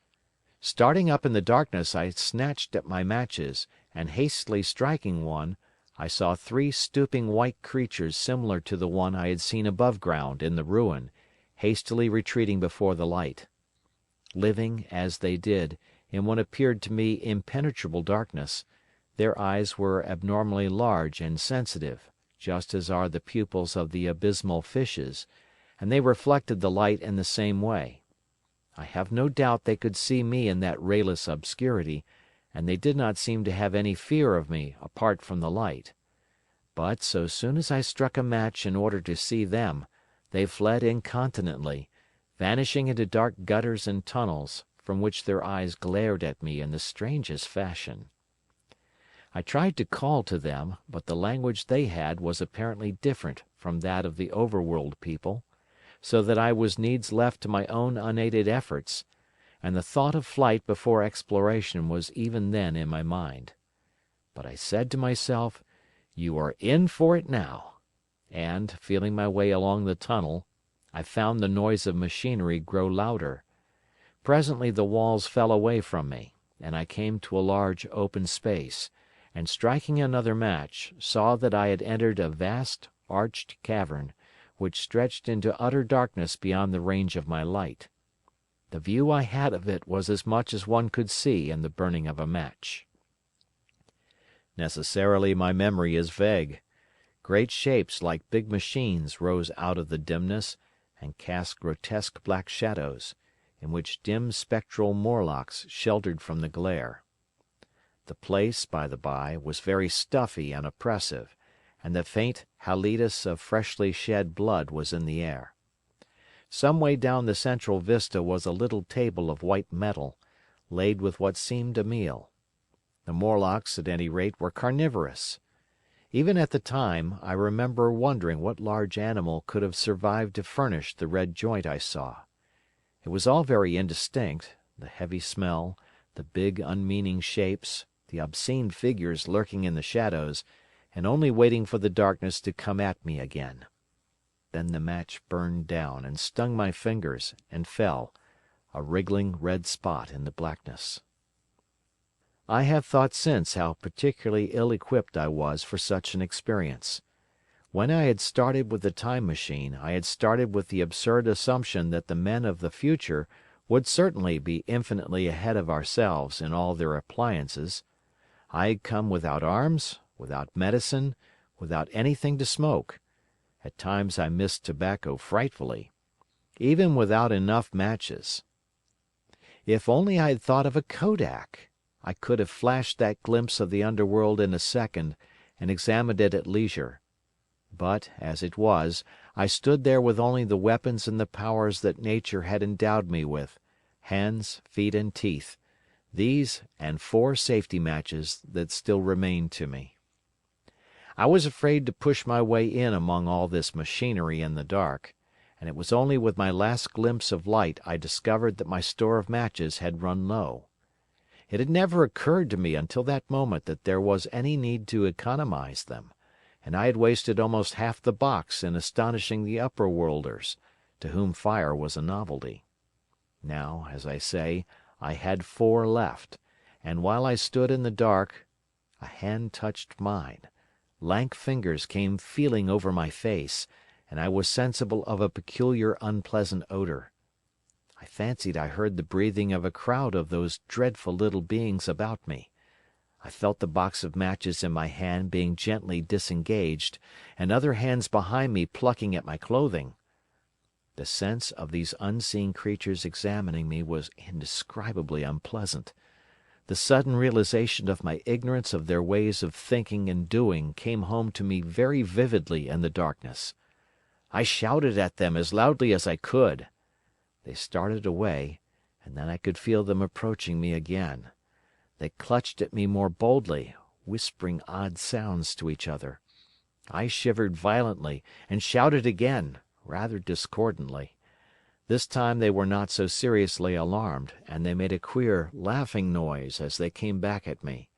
Starting up in the darkness, I snatched at my matches, and hastily striking one, I saw 3 stooping white creatures similar to the one I had seen above ground in the ruin, hastily retreating before the light. Living, as they did, in what appeared to me impenetrable darkness, their eyes were abnormally large and sensitive, just as are the pupils of the abysmal fishes, and they reflected the light in the same way. I have no doubt they could see me in that rayless obscurity, and they did not seem to have any fear of me apart from the light. But so soon as I struck a match in order to see them, they fled incontinently, vanishing into dark gutters and tunnels, from which their eyes glared at me in the strangest fashion. I tried to call to them, but the language they had was apparently different from that of the overworld people, so that I was needs left to my own unaided efforts, and the thought of flight before exploration was even then in my mind. But I said to myself, "You are in for it now," and, feeling my way along the tunnel, I found the noise of machinery grow louder. Presently the walls fell away from me, and I came to a large open space, and striking another match, saw that I had entered a vast, arched cavern, which stretched into utter darkness beyond the range of my light. The view I had of it was as much as one could see in the burning of a match. Necessarily my memory is vague. Great shapes like big machines rose out of the dimness and cast grotesque black shadows, in which dim spectral Morlocks sheltered from the glare. The place, by the by, was very stuffy and oppressive, and the faint halitus of freshly shed blood was in the air. Some way down the central vista was a little table of white metal, laid with what seemed a meal. The Morlocks, at any rate, were carnivorous. Even at the time, I remember wondering what large animal could have survived to furnish the red joint I saw. It was all very indistinct, the heavy smell, the big unmeaning shapes, the obscene figures lurking in the shadows, and only waiting for the darkness to come at me again. Then the match burned down and stung my fingers and fell, a wriggling red spot in the blackness. I have thought since how particularly ill-equipped I was for such an experience. When I had started with the Time Machine, I had started with the absurd assumption that the men of the future would certainly be infinitely ahead of ourselves in all their appliances. I had come without arms, without medicine, without anything to smoke. At times I missed tobacco frightfully, even without enough matches. If only I had thought of a kodak! I could have flashed that glimpse of the underworld in a second and examined it at leisure. But, as it was, I stood there with only the weapons and the powers that Nature had endowed me with, hands, feet and teeth, these and 4 safety matches that still remained to me. I was afraid to push my way in among all this machinery in the dark, and it was only with my last glimpse of light I discovered that my store of matches had run low. It had never occurred to me until that moment that there was any need to economize them, and I had wasted almost half the box in astonishing the upper worlders, to whom fire was a novelty. Now, as I say, I had 4 left, and while I stood in the dark, a hand touched mine, lank fingers came feeling over my face, and I was sensible of a peculiar unpleasant odour. I fancied I heard the breathing of a crowd of those dreadful little beings about me. I felt the box of matches in my hand being gently disengaged, and other hands behind me plucking at my clothing. The sense of these unseen creatures examining me was indescribably unpleasant. The sudden realization of my ignorance of their ways of thinking and doing came home to me very vividly in the darkness. I shouted at them as loudly as I could. They started away, and then I could feel them approaching me again. They clutched at me more boldly, whispering odd sounds to each other. I shivered violently, and shouted again, rather discordantly. This time they were not so seriously alarmed, and they made a queer, laughing noise as they came back at me.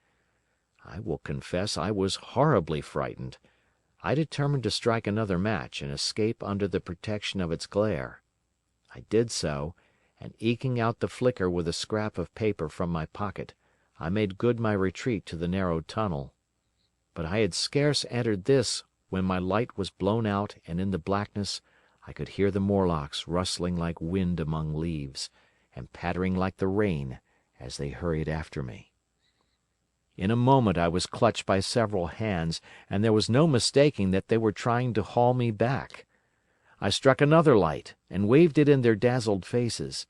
I will confess I was horribly frightened. I determined to strike another match and escape under the protection of its glare. I did so, and eking out the flicker with a scrap of paper from my pocket, I made good my retreat to the narrow tunnel. But I had scarce entered this when my light was blown out, and in the blackness I could hear the Morlocks rustling like wind among leaves, and pattering like the rain as they hurried after me. In a moment I was clutched by several hands, and there was no mistaking that they were trying to haul me back. I struck another light, and waved it in their dazzled faces.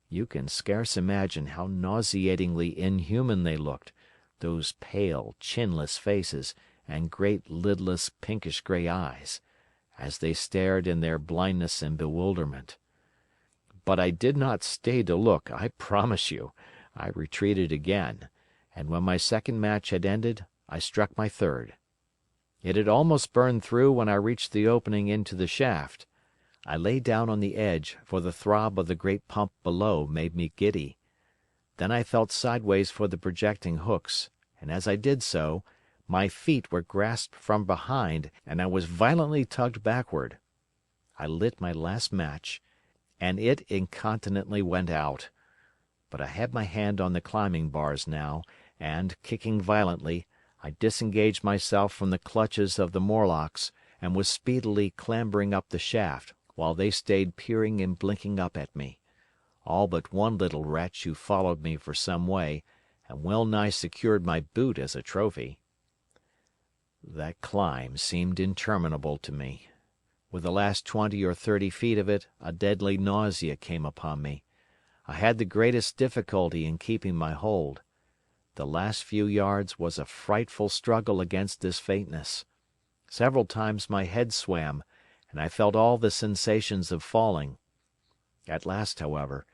You can scarce imagine how nauseatingly inhuman they looked, those pale, chinless faces and great lidless pinkish grey eyes, as they stared in their blindness and bewilderment. But I did not stay to look, I promise you. I retreated again, and when my second match had ended, I struck my third. It had almost burned through when I reached the opening into the shaft. I lay down on the edge, for the throb of the great pump below made me giddy. Then I felt sideways for the projecting hooks, and as I did so, my feet were grasped from behind and I was violently tugged backward. I lit my last match, and it incontinently went out. But I had my hand on the climbing bars now, and, kicking violently, I disengaged myself from the clutches of the Morlocks and was speedily clambering up the shaft, while they stayed peering and blinking up at me, all but one little wretch who followed me for some way and well nigh secured my boot as a trophy. That climb seemed interminable to me. With the last 20 or 30 feet of it a deadly nausea came upon me. I had the greatest difficulty in keeping my hold. The last few yards was a frightful struggle against this faintness. Several times my head swam, and I felt all the sensations of falling. At last, however,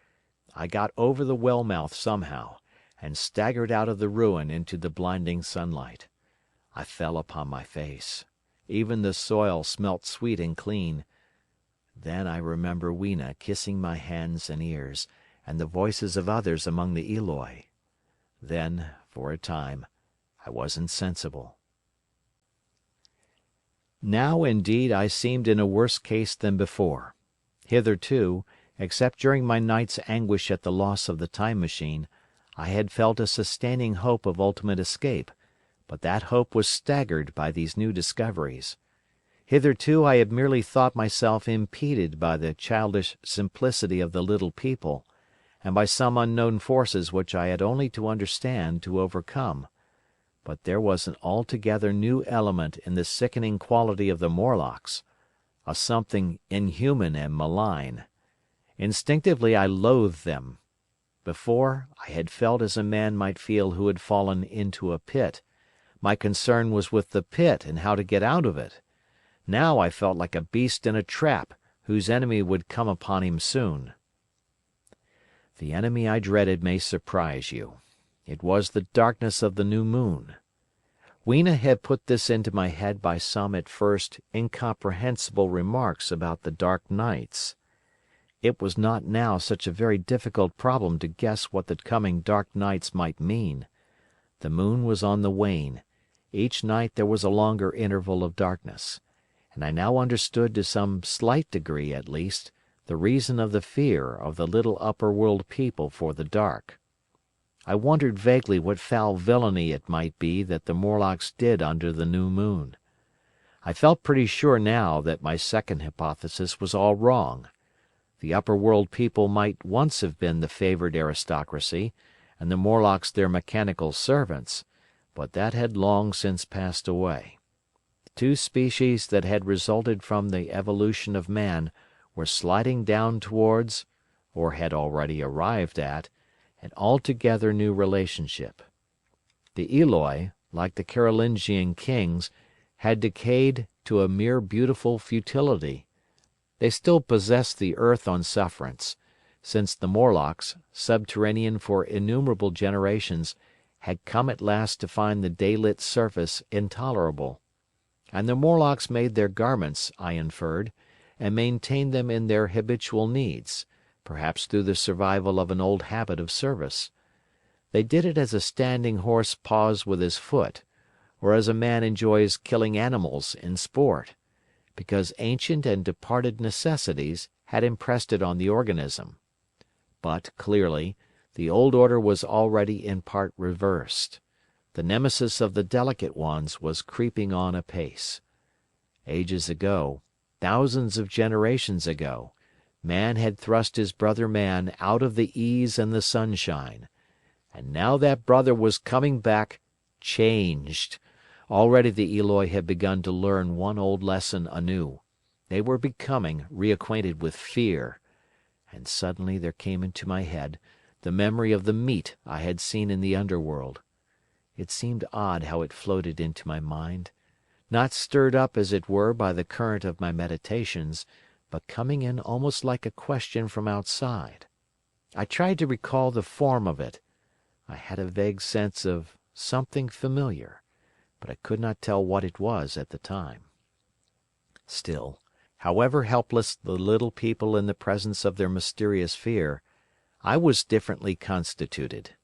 I got over the well mouth somehow, and staggered out of the ruin into the blinding sunlight. I fell upon my face. Even the soil smelt sweet and clean. Then I remember Weena kissing my hands and ears, and the voices of others among the Eloi. Then, for a time, I was insensible. Now indeed I seemed in a worse case than before. Hitherto, except during my night's anguish at the loss of the Time Machine, I had felt a sustaining hope of ultimate escape, but that hope was staggered by these new discoveries. Hitherto I had merely thought myself impeded by the childish simplicity of the little people, and by some unknown forces which I had only to understand to overcome. But there was an altogether new element in the sickening quality of the Morlocks, a something inhuman and malign. Instinctively I loathed them. Before, I had felt as a man might feel who had fallen into a pit. My concern was with the pit and how to get out of it. Now I felt like a beast in a trap whose enemy would come upon him soon. The enemy I dreaded may surprise you. It was the darkness of the new moon. Weena had put this into my head by some at first incomprehensible remarks about the dark nights. It was not now such a very difficult problem to guess what the coming dark nights might mean. The moon was on the wane. Each night there was a longer interval of darkness, and I now understood to some slight degree at least the reason of the fear of the little upper world people for the dark. I wondered vaguely what foul villainy it might be that the Morlocks did under the new moon. I felt pretty sure now that my second hypothesis was all wrong. The upper world people might once have been the favoured aristocracy, and the Morlocks their mechanical servants, but that had long since passed away. The two species that had resulted from the evolution of man were sliding down towards, or had already arrived at, an altogether new relationship. The Eloi, like the Carolingian kings, had decayed to a mere beautiful futility. They still possessed the earth on sufferance, since the Morlocks, subterranean for innumerable generations, had come at last to find the day-lit surface intolerable. And the Morlocks made their garments, I inferred, and maintained them in their habitual needs, perhaps through the survival of an old habit of service. They did it as a standing horse paws with his foot, or as a man enjoys killing animals in sport, because ancient and departed necessities had impressed it on the organism. But, clearly, the old order was already in part reversed. The nemesis of the delicate ones was creeping on apace. Ages ago, thousands of generations ago, man had thrust his brother man out of the ease and the sunshine. And now that brother was coming back, changed. Already the Eloi had begun to learn one old lesson anew. They were becoming reacquainted with fear. and suddenly there came into my head the memory of the meat I had seen in the underworld. It seemed odd how it floated into my mind, not stirred up as it were by the current of my meditations, but coming in almost like a question from outside. I tried to recall the form of it. I had a vague sense of something familiar, but I could not tell what it was at the time. Still, however helpless the little people in the presence of their mysterious fear, I was differently constituted.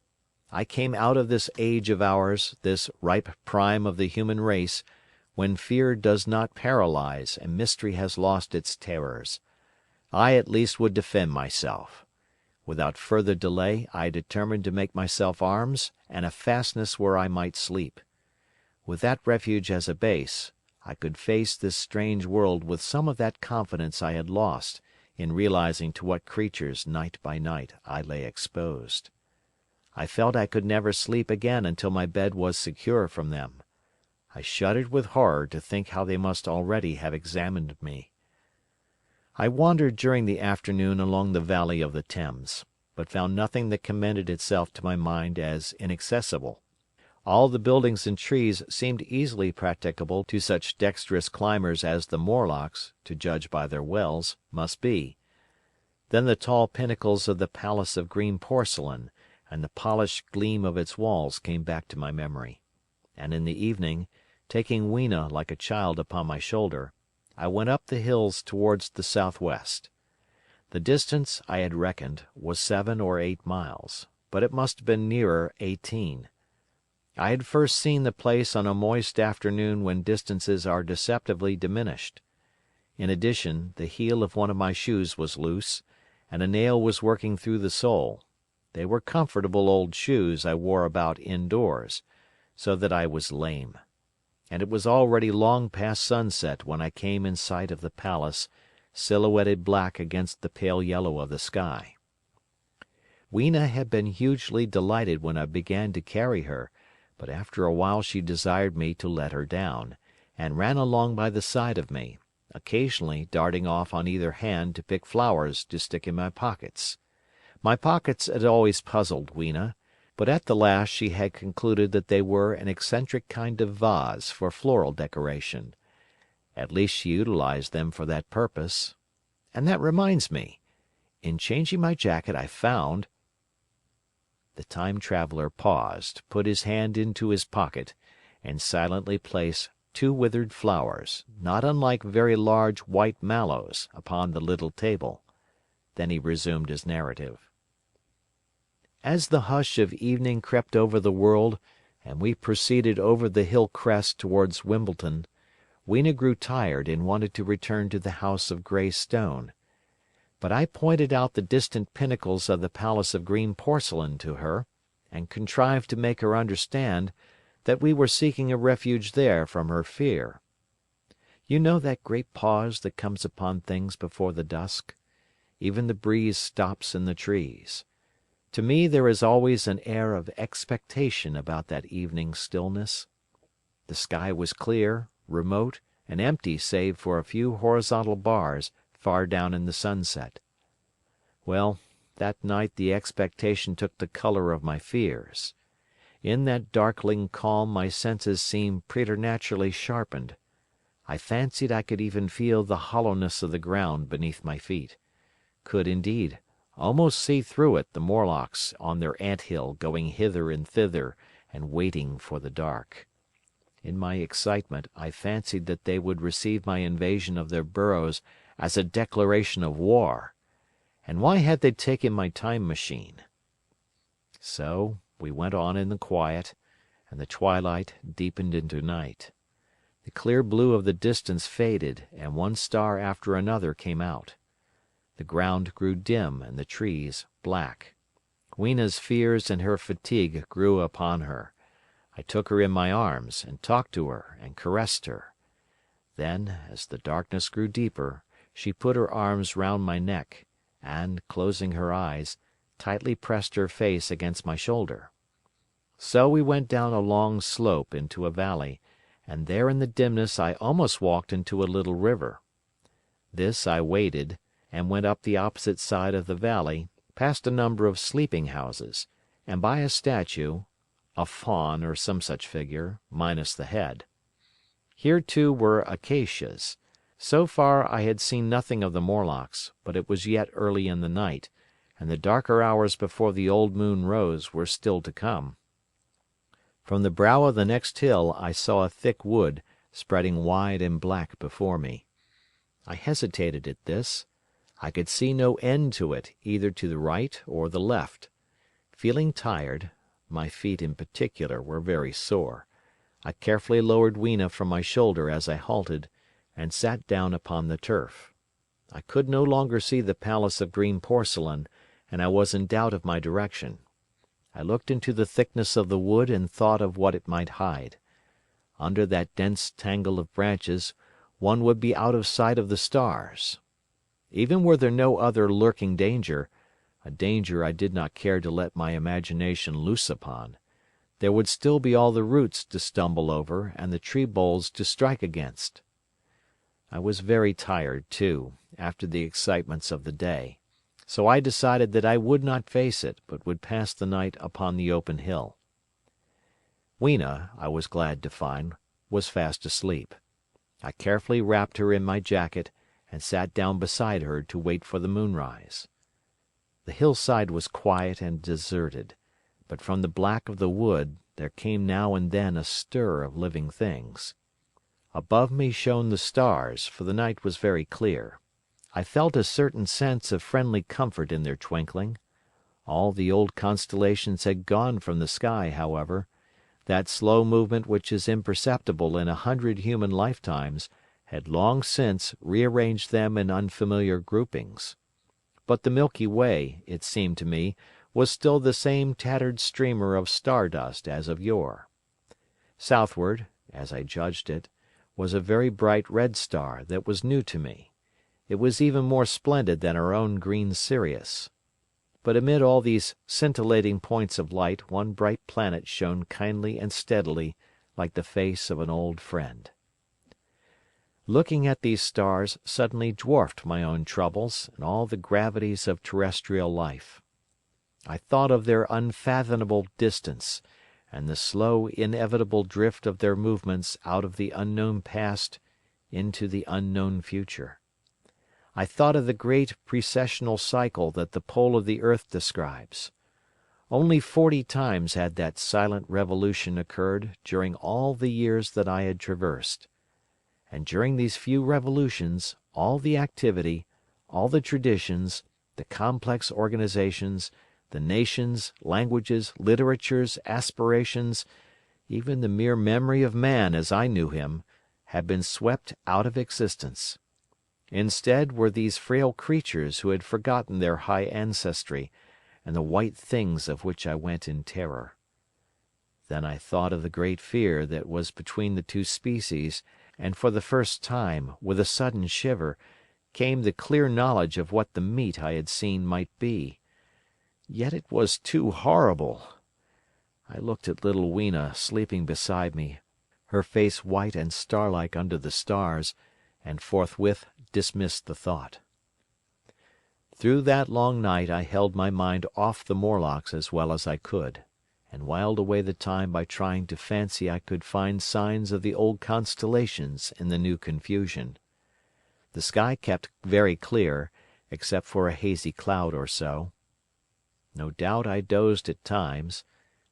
I came out of this age of ours, this ripe prime of the human race, when fear does not paralyze and mystery has lost its terrors. I at least would defend myself. Without further delay I determined to make myself arms and a fastness where I might sleep. With that refuge as a base, I could face this strange world with some of that confidence I had lost in realizing to what creatures night by night I lay exposed. I felt I could never sleep again until my bed was secure from them. I shuddered with horror to think how they must already have examined me. I wandered during the afternoon along the valley of the Thames, but found nothing that commended itself to my mind as inaccessible. All the buildings and trees seemed easily practicable to such dexterous climbers as the Morlocks, to judge by their wells, must be. Then the tall pinnacles of the Palace of Green Porcelain and the polished gleam of its walls came back to my memory, and in the evening, taking Weena like a child upon my shoulder, I went up the hills towards the southwest. The distance, I had reckoned, was 7 or 8 miles, but it must have been nearer 18. I had first seen the place on a moist afternoon when distances are deceptively diminished. In addition, the heel of one of my shoes was loose, and a nail was working through the sole. They were comfortable old shoes I wore about indoors, so that I was lame. And it was already long past sunset when I came in sight of the palace, silhouetted black against the pale yellow of the sky. Weena had been hugely delighted when I began to carry her, but after a while she desired me to let her down, and ran along by the side of me, occasionally darting off on either hand to pick flowers to stick in my pockets. My pockets had always puzzled Weena, but at the last she had concluded that they were an eccentric kind of vase for floral decoration. At least she utilized them for that purpose. And that reminds me. In changing my jacket I found— The time traveller paused, put his hand into his pocket, and silently placed 2 withered flowers, not unlike very large white mallows, upon the little table. Then he resumed his narrative. As the hush of evening crept over the world, and we proceeded over the hill crest towards Wimbledon, Weena grew tired and wanted to return to the house of grey stone. But I pointed out the distant pinnacles of the Palace of Green Porcelain to her, and contrived to make her understand that we were seeking a refuge there from her fear. You know that great pause that comes upon things before the dusk? Even the breeze stops in the trees. To me there is always an air of expectation about that evening stillness. The sky was clear, remote, and empty save for a few horizontal bars far down in the sunset. Well, that night the expectation took the colour of my fears. In that darkling calm my senses seemed preternaturally sharpened. I fancied I could even feel the hollowness of the ground beneath my feet; could, indeed, almost see through it the Morlocks on their ant-hill going hither and thither and waiting for the dark. In my excitement I fancied that they would receive my invasion of their burrows as a declaration of war. And why had they taken my time machine? So we went on in the quiet, and the twilight deepened into night. The clear blue of the distance faded, and one star after another came out. The ground grew dim and the trees black. Weena's fears and her fatigue grew upon her. I took her in my arms, and talked to her, and caressed her. Then, as the darkness grew deeper, she put her arms round my neck, and, closing her eyes, tightly pressed her face against my shoulder. So we went down a long slope into a valley, and there in the dimness I almost walked into a little river. This I waded, and went up the opposite side of the valley, past a number of sleeping houses, and by a statue, a faun or some such figure, minus the head. Here too were acacias. So far I had seen nothing of the Morlocks, but it was yet early in the night, and the darker hours before the old moon rose were still to come. From the brow of the next hill I saw a thick wood spreading wide and black before me. I hesitated at this. I could see no end to it, either to the right or the left. Feeling tired, my feet in particular were very sore, I carefully lowered Weena from my shoulder as I halted, and sat down upon the turf. I could no longer see the palace of green porcelain, and I was in doubt of my direction. I looked into the thickness of the wood and thought of what it might hide. Under that dense tangle of branches one would be out of sight of the stars. Even were there no other lurking danger, a danger I did not care to let my imagination loose upon, there would still be all the roots to stumble over and the tree boles to strike against. I was very tired, too, after the excitements of the day, so I decided that I would not face it, but would pass the night upon the open hill. Weena, I was glad to find, was fast asleep. I carefully wrapped her in my jacket and sat down beside her to wait for the moonrise. The hillside was quiet and deserted, but from the black of the wood there came now and then a stir of living things. Above me shone the stars, for the night was very clear. I felt a certain sense of friendly comfort in their twinkling. All the old constellations had gone from the sky, however. That slow movement which is imperceptible in 100 human lifetimes had long since rearranged them in unfamiliar groupings. But the Milky Way, it seemed to me, was still the same tattered streamer of star dust as of yore. Southward, as I judged it, was a very bright red star that was new to me. It was even more splendid than our own green Sirius. But amid all these scintillating points of light one bright planet shone kindly and steadily like the face of an old friend. Looking at these stars suddenly dwarfed my own troubles and all the gravities of terrestrial life. I thought of their unfathomable distance, and the slow, inevitable drift of their movements out of the unknown past into the unknown future. I thought of the great precessional cycle that the pole of the earth describes. Only 40 times had that silent revolution occurred during all the years that I had traversed. And during these few revolutions all the activity, all the traditions, the complex organizations, the nations, languages, literatures, aspirations, even the mere memory of man as I knew him, had been swept out of existence. Instead were these frail creatures who had forgotten their high ancestry, and the white things of which I went in terror. Then I thought of the great fear that was between the two species, and for the first time, with a sudden shiver, came the clear knowledge of what the meat I had seen might be. Yet it was too horrible. I looked at little Weena sleeping beside me, her face white and starlike under the stars, and forthwith dismissed the thought. Through that long night I held my mind off the Morlocks as well as I could, and whiled away the time by trying to fancy I could find signs of the old constellations in the new confusion. The sky kept very clear, except for a hazy cloud or so. No doubt I dozed at times.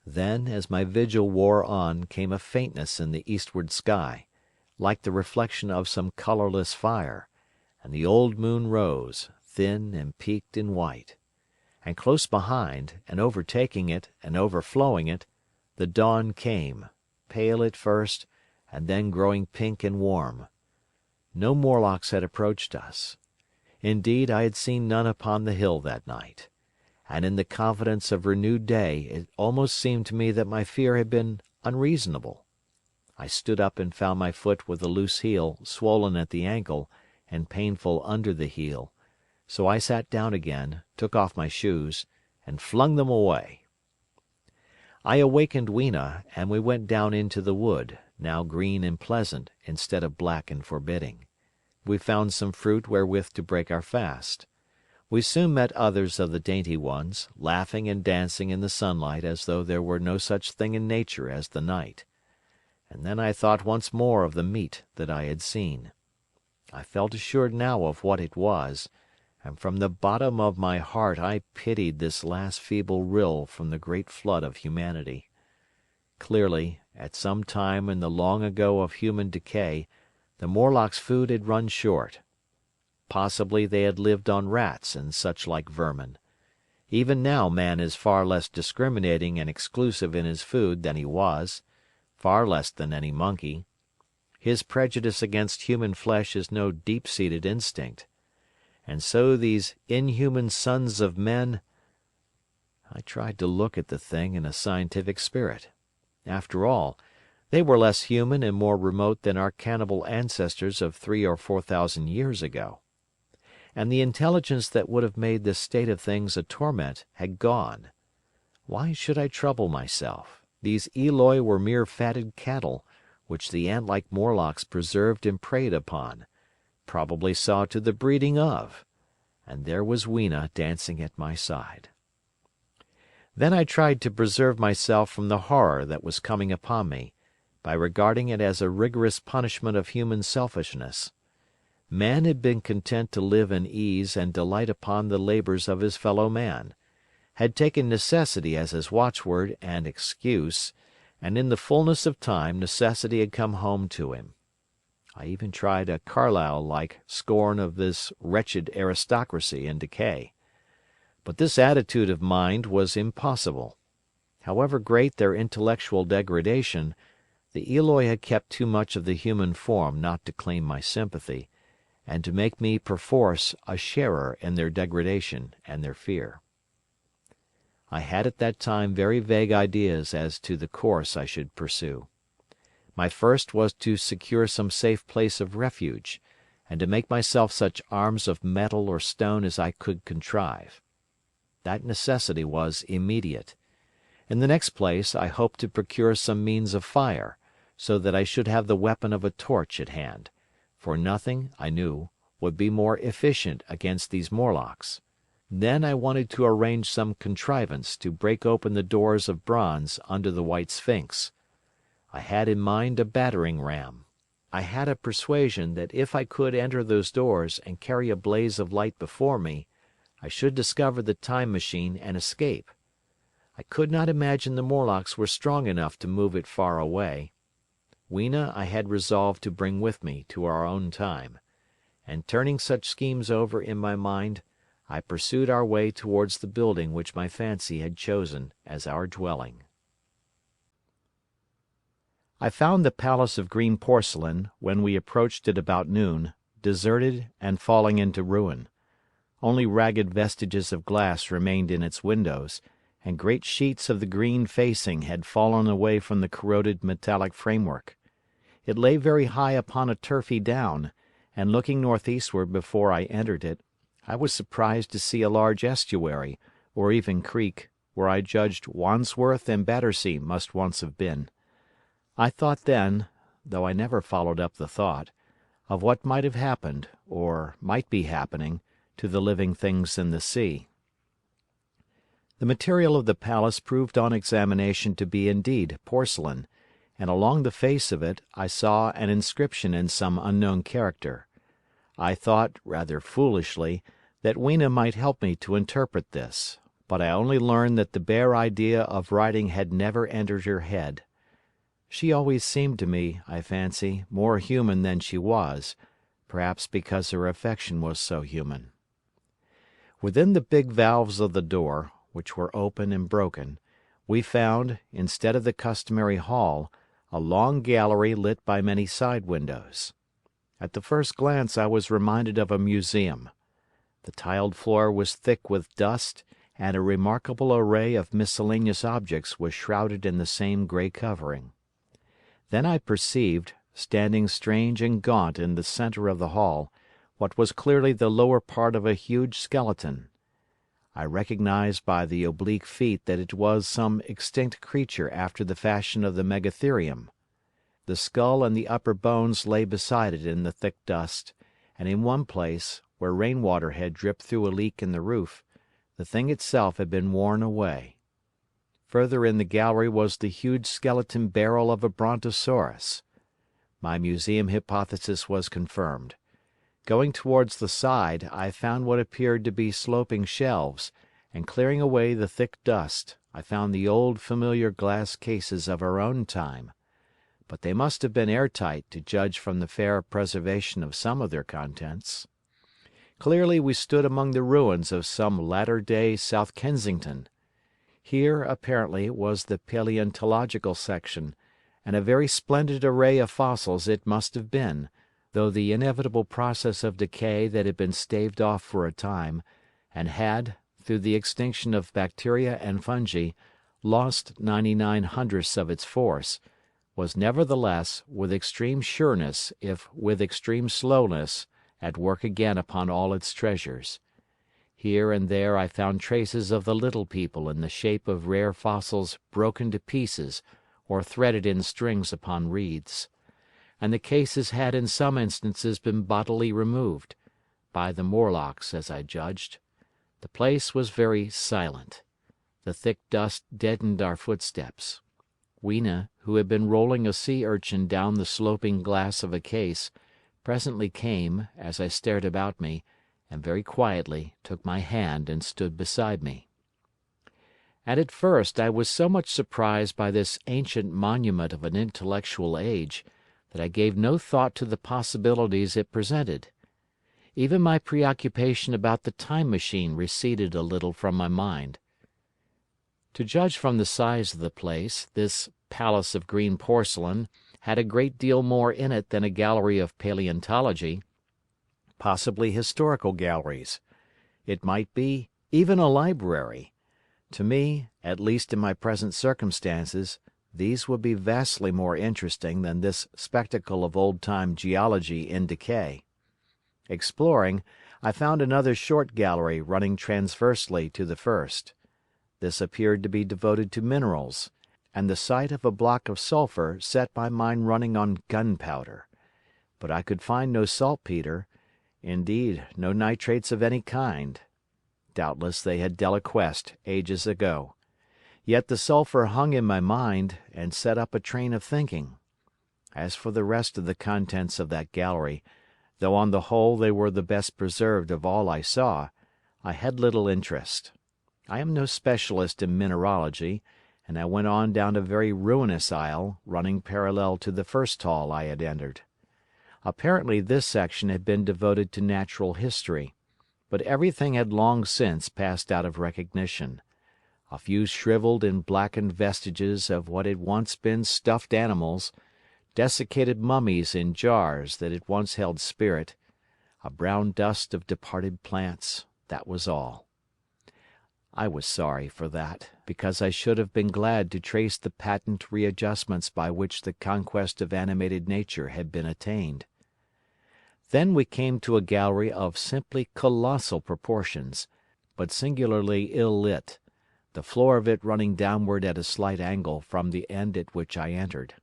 Then, as my vigil wore on, came a faintness in the eastward sky, like the reflection of some colourless fire, and the old moon rose, thin and peaked and white. And close behind, and overtaking it and overflowing it, the dawn came, pale at first, and then growing pink and warm. No Morlocks had approached us. Indeed, I had seen none upon the hill that night. And in the confidence of renewed day it almost seemed to me that my fear had been unreasonable. I stood up and found my foot with the loose heel swollen at the ankle and painful under the heel, so I sat down again, took off my shoes, and flung them away. I awakened Weena, and we went down into the wood, now green and pleasant instead of black and forbidding. We found some fruit wherewith to break our fast. We soon met others of the dainty ones, laughing and dancing in the sunlight as though there were no such thing in nature as the night. And then I thought once more of the meat that I had seen. I felt assured now of what it was, and from the bottom of my heart I pitied this last feeble rill from the great flood of humanity. Clearly, at some time in the long ago of human decay, the Morlocks' food had run short. Possibly they had lived on rats and such like vermin. Even now man is far less discriminating and exclusive in his food than he was, far less than any monkey. His prejudice against human flesh is no deep-seated instinct. And so these inhuman sons of men— I tried to look at the thing in a scientific spirit. After all, they were less human and more remote than our cannibal ancestors of 3,000 or 4,000 years ago. And the intelligence that would have made this state of things a torment had gone. Why should I trouble myself? These Eloi were mere fatted cattle, which the ant-like Morlocks preserved and preyed upon, probably saw to the breeding of, and there was Weena dancing at my side. Then I tried to preserve myself from the horror that was coming upon me, by regarding it as a rigorous punishment of human selfishness. Man had been content to live in ease and delight upon the labors of his fellow man, had taken necessity as his watchword and excuse, and in the fullness of time necessity had come home to him. I even tried a Carlyle-like scorn of this wretched aristocracy in decay. But this attitude of mind was impossible. However great their intellectual degradation, the Eloi had kept too much of the human form not to claim my sympathy, and to make me perforce a sharer in their degradation and their fear. I had at that time very vague ideas as to the course I should pursue. My first was to secure some safe place of refuge, and to make myself such arms of metal or stone as I could contrive. That necessity was immediate. In the next place I hoped to procure some means of fire, so that I should have the weapon of a torch at hand, for nothing, I knew, would be more efficient against these Morlocks. Then I wanted to arrange some contrivance to break open the doors of bronze under the White Sphinx. I had in mind a battering ram. I had a persuasion that if I could enter those doors and carry a blaze of light before me, I should discover the time machine and escape. I could not imagine the Morlocks were strong enough to move it far away. Weena I had resolved to bring with me to our own time, and turning such schemes over in my mind, I pursued our way towards the building which my fancy had chosen as our dwelling. I found the palace of green porcelain, when we approached it about noon, deserted and falling into ruin. Only ragged vestiges of glass remained in its windows, and great sheets of the green facing had fallen away from the corroded metallic framework. It lay very high upon a turfy down, and looking northeastward before I entered it, I was surprised to see a large estuary, or even creek, where I judged Wandsworth and Battersea must once have been. I thought then, though I never followed up the thought, of what might have happened, or might be happening, to the living things in the sea. The material of the palace proved on examination to be indeed porcelain, and along the face of it I saw an inscription in some unknown character. I thought, rather foolishly, that Weena might help me to interpret this, but I only learned that the bare idea of writing had never entered her head. She always seemed to me, I fancy, more human than she was, perhaps because her affection was so human. Within the big valves of the door, which were open and broken, we found, instead of the customary hall, a long gallery lit by many side windows. At the first glance I was reminded of a museum. The tiled floor was thick with dust, and a remarkable array of miscellaneous objects was shrouded in the same grey covering. Then I perceived, standing strange and gaunt in the centre of the hall, what was clearly the lower part of a huge skeleton. I recognized by the oblique feet that it was some extinct creature after the fashion of the megatherium. The skull and the upper bones lay beside it in the thick dust, and in one place, where rainwater had dripped through a leak in the roof, the thing itself had been worn away. Further in the gallery was the huge skeleton barrel of a brontosaurus. My museum hypothesis was confirmed. Going towards the side, I found what appeared to be sloping shelves, and clearing away the thick dust, I found the old familiar glass cases of our own time. But they must have been airtight to judge from the fair preservation of some of their contents. Clearly we stood among the ruins of some latter-day South Kensington. Here, apparently, was the paleontological section, and a very splendid array of fossils it must have been, though the inevitable process of decay that had been staved off for a time, and had, through the extinction of bacteria and fungi, lost 99/100ths of its force, was nevertheless, with extreme sureness if with extreme slowness, at work again upon all its treasures. Here and there I found traces of the little people in the shape of rare fossils broken to pieces or threaded in strings upon wreaths. And the cases had in some instances been bodily removed, by the Morlocks as I judged. The place was very silent. The thick dust deadened our footsteps. Weena, who had been rolling a sea urchin down the sloping glass of a case, presently came, as I stared about me, and very quietly took my hand and stood beside me. And at first I was so much surprised by this ancient monument of an intellectual age that I gave no thought to the possibilities it presented. Even my preoccupation about the time machine receded a little from my mind. To judge from the size of the place, this palace of green porcelain had a great deal more in it than a gallery of paleontology, possibly historical galleries. It might be even a library. To me, at least in my present circumstances, these would be vastly more interesting than this spectacle of old-time geology in decay. Exploring, I found another short gallery running transversely to the first. This appeared to be devoted to minerals, and the sight of a block of sulphur set my mind running on gunpowder. But I could find no saltpetre, indeed no nitrates of any kind. Doubtless they had deliquesced ages ago. Yet the sulphur hung in my mind and set up a train of thinking. As for the rest of the contents of that gallery, though on the whole they were the best preserved of all I saw, I had little interest. I am no specialist in mineralogy, and I went on down a very ruinous aisle running parallel to the first hall I had entered. Apparently this section had been devoted to natural history, but everything had long since passed out of recognition. A few shriveled and blackened vestiges of what had once been stuffed animals, desiccated mummies in jars that had once held spirit, a brown dust of departed plants, that was all. I was sorry for that, because I should have been glad to trace the patent readjustments by which the conquest of animated nature had been attained. Then we came to a gallery of simply colossal proportions, but singularly ill lit, the floor of it running downward at a slight angle from the end at which I entered.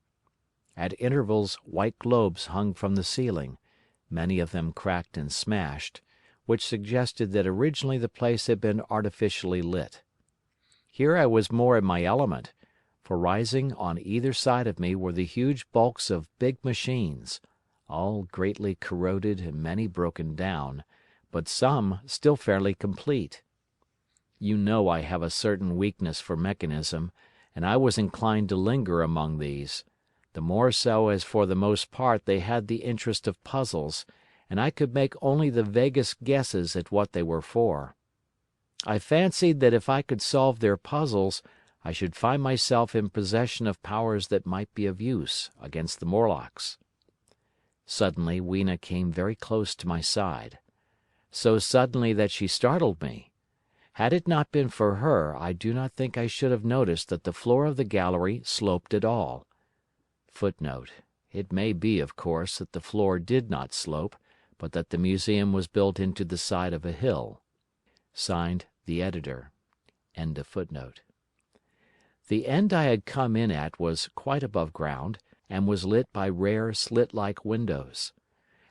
At intervals white globes hung from the ceiling, many of them cracked and smashed, which suggested that originally the place had been artificially lit. Here I was more in my element, for rising on either side of me were the huge bulks of big machines, all greatly corroded and many broken down, but some still fairly complete. You know I have a certain weakness for mechanism, and I was inclined to linger among these, the more so as for the most part they had the interest of puzzles, and I could make only the vaguest guesses at what they were for. I fancied that if I could solve their puzzles, I should find myself in possession of powers that might be of use against the Morlocks. Suddenly Weena came very close to my side. So suddenly that she startled me. Had it not been for her, I do not think I should have noticed that the floor of the gallery sloped at all. Footnote: it may be, of course, that the floor did not slope, but that the museum was built into the side of a hill. Signed, the Editor. End of footnote. The end I had come in at was quite above ground, and was lit by rare slit-like windows.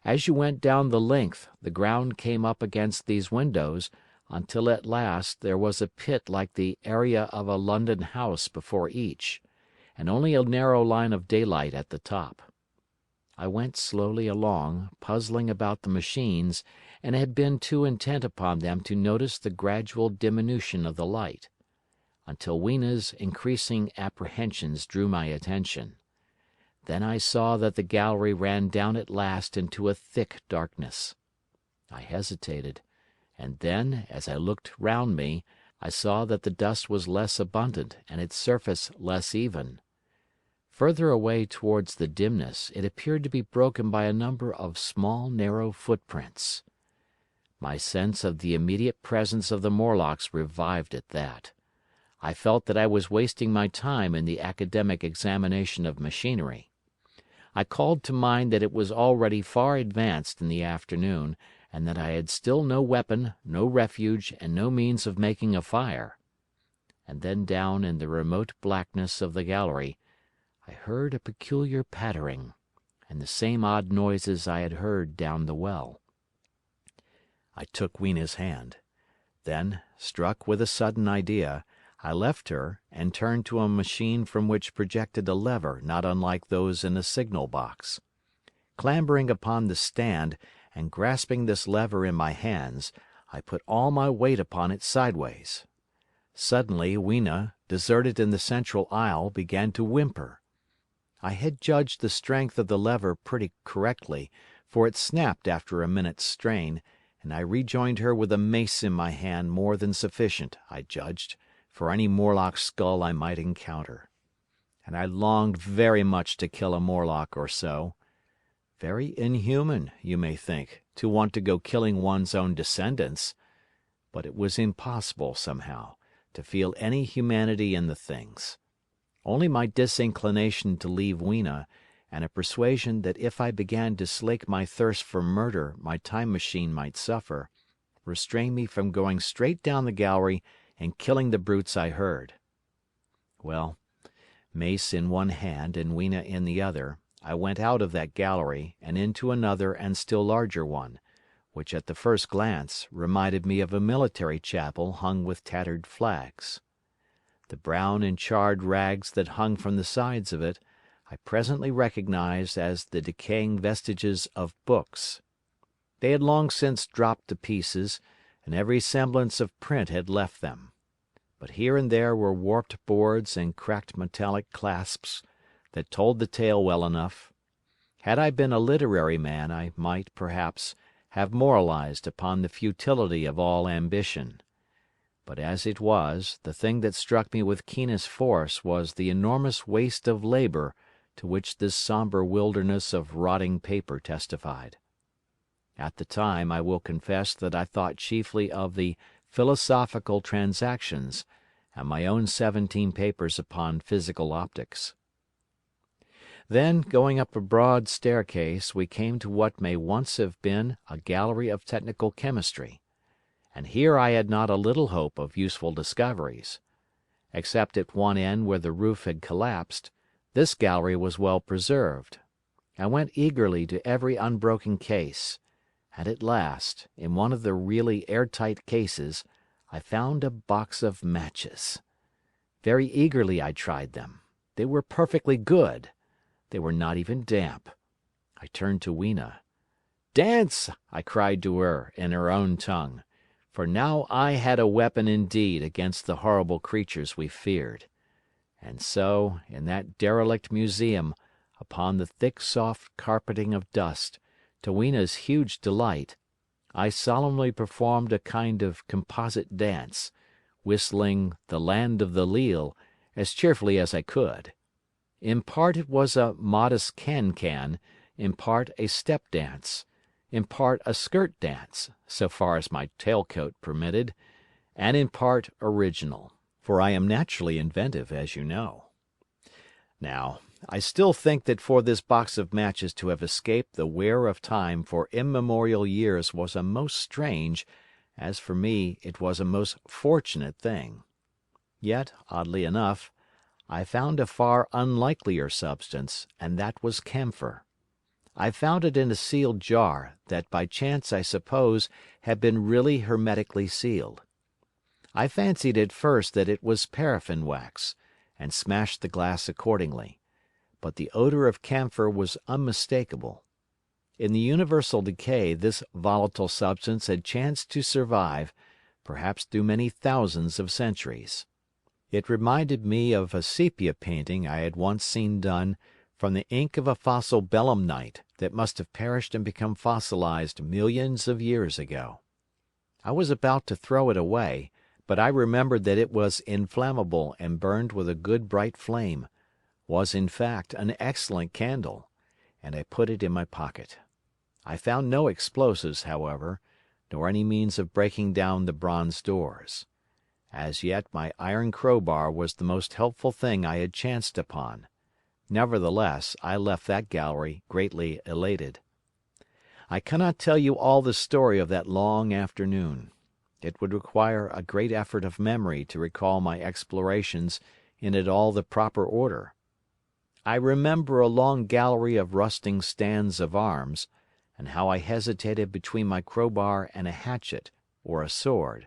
As you went down the length, the ground came up against these windows, until at last there was a pit like the area of a London house before each, and only a narrow line of daylight at the top. I went slowly along, puzzling about the machines, and had been too intent upon them to notice the gradual diminution of the light, until Weena's increasing apprehensions drew my attention. Then I saw that the gallery ran down at last into a thick darkness. I hesitated, and then, as I looked round me, I saw that the dust was less abundant and its surface less even. Further away towards the dimness, it appeared to be broken by a number of small narrow footprints. My sense of the immediate presence of the Morlocks revived at that. I felt that I was wasting my time in the academic examination of machinery. I called to mind that it was already far advanced in the afternoon, and that I had still no weapon, no refuge, and no means of making a fire. And then down in the remote blackness of the gallery, I heard a peculiar pattering, and the same odd noises I had heard down the well. I took Weena's hand. Then, struck with a sudden idea, I left her and turned to a machine from which projected a lever not unlike those in a signal box. Clambering upon the stand and grasping this lever in my hands, I put all my weight upon it sideways. Suddenly Weena, deserted in the central aisle, began to whimper. I had judged the strength of the lever pretty correctly, for it snapped after a minute's strain, and I rejoined her with a mace in my hand more than sufficient, I judged, for any Morlock skull I might encounter. And I longed very much to kill a Morlock or so. Very inhuman, you may think, to want to go killing one's own descendants. But it was impossible, somehow, to feel any humanity in the things. Only my disinclination to leave Weena, and a persuasion that if I began to slake my thirst for murder my time machine might suffer, restrained me from going straight down the gallery and killing the brutes I heard. Well, mace in one hand and Weena in the other, I went out of that gallery and into another and still larger one, which at the first glance reminded me of a military chapel hung with tattered flags. The brown and charred rags that hung from the sides of it I presently recognized as the decaying vestiges of books. They had long since dropped to pieces, and every semblance of print had left them. But here and there were warped boards and cracked metallic clasps that told the tale well enough. Had I been a literary man, I might, perhaps, have moralized upon the futility of all ambition. But as it was, the thing that struck me with keenest force was the enormous waste of labor to which this sombre wilderness of rotting paper testified. At the time I will confess that I thought chiefly of the Philosophical Transactions and my own 17 papers upon physical optics. Then, going up a broad staircase, we came to what may once have been a gallery of technical chemistry, and here I had not a little hope of useful discoveries. Except at one end where the roof had collapsed, this gallery was well preserved. I went eagerly to every unbroken case, and at last, in one of the really airtight cases, I found a box of matches. Very eagerly I tried them. They were perfectly good. They were not even damp. I turned to Weena. "Dance!" I cried to her in her own tongue, for now I had a weapon indeed against the horrible creatures we feared. And so, in that derelict museum, upon the thick soft carpeting of dust, to Weena's huge delight, I solemnly performed a kind of composite dance, whistling "The Land of the Leal" as cheerfully as I could. In part it was a modest can-can, in part a step dance, in part a skirt dance, so far as my tailcoat permitted, and in part original, for I am naturally inventive, as you know. Now, I still think that for this box of matches to have escaped the wear of time for immemorial years was a most strange, as for me it was a most fortunate thing. Yet, oddly enough, I found a far unlikelier substance, and that was camphor. I found it in a sealed jar that by chance I suppose had been really hermetically sealed. I fancied at first that it was paraffin wax, and smashed the glass accordingly, but the odor of camphor was unmistakable. In the universal decay this volatile substance had chanced to survive, perhaps through many thousands of centuries. It reminded me of a sepia painting I had once seen done from the ink of a fossil belemnite that must have perished and become fossilized millions of years ago. I was about to throw it away, but I remembered that it was inflammable and burned with a good bright flame, was in fact an excellent candle, and I put it in my pocket. I found no explosives, however, nor any means of breaking down the bronze doors. As yet my iron crowbar was the most helpful thing I had chanced upon. Nevertheless, I left that gallery greatly elated. I cannot tell you all the story of that long afternoon. It would require a great effort of memory to recall my explorations in at all the proper order. I remember a long gallery of rusting stands of arms, and how I hesitated between my crowbar and a hatchet or a sword.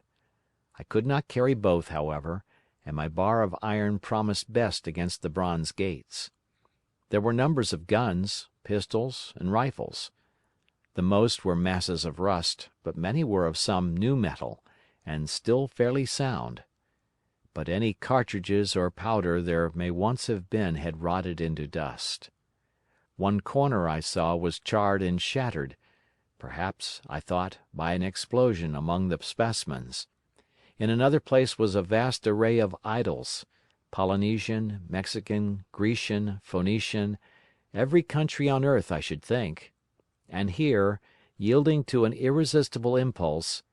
I could not carry both, however, and my bar of iron promised best against the bronze gates. There were numbers of guns, pistols, and rifles. The most were masses of rust, but many were of some new metal, and still fairly sound. But any cartridges or powder there may once have been had rotted into dust. One corner I saw was charred and shattered, perhaps, I thought, by an explosion among the specimens. In another place was a vast array of idols, Polynesian, Mexican, Grecian, Phoenician, every country on earth I should think. And here, yielding to an irresistible impulse,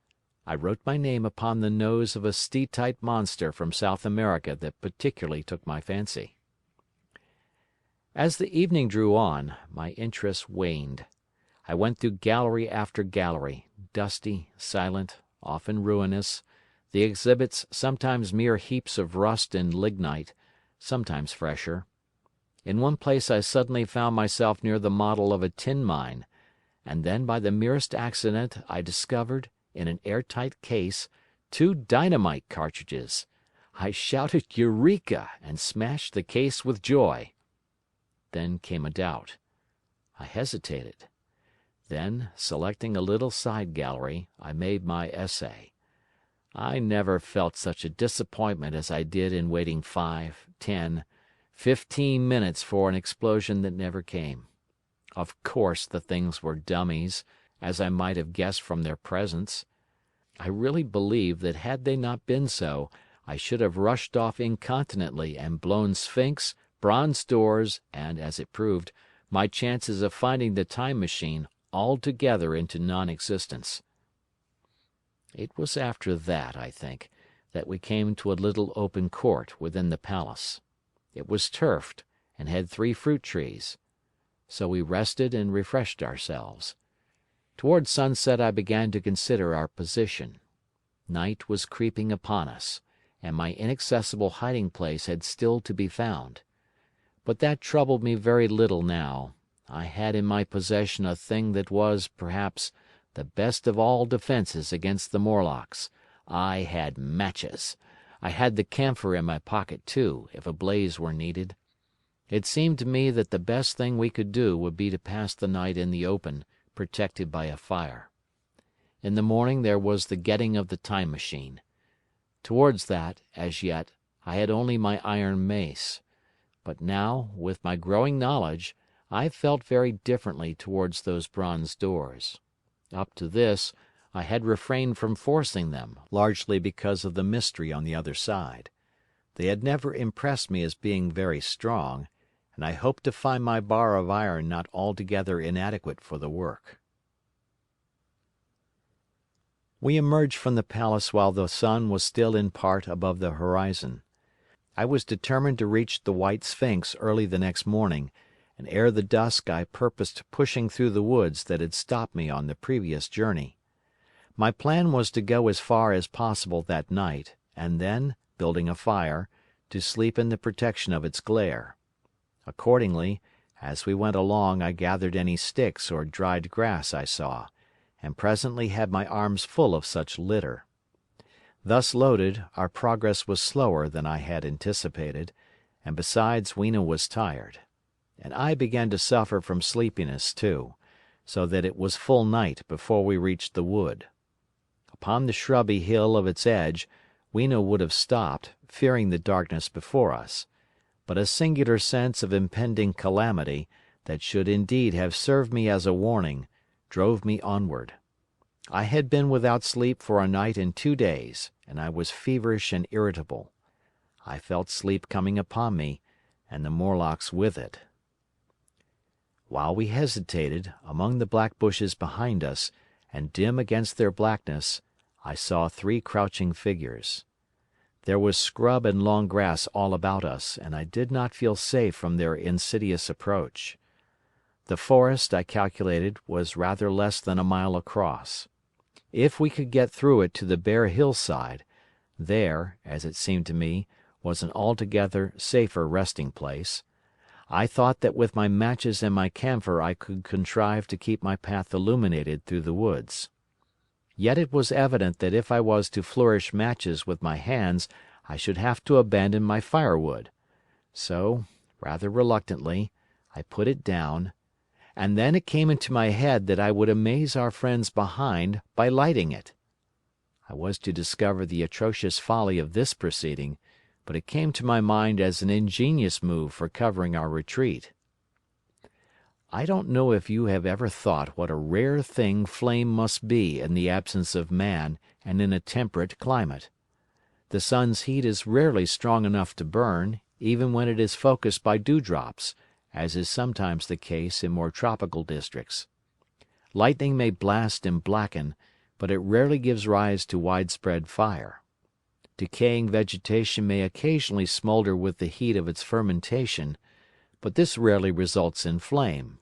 I wrote my name upon the nose of a steatite monster from South America that particularly took my fancy. As the evening drew on, my interest waned. I went through gallery after gallery, dusty, silent, often ruinous, the exhibits sometimes mere heaps of rust and lignite, sometimes fresher. In one place I suddenly found myself near the model of a tin mine, and then by the merest accident I discovered, in an airtight case, 2 dynamite cartridges. I shouted Eureka and smashed the case with joy. Then came a doubt. I hesitated. Then, selecting a little side gallery, I made my essay. I never felt such a disappointment as I did in waiting 5, 10, 15 minutes for an explosion that never came. Of course the things were dummies, as I might have guessed from their presence. I really believe that had they not been so, I should have rushed off incontinently and blown Sphinx, bronze doors, and, as it proved, my chances of finding the Time Machine altogether into non-existence. It was after that, I think, that we came to a little open court within the palace. It was turfed, and had 3 fruit trees. So we rested and refreshed ourselves. Toward sunset I began to consider our position. Night was creeping upon us, and my inaccessible hiding place had still to be found. But that troubled me very little now. I had in my possession a thing that was, perhaps, the best of all defences against the Morlocks. I had matches. I had the camphor in my pocket, too, if a blaze were needed. It seemed to me that the best thing we could do would be to pass the night in the open, protected by a fire. In the morning there was the getting of the Time Machine. Towards that, as yet, I had only my iron mace. But now, with my growing knowledge, I felt very differently towards those bronze doors. Up to this, I had refrained from forcing them, largely because of the mystery on the other side. They had never impressed me as being very strong, and I hoped to find my bar of iron not altogether inadequate for the work. We emerged from the palace while the sun was still in part above the horizon. I was determined to reach the White Sphinx early the next morning, and ere the dusk I purposed pushing through the woods that had stopped me on the previous journey. My plan was to go as far as possible that night, and then, building a fire, to sleep in the protection of its glare. Accordingly, As we went along I gathered any sticks or dried grass I saw, and presently had my arms full of such litter. Thus loaded, our progress was slower than I had anticipated, and besides Weena was tired. And I began to suffer from sleepiness too, so that it was full night before we reached the wood. Upon the shrubby hill of its edge Weena would have stopped, fearing the darkness before us, but a singular sense of impending calamity, that should indeed have served me as a warning, drove me onward. I had been without sleep for a night and 2 days, and I was feverish and irritable. I felt sleep coming upon me, and the Morlocks with it. While we hesitated, among the black bushes behind us, and dim against their blackness, I saw 3 crouching figures. There was scrub and long grass all about us, and I did not feel safe from their insidious approach. The forest, I calculated, was rather less than a mile across. If we could get through it to the bare hillside, there, as it seemed to me, was an altogether safer resting place. I thought that with my matches and my camphor I could contrive to keep my path illuminated through the woods. Yet it was evident that if I was to flourish matches with my hands I should have to abandon my firewood. So, rather reluctantly, I put it down, and then it came into my head that I would amaze our friends behind by lighting it. I was to discover the atrocious folly of this proceeding, but it came to my mind as an ingenious move for covering our retreat. I don't know if you have ever thought what a rare thing flame must be in the absence of man and in a temperate climate. The sun's heat is rarely strong enough to burn, even when it is focused by dewdrops, as is sometimes the case in more tropical districts. Lightning may blast and blacken, but it rarely gives rise to widespread fire. Decaying vegetation may occasionally smolder with the heat of its fermentation, but this rarely results in flame.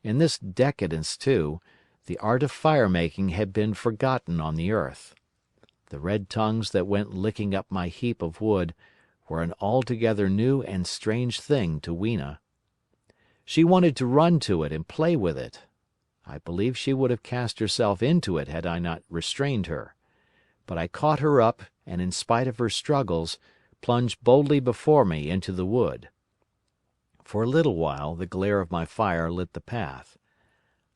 In this decadence, too, the art of fire-making had been forgotten on the earth. The red tongues that went licking up my heap of wood were an altogether new and strange thing to Weena. She wanted to run to it and play with it. I believe she would have cast herself into it had I not restrained her. But I caught her up and, in spite of her struggles, plunged boldly before me into the wood. For a little while the glare of my fire lit the path.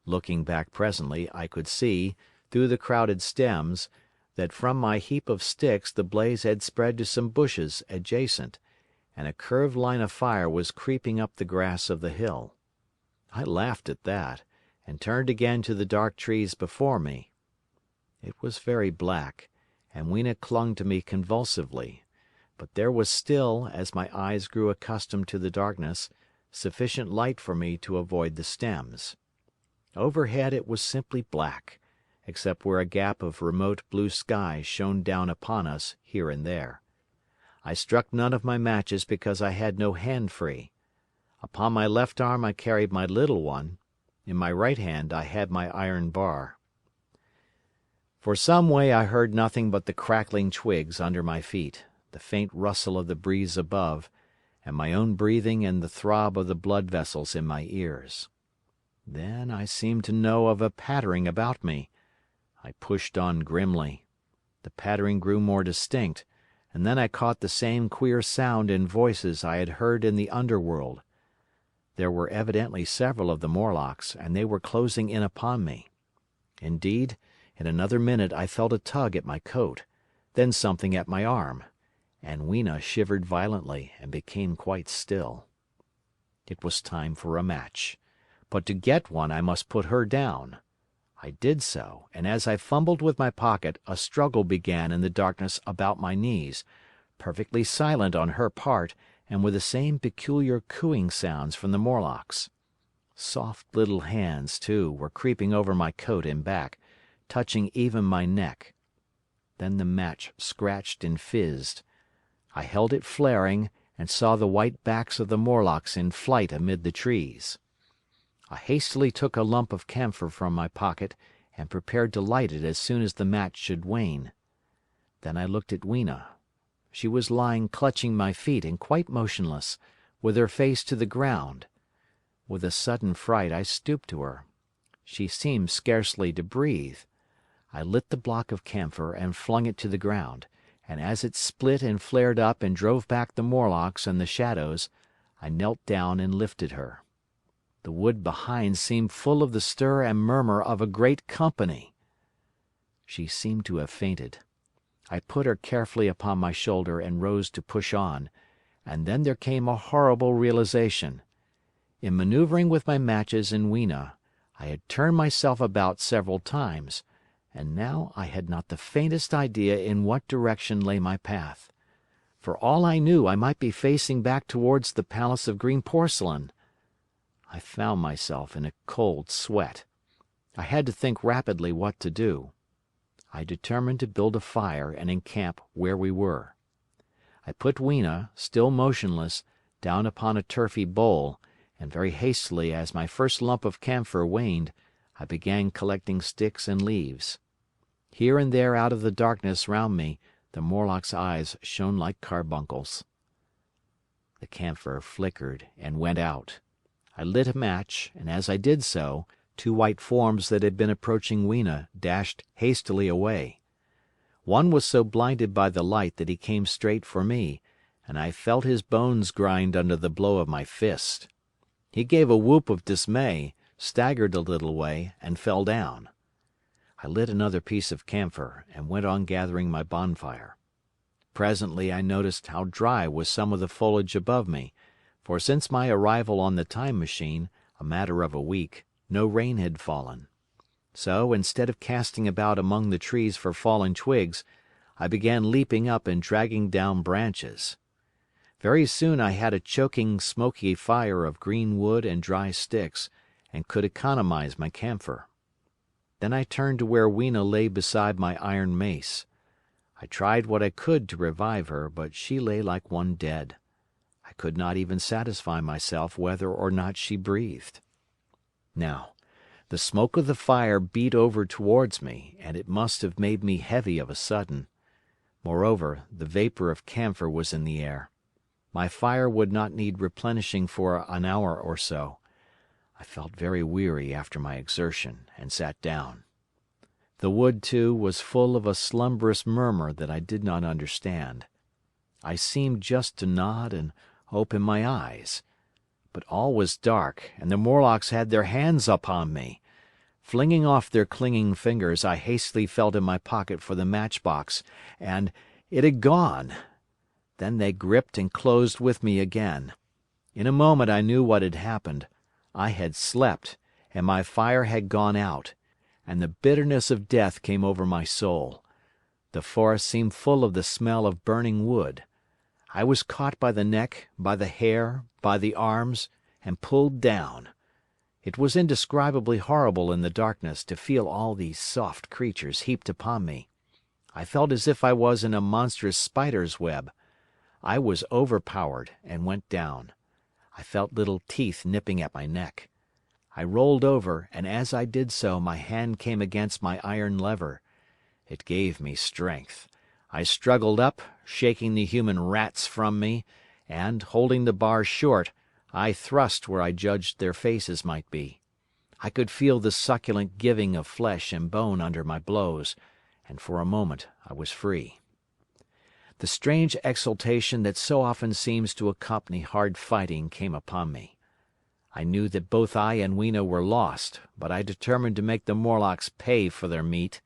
Looking back presently, I could see, through the crowded stems, that from my heap of sticks the blaze had spread to some bushes adjacent, and a curved line of fire was creeping up the grass of the hill. I laughed at that, and turned again to the dark trees before me. It was very black, and Weena clung to me convulsively, but there was still, as my eyes grew accustomed to the darkness, sufficient light for me to avoid the stems. Overhead it was simply black, except where a gap of remote blue sky shone down upon us here and there. I struck none of my matches because I had no hand free. Upon my left arm I carried my little one, in my right hand I had my iron bar. For some way I heard nothing but the crackling twigs under my feet, the faint rustle of the breeze above, and my own breathing and the throb of the blood vessels in my ears. Then I seemed to know of a pattering about me. I pushed on grimly. The pattering grew more distinct, and then I caught the same queer sound in voices I had heard in the underworld. There were evidently several of the Morlocks, and they were closing in upon me. Indeed, in another minute I felt a tug at my coat, then something at my arm, and Weena shivered violently and became quite still. It was time for a match, but to get one I must put her down. I did so, and as I fumbled with my pocket a struggle began in the darkness about my knees, perfectly silent on her part, and with the same peculiar cooing sounds from the Morlocks. Soft little hands, too, were creeping over my coat and back, touching even my neck. Then the match scratched and fizzed. I held it flaring, and saw the white backs of the Morlocks in flight amid the trees. I hastily took a lump of camphor from my pocket and prepared to light it as soon as the match should wane. Then I looked at Weena. She was lying clutching my feet and quite motionless, with her face to the ground. With a sudden fright I stooped to her. She seemed scarcely to breathe. I lit the block of camphor and flung it to the ground, and as it split and flared up and drove back the Morlocks and the shadows, I knelt down and lifted her. The wood behind seemed full of the stir and murmur of a great company. She seemed to have fainted. I put her carefully upon my shoulder and rose to push on, and then there came a horrible realization. In manoeuvring with my matches and Weena, I had turned myself about several times, and now I had not the faintest idea in what direction lay my path. For all I knew, I might be facing back towards the Palace of Green Porcelain. I found myself in a cold sweat. I had to think rapidly what to do. I determined to build a fire and encamp where we were. I put Weena, still motionless, down upon a turfy bole, and very hastily as my first lump of camphor waned, I began collecting sticks and leaves. Here and there out of the darkness round me, the Morlock's eyes shone like carbuncles. The camphor flickered and went out. I lit a match, and as I did so, two white forms that had been approaching Weena dashed hastily away. One was so blinded by the light that he came straight for me, and I felt his bones grind under the blow of my fist. He gave a whoop of dismay, staggered a little way, and fell down. I lit another piece of camphor, and went on gathering my bonfire. Presently I noticed how dry was some of the foliage above me, for since my arrival on the Time Machine, a matter of a week, no rain had fallen. So, instead of casting about among the trees for fallen twigs, I began leaping up and dragging down branches. Very soon I had a choking, smoky fire of green wood and dry sticks, and could economize my camphor. Then I turned to where Weena lay beside my iron mace. I tried what I could to revive her, but she lay like one dead. I could not even satisfy myself whether or not she breathed. Now, the smoke of the fire beat over towards me, and it must have made me heavy of a sudden. Moreover, the vapour of camphor was in the air. My fire would not need replenishing for an hour or so. I felt very weary after my exertion, and sat down. The wood, too, was full of a slumberous murmur that I did not understand. I seemed just to nod and open my eyes. But all was dark, and the Morlocks had their hands upon me. Flinging off their clinging fingers, I hastily felt in my pocket for the matchbox, and it had gone. Then they gripped and closed with me again. In a moment I knew what had happened. I had slept, and my fire had gone out, and the bitterness of death came over my soul. The forest seemed full of the smell of burning wood. I was caught by the neck, by the hair, by the arms, and pulled down. It was indescribably horrible in the darkness to feel all these soft creatures heaped upon me. I felt as if I was in a monstrous spider's web. I was overpowered and went down. I felt little teeth nipping at my neck. I rolled over, and as I did so my hand came against my iron lever. It gave me strength. I struggled up, shaking the human rats from me, and, holding the bars short, I thrust where I judged their faces might be. I could feel the succulent giving of flesh and bone under my blows, and for a moment I was free. The strange exultation that so often seems to accompany hard fighting came upon me. I knew that both I and Weena were lost, but I determined to make the Morlocks pay for their meat.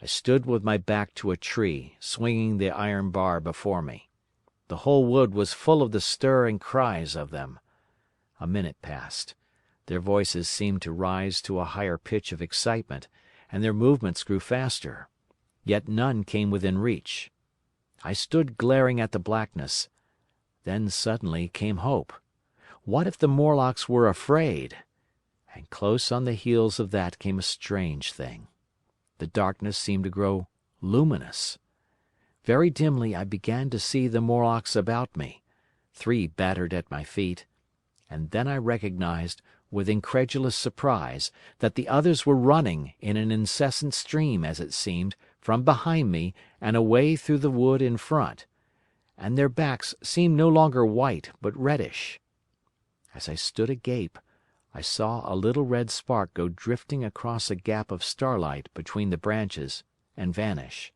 I stood with my back to a tree, swinging the iron bar before me. The whole wood was full of the stir and cries of them. A minute passed. Their voices seemed to rise to a higher pitch of excitement, and their movements grew faster. Yet none came within reach. I stood glaring at the blackness. Then suddenly came hope. What if the Morlocks were afraid? And close on the heels of that came a strange thing. The darkness seemed to grow luminous. Very dimly I began to see the Morlocks about me. 3 battered at my feet. And then I recognized, with incredulous surprise, that the others were running, in an incessant stream, as it seemed, from behind me and away through the wood in front. And their backs seemed no longer white but reddish. As I stood agape, I saw a little red spark go drifting across a gap of starlight between the branches and vanish.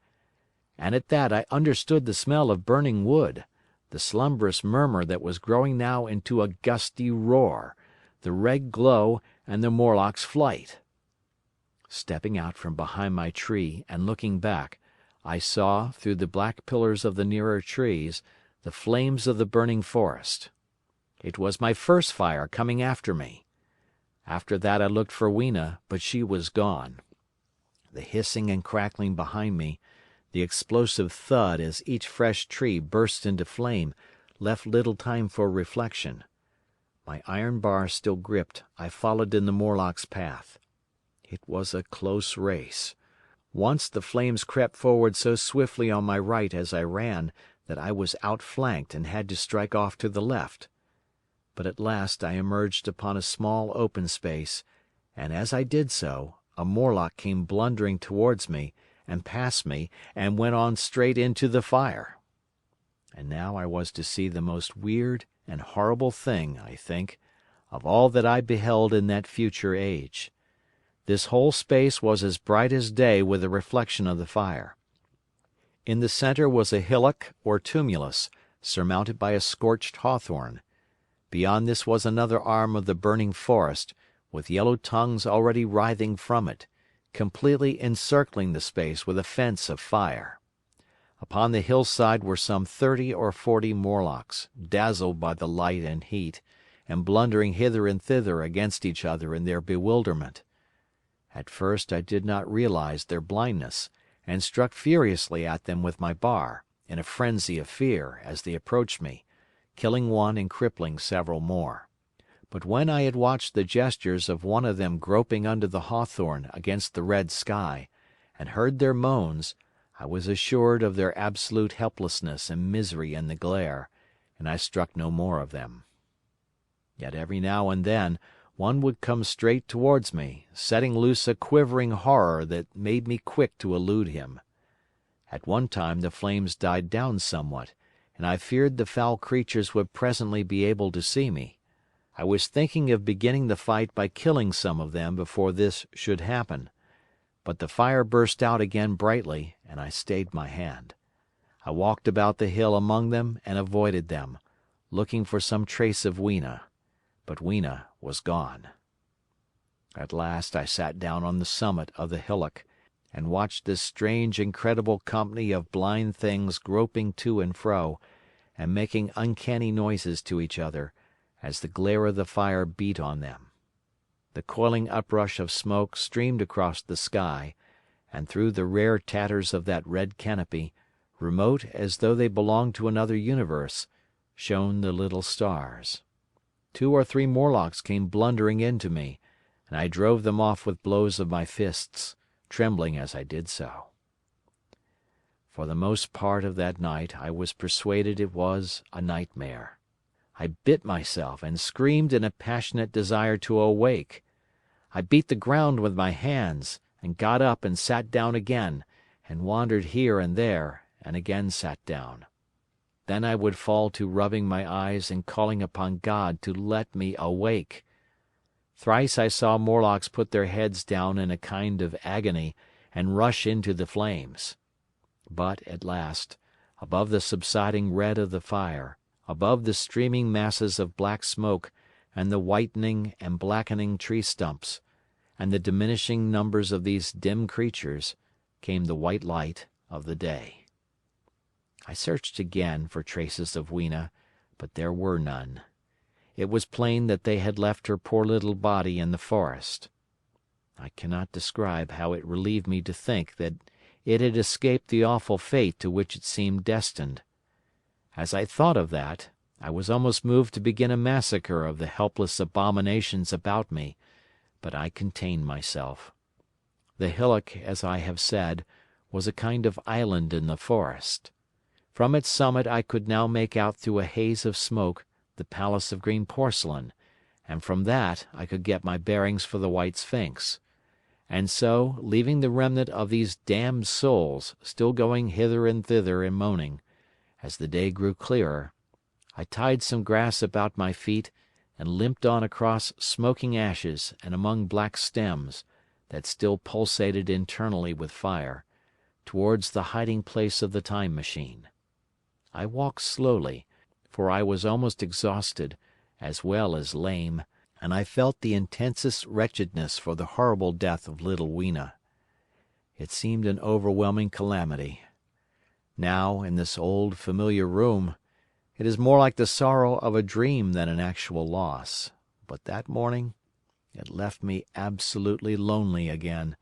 And at that I understood the smell of burning wood, the slumberous murmur that was growing now into a gusty roar, the red glow and the Morlock's flight. Stepping out from behind my tree and looking back, I saw, through the black pillars of the nearer trees, the flames of the burning forest. It was my first fire coming after me. After that I looked for Weena, but she was gone. The hissing and crackling behind me, the explosive thud as each fresh tree burst into flame, left little time for reflection. My iron bar still gripped, I followed in the Morlock's path. It was a close race. Once the flames crept forward so swiftly on my right as I ran that I was outflanked and had to strike off to the left. But at last I emerged upon a small open space, and as I did so, a Morlock came blundering towards me, and past me, and went on straight into the fire. And now I was to see the most weird and horrible thing, I think, of all that I beheld in that future age. This whole space was as bright as day with the reflection of the fire. In the center was a hillock or tumulus, surmounted by a scorched hawthorn. Beyond this was another arm of the burning forest, with yellow tongues already writhing from it, completely encircling the space with a fence of fire. Upon the hillside were some 30 or 40 Morlocks, dazzled by the light and heat, and blundering hither and thither against each other in their bewilderment. At first I did not realize their blindness, and struck furiously at them with my bar, in a frenzy of fear, as they approached me, killing one and crippling several more. But when I had watched the gestures of one of them groping under the hawthorn against the red sky, and heard their moans, I was assured of their absolute helplessness and misery in the glare, and I struck no more of them. Yet every now and then one would come straight towards me, setting loose a quivering horror that made me quick to elude him. At one time the flames died down somewhat, and I feared the foul creatures would presently be able to see me. I was thinking of beginning the fight by killing some of them before this should happen. But the fire burst out again brightly, and I stayed my hand. I walked about the hill among them and avoided them, looking for some trace of Weena. But Weena was gone. At last I sat down on the summit of the hillock, and watched this strange incredible company of blind things groping to and fro, and making uncanny noises to each other, as the glare of the fire beat on them. The coiling uprush of smoke streamed across the sky, and through the rare tatters of that red canopy, remote as though they belonged to another universe, shone the little stars. 2 or 3 Morlocks came blundering into me, and I drove them off with blows of my fists, trembling as I did so. For the most part of that night I was persuaded it was a nightmare. I bit myself and screamed in a passionate desire to awake. I beat the ground with my hands, and got up and sat down again, and wandered here and there, and again sat down. Then I would fall to rubbing my eyes and calling upon God to let me awake. Thrice I saw Morlocks put their heads down in a kind of agony, and rush into the flames. But, at last, above the subsiding red of the fire, above the streaming masses of black smoke, and the whitening and blackening tree stumps, and the diminishing numbers of these dim creatures, came the white light of the day. I searched again for traces of Weena, but there were none. It was plain that they had left her poor little body in the forest. I cannot describe how it relieved me to think that it had escaped the awful fate to which it seemed destined. As I thought of that, I was almost moved to begin a massacre of the helpless abominations about me, but I contained myself. The hillock, as I have said, was a kind of island in the forest. From its summit I could now make out through a haze of smoke the palace of green porcelain, and from that I could get my bearings for the White Sphinx. And so, leaving the remnant of these damned souls still going hither and thither and moaning, as the day grew clearer, I tied some grass about my feet and limped on across smoking ashes and among black stems, that still pulsated internally with fire, towards the hiding place of the Time Machine. I walked slowly, for I was almost exhausted, as well as lame, and I felt the intensest wretchedness for the horrible death of little Weena. It seemed an overwhelming calamity. Now, in this old, familiar room, it is more like the sorrow of a dream than an actual loss. But that morning, it left me absolutely lonely again,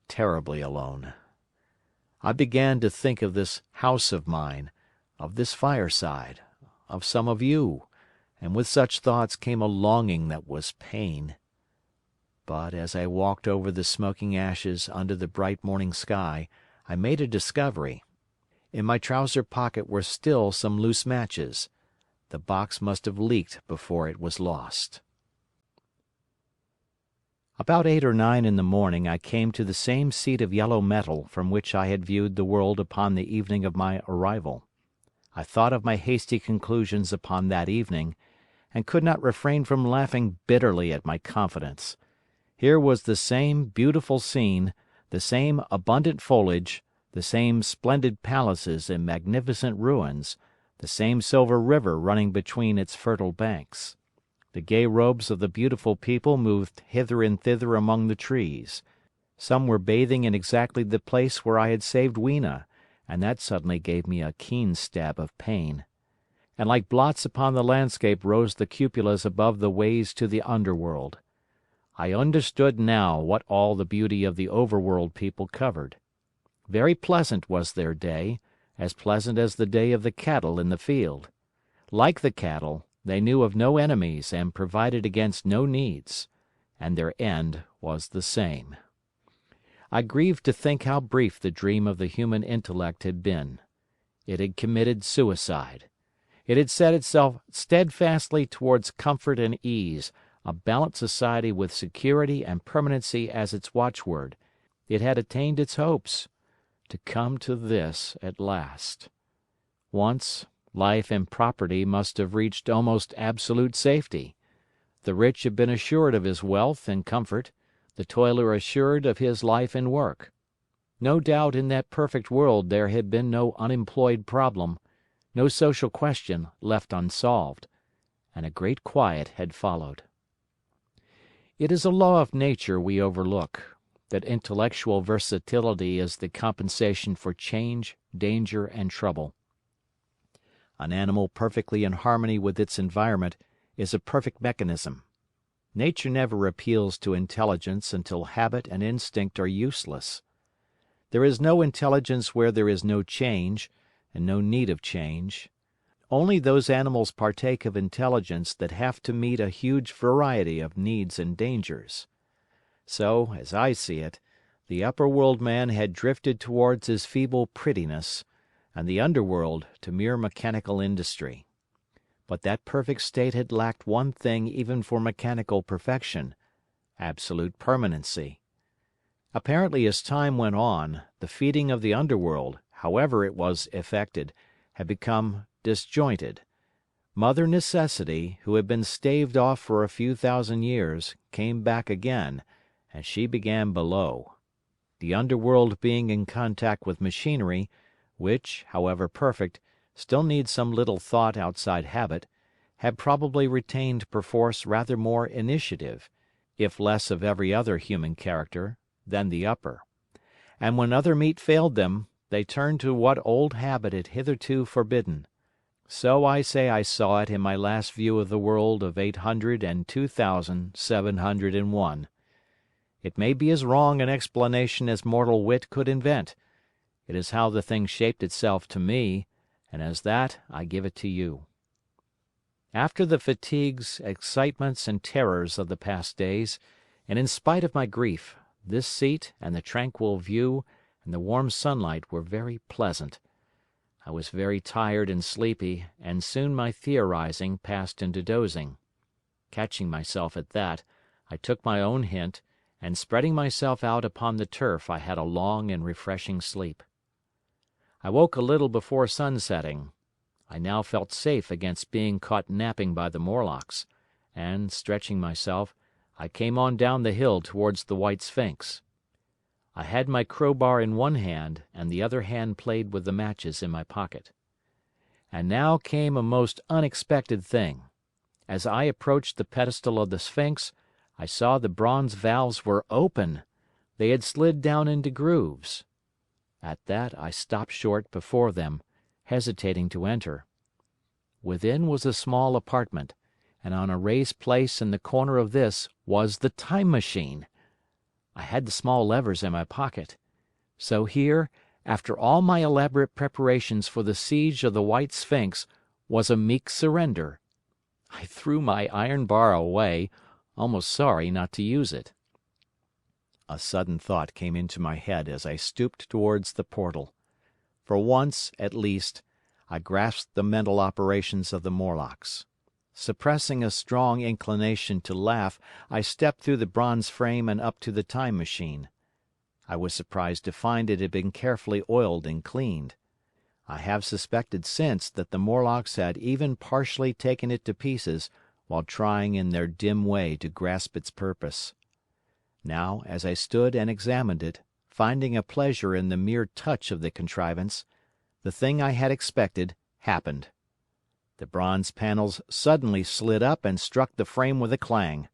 terribly alone. I began to think of this house of mine, of this fireside, of some of you, and with such thoughts came a longing that was pain. But as I walked over the smoking ashes under the bright morning sky, I made a discovery. In my trouser pocket were still some loose matches. The box must have leaked before it was lost. About 8 or 9 in the morning I came to the same seat of yellow metal from which I had viewed the world upon the evening of my arrival. I thought of my hasty conclusions upon that evening, and could not refrain from laughing bitterly at my confidence. Here was the same beautiful scene, the same abundant foliage, the same splendid palaces and magnificent ruins, the same silver river running between its fertile banks. The gay robes of the beautiful people moved hither and thither among the trees. Some were bathing in exactly the place where I had saved Weena, and that suddenly gave me a keen stab of pain. And like blots upon the landscape rose the cupolas above the ways to the underworld. I understood now what all the beauty of the overworld people covered. Very pleasant was their day, as pleasant as the day of the cattle in the field. Like the cattle, they knew of no enemies and provided against no needs, and their end was the same. I grieved to think how brief the dream of the human intellect had been. It had committed suicide. It had set itself steadfastly towards comfort and ease, a balanced society with security and permanency as its watchword. It had attained its hopes. To come to this at last. Once, life and property must have reached almost absolute safety. The rich had been assured of his wealth and comfort, the toiler assured of his life and work. No doubt in that perfect world there had been no unemployed problem, no social question left unsolved, and a great quiet had followed. It is a law of nature we overlook, that intellectual versatility is the compensation for change, danger, and trouble. An animal perfectly in harmony with its environment is a perfect mechanism. Nature never appeals to intelligence until habit and instinct are useless. There is no intelligence where there is no change, and no need of change. Only those animals partake of intelligence that have to meet a huge variety of needs and dangers. So, as I see it, the upper world man had drifted towards his feeble prettiness, and the underworld to mere mechanical industry. But that perfect state had lacked one thing even for mechanical perfection: absolute permanency. Apparently as time went on, the feeding of the underworld, however it was effected, had become disjointed. Mother Necessity, who had been staved off for a few thousand years, came back again, and she began below. The underworld being in contact with machinery, which, however perfect, still needs some little thought outside habit, had probably retained perforce rather more initiative, if less of every other human character, than the upper. And when other meat failed them, they turned to what old habit had hitherto forbidden. So I say I saw it in my last view of the world of 802,701. It may be as wrong an explanation as mortal wit could invent. It is how the thing shaped itself to me, and as that I give it to you. After the fatigues, excitements, and terrors of the past days, and in spite of my grief, this seat and the tranquil view and the warm sunlight were very pleasant. I was very tired and sleepy, and soon my theorizing passed into dozing. Catching myself at that, I took my own hint, and spreading myself out upon the turf I had a long and refreshing sleep. I woke a little before sunsetting. I now felt safe against being caught napping by the Morlocks, and, stretching myself, I came on down the hill towards the White Sphinx. I had my crowbar in one hand and the other hand played with the matches in my pocket. And now came a most unexpected thing. As I approached the pedestal of the Sphinx, I saw the bronze valves were open. They had slid down into grooves. At that I stopped short before them, hesitating to enter. Within was a small apartment, and on a raised place in the corner of this was the Time Machine. I had the small levers in my pocket. So here, after all my elaborate preparations for the siege of the White Sphinx, was a meek surrender. I threw my iron bar away, almost sorry not to use it. A sudden thought came into my head as I stooped towards the portal. For once, at least, I grasped the mental operations of the Morlocks. Suppressing a strong inclination to laugh, I stepped through the bronze frame and up to the Time Machine. I was surprised to find it had been carefully oiled and cleaned. I have suspected since that the Morlocks had even partially taken it to pieces while trying in their dim way to grasp its purpose. Now, as I stood and examined it, finding a pleasure in the mere touch of the contrivance, the thing I had expected happened. The bronze panels suddenly slid up and struck the frame with a clang.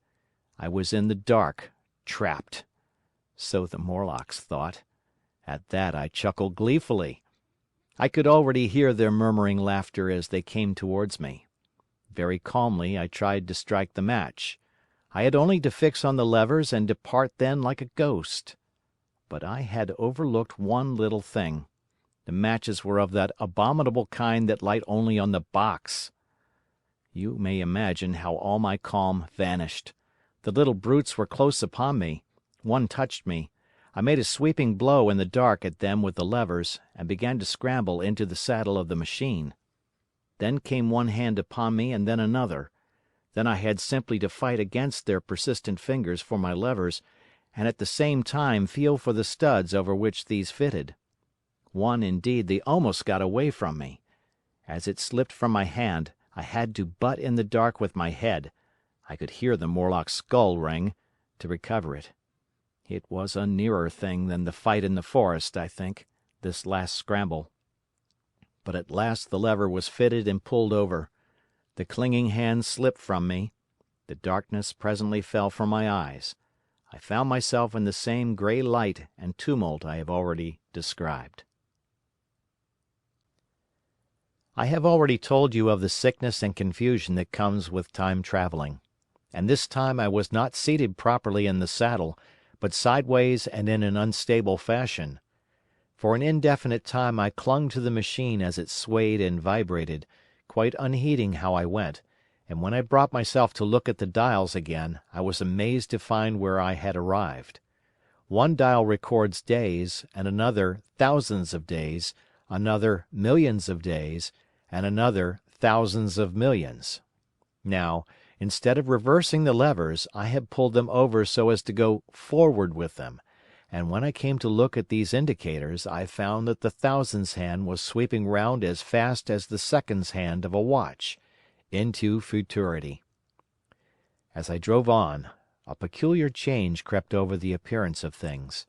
I was in the dark, trapped. So the Morlocks thought. At that I chuckled gleefully. I could already hear their murmuring laughter as they came towards me. Very calmly I tried to strike the match. I had only to fix on the levers and depart then like a ghost. But I had overlooked one little thing. The matches were of that abominable kind that light only on the box. You may imagine how all my calm vanished. The little brutes were close upon me. One touched me. I made a sweeping blow in the dark at them with the levers, and began to scramble into the saddle of the machine. Then came one hand upon me and then another. Then I had simply to fight against their persistent fingers for my levers, and at the same time feel for the studs over which these fitted. One, indeed, they almost got away from me. As it slipped from my hand, I had to butt in the dark with my head, I could hear the Morlock's skull ring, to recover it. It was a nearer thing than the fight in the forest, I think, this last scramble. But at last the lever was fitted and pulled over. The clinging hand slipped from me. The darkness presently fell from my eyes. I found myself in the same grey light and tumult I have already described. I have already told you of the sickness and confusion that comes with time traveling. And this time I was not seated properly in the saddle, but sideways and in an unstable fashion. For an indefinite time I clung to the machine as it swayed and vibrated, quite unheeding how I went, and when I brought myself to look at the dials again, I was amazed to find where I had arrived. One dial records days, and another thousands of days, another millions of days, and another thousands of millions. Now, instead of reversing the levers, I had pulled them over so as to go forward with them, and when I came to look at these indicators, I found that the thousands hand was sweeping round as fast as the seconds hand of a watch, into futurity. As I drove on, a peculiar change crept over the appearance of things.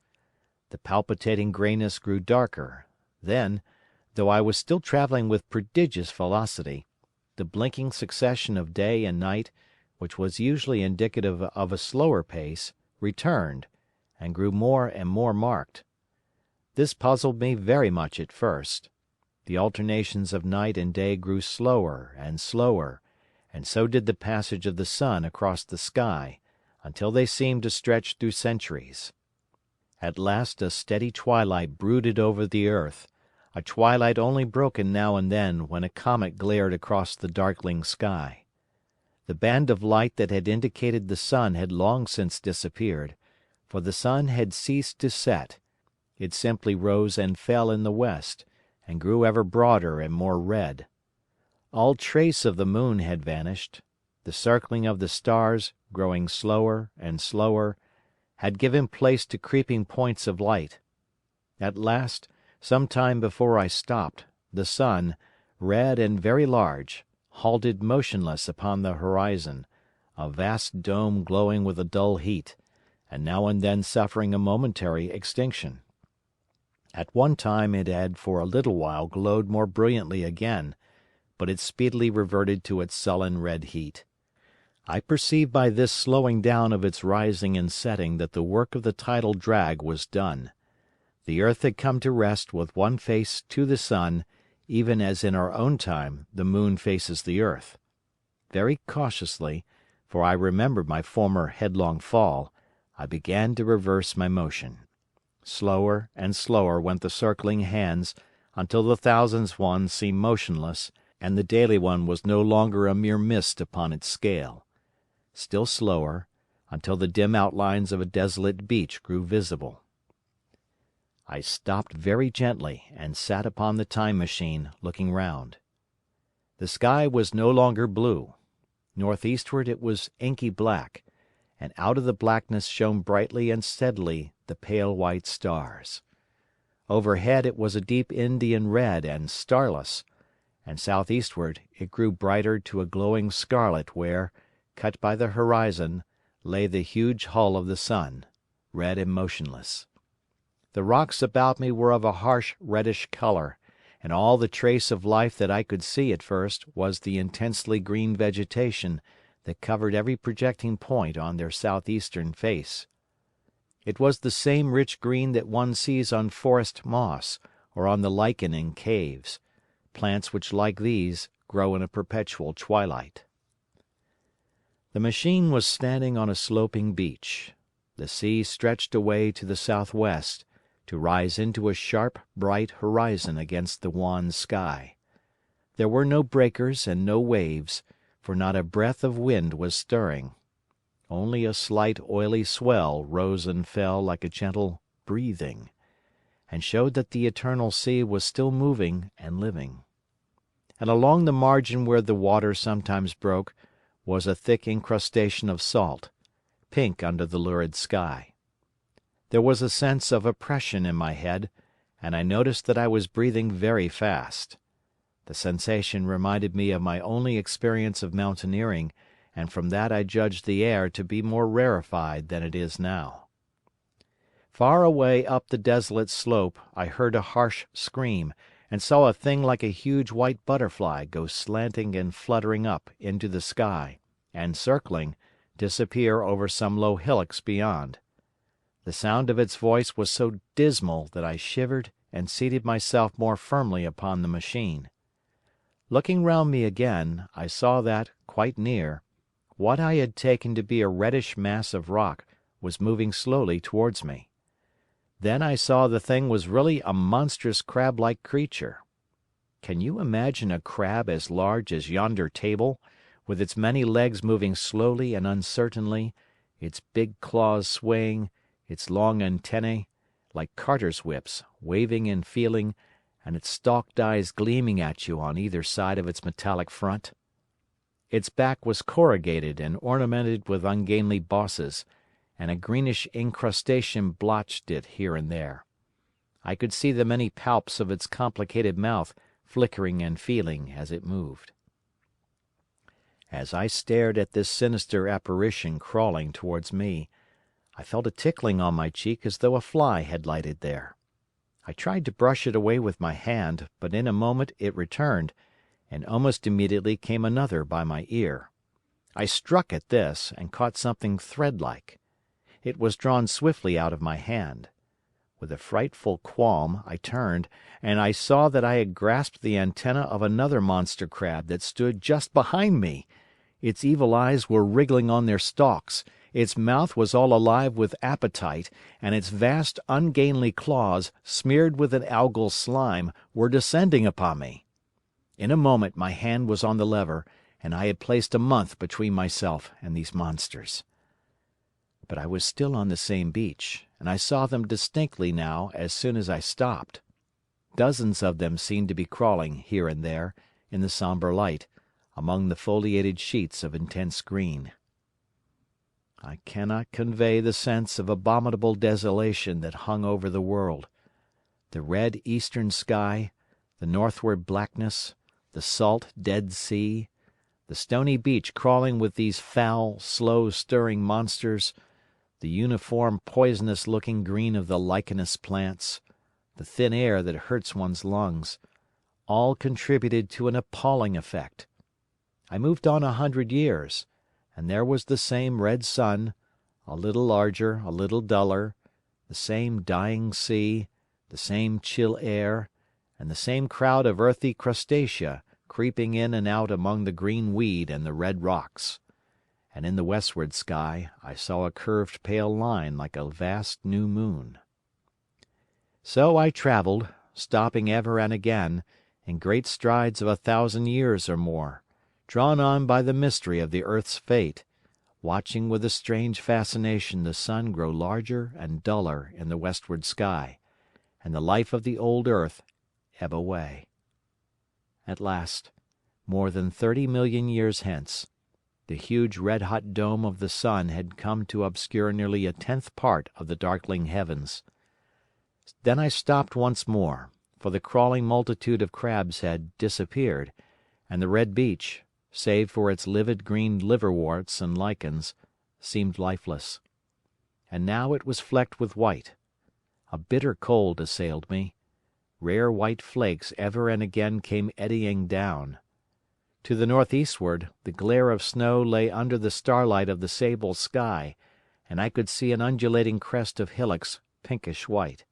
The palpitating greyness grew darker, then, though I was still travelling with prodigious velocity, the blinking succession of day and night, which was usually indicative of a slower pace, returned, and grew more and more marked. This puzzled me very much at first. The alternations of night and day grew slower, and so did the passage of the sun across the sky, until they seemed to stretch through centuries. At last a steady twilight brooded over the earth, a twilight only broken now and then when a comet glared across the darkling sky. The band of light that had indicated the sun had long since disappeared, for the sun had ceased to set. It simply rose and fell in the west, and grew ever broader and more red. All trace of the moon had vanished. The circling of the stars, growing slower and slower, had given place to creeping points of light. At last, some time before I stopped, the sun, red and very large, halted motionless upon the horizon, a vast dome glowing with a dull heat, and now and then suffering a momentary extinction. At one time it had for a little while glowed more brilliantly again, but it speedily reverted to its sullen red heat. I perceived by this slowing down of its rising and setting that the work of the tidal drag was done. The earth had come to rest with one face to the sun, even as in our own time the moon faces the earth. Very cautiously, for I remembered my former headlong fall, I began to reverse my motion. Slower and slower went the circling hands until the thousandth one seemed motionless, and the daily one was no longer a mere mist upon its scale. Still slower, until the dim outlines of a desolate beach grew visible. I stopped very gently and sat upon the Time Machine, looking round. The sky was no longer blue. Northeastward it was inky black, and out of the blackness shone brightly and steadily the pale white stars. Overhead it was a deep Indian red and starless, and southeastward it grew brighter to a glowing scarlet where, cut by the horizon, lay the huge hull of the sun, red and motionless. The rocks about me were of a harsh reddish color, and all the trace of life that I could see at first was the intensely green vegetation that covered every projecting point on their southeastern face. It was the same rich green that one sees on forest moss or on the lichen in caves, plants which like these grow in a perpetual twilight. The machine was standing on a sloping beach. The sea stretched away to the southwest, to rise into a sharp, bright horizon against the wan sky. There were no breakers and no waves, for not a breath of wind was stirring. Only a slight oily swell rose and fell like a gentle breathing, and showed that the eternal sea was still moving and living. And along the margin where the water sometimes broke was a thick incrustation of salt, pink under the lurid sky. There was a sense of oppression in my head, and I noticed that I was breathing very fast. The sensation reminded me of my only experience of mountaineering, and from that I judged the air to be more rarefied than it is now. Far away up the desolate slope I heard a harsh scream, and saw a thing like a huge white butterfly go slanting and fluttering up into the sky, and circling, disappear over some low hillocks beyond. The sound of its voice was so dismal that I shivered and seated myself more firmly upon the machine. Looking round me again, I saw that, quite near, what I had taken to be a reddish mass of rock was moving slowly towards me. Then I saw the thing was really a monstrous crab-like creature. Can you imagine a crab as large as yonder table, with its many legs moving slowly and uncertainly, its big claws swaying, its long antennae, like carters' whips, waving and feeling, and its stalked eyes gleaming at you on either side of its metallic front? Its back was corrugated and ornamented with ungainly bosses, and a greenish incrustation blotched it here and there. I could see the many palps of its complicated mouth flickering and feeling as it moved. As I stared at this sinister apparition crawling towards me, I felt a tickling on my cheek as though a fly had lighted there. I tried to brush it away with my hand, but in a moment it returned, and almost immediately came another by my ear. I struck at this, and caught something thread-like. It was drawn swiftly out of my hand. With a frightful qualm I turned, and I saw that I had grasped the antenna of another monster crab that stood just behind me. Its evil eyes were wriggling on their stalks, its mouth was all alive with appetite, and its vast ungainly claws, smeared with an algal slime, were descending upon me. In a moment my hand was on the lever, and I had placed a month between myself and these monsters. But I was still on the same beach, and I saw them distinctly now as soon as I stopped. Dozens of them seemed to be crawling here and there, in the sombre light, among the foliated sheets of intense green. I cannot convey the sense of abominable desolation that hung over the world. The red eastern sky, the northward blackness, the salt Dead Sea, the stony beach crawling with these foul, slow-stirring monsters, the uniform poisonous-looking green of the lichenous plants, the thin air that hurts one's lungs, all contributed to an appalling effect. I moved on 100 years, and there was the same red sun, a little larger, a little duller, the same dying sea, the same chill air, and the same crowd of earthy crustacea creeping in and out among the green weed and the red rocks. And in the westward sky I saw a curved pale line like a vast new moon. So I travelled, stopping ever and again, in great strides of 1,000 years or more, drawn on by the mystery of the earth's fate, watching with a strange fascination the sun grow larger and duller in the westward sky, and the life of the old earth ebb away. At last, more than 30 million years hence, the huge red-hot dome of the sun had come to obscure nearly a tenth part of the darkling heavens. Then I stopped once more, for the crawling multitude of crabs had disappeared, and the red beach, save for its livid green liverworts and lichens, seemed lifeless. And now it was flecked with white. A bitter cold assailed me. Rare white flakes ever and again came eddying down. To the northeastward, the glare of snow lay under the starlight of the sable sky, and I could see an undulating crest of hillocks, pinkish white.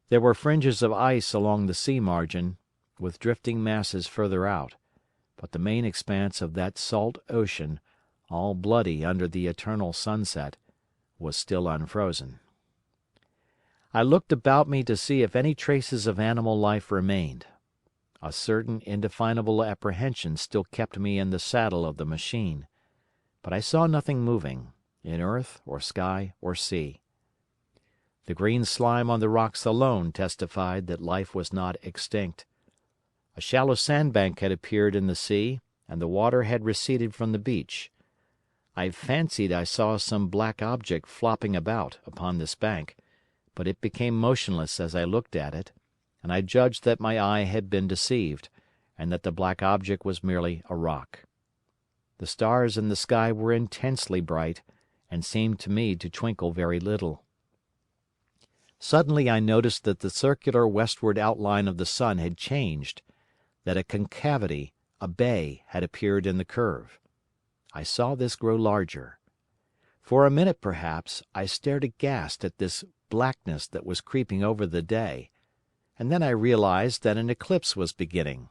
There were fringes of ice along the sea margin, with drifting masses further out, but the main expanse of that salt ocean, all bloody under the eternal sunset, was still unfrozen. I looked about me to see if any traces of animal life remained. A certain indefinable apprehension still kept me in the saddle of the machine, but I saw nothing moving, in earth or sky or sea. The green slime on the rocks alone testified that life was not extinct. A shallow sandbank had appeared in the sea, and the water had receded from the beach. I fancied I saw some black object flopping about upon this bank, but it became motionless as I looked at it, and I judged that my eye had been deceived, and that the black object was merely a rock. The stars in the sky were intensely bright, and seemed to me to twinkle very little. Suddenly I noticed that the circular westward outline of the sun had changed, that a concavity, a bay, had appeared in the curve. I saw this grow larger. For a minute perhaps I stared aghast at this blackness that was creeping over the day, and then I realized that an eclipse was beginning.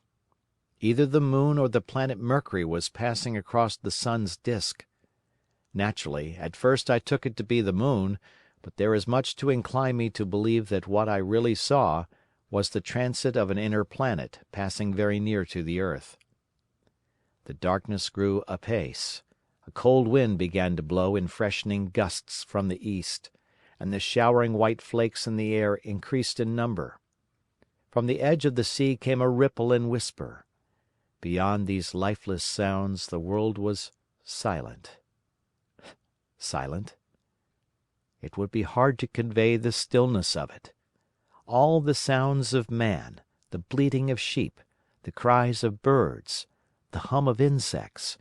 Either the moon or the planet Mercury was passing across the sun's disk. Naturally, at first I took it to be the moon, but there is much to incline me to believe that what I really saw was the transit of an inner planet passing very near to the earth. The darkness grew apace. A cold wind began to blow in freshening gusts from the east, and the showering white flakes in the air increased in number. From the edge of the sea came a ripple and whisper. Beyond these lifeless sounds the world was silent. Silent? It would be hard to convey the stillness of it. All the sounds of man, the bleating of sheep, the cries of birds, the hum of insects,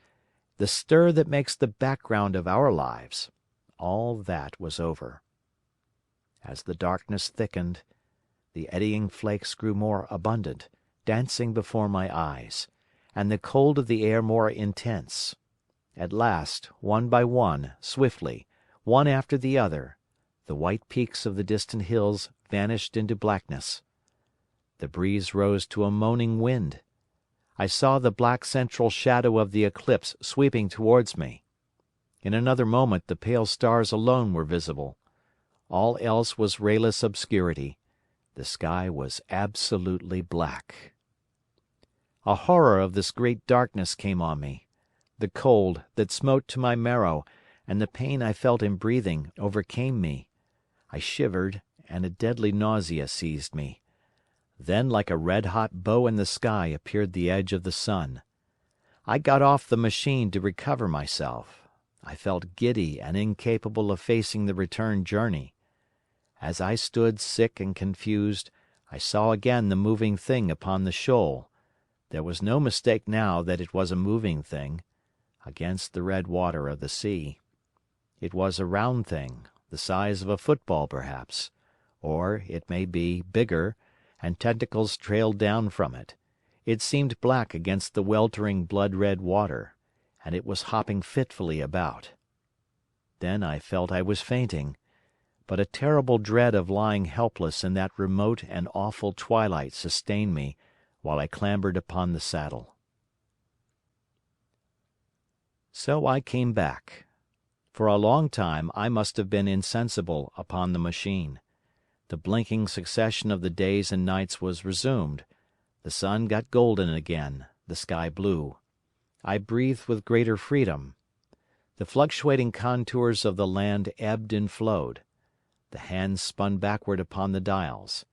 the stir that makes the background of our lives, all that was over. As the darkness thickened, the eddying flakes grew more abundant, dancing before my eyes, and the cold of the air more intense. At last, one by one, swiftly, one after the other, the white peaks of the distant hills vanished into blackness. The breeze rose to a moaning wind. I saw the black central shadow of the eclipse sweeping towards me. In another moment the pale stars alone were visible. All else was rayless obscurity. The sky was absolutely black. A horror of this great darkness came on me. The cold that smote to my marrow, and the pain I felt in breathing, overcame me. I shivered, and a deadly nausea seized me. Then like a red-hot bow in the sky appeared the edge of the sun. I got off the machine to recover myself. I felt giddy and incapable of facing the return journey. As I stood sick and confused, I saw again the moving thing upon the shoal. There was no mistake now that it was a moving thing, against the red water of the sea. It was a round thing, the size of a football perhaps, or, it may be, bigger, and tentacles trailed down from it. It seemed black against the weltering blood-red water, and it was hopping fitfully about. Then I felt I was fainting, but a terrible dread of lying helpless in that remote and awful twilight sustained me while I clambered upon the saddle. So I came back. For a long time I must have been insensible upon the machine. The blinking succession of the days and nights was resumed. The sun got golden again, the sky blue. I breathed with greater freedom. The fluctuating contours of the land ebbed and flowed. The hands spun backward upon the dials.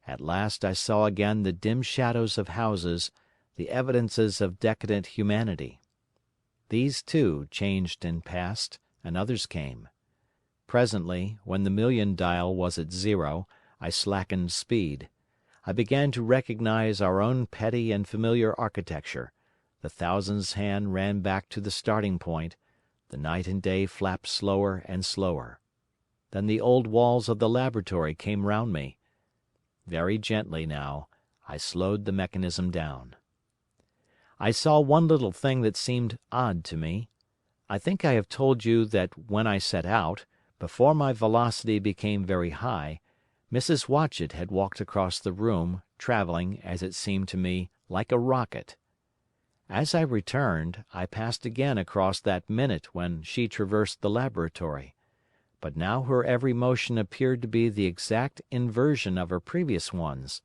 At last I saw again the dim shadows of houses, the evidences of decadent humanity. These, too, changed and passed, and others came. Presently, when the million dial was at 0, I slackened speed. I began to recognize our own petty and familiar architecture. The thousand's hand ran back to the starting point. The night and day flapped slower and slower. Then the old walls of the laboratory came round me. Very gently now, I slowed the mechanism down. I saw one little thing that seemed odd to me. I think I have told you that when I set out, before my velocity became very high, Mrs. Watchett had walked across the room, travelling, as it seemed to me, like a rocket. As I returned, I passed again across that minute when she traversed the laboratory, but now her every motion appeared to be the exact inversion of her previous ones.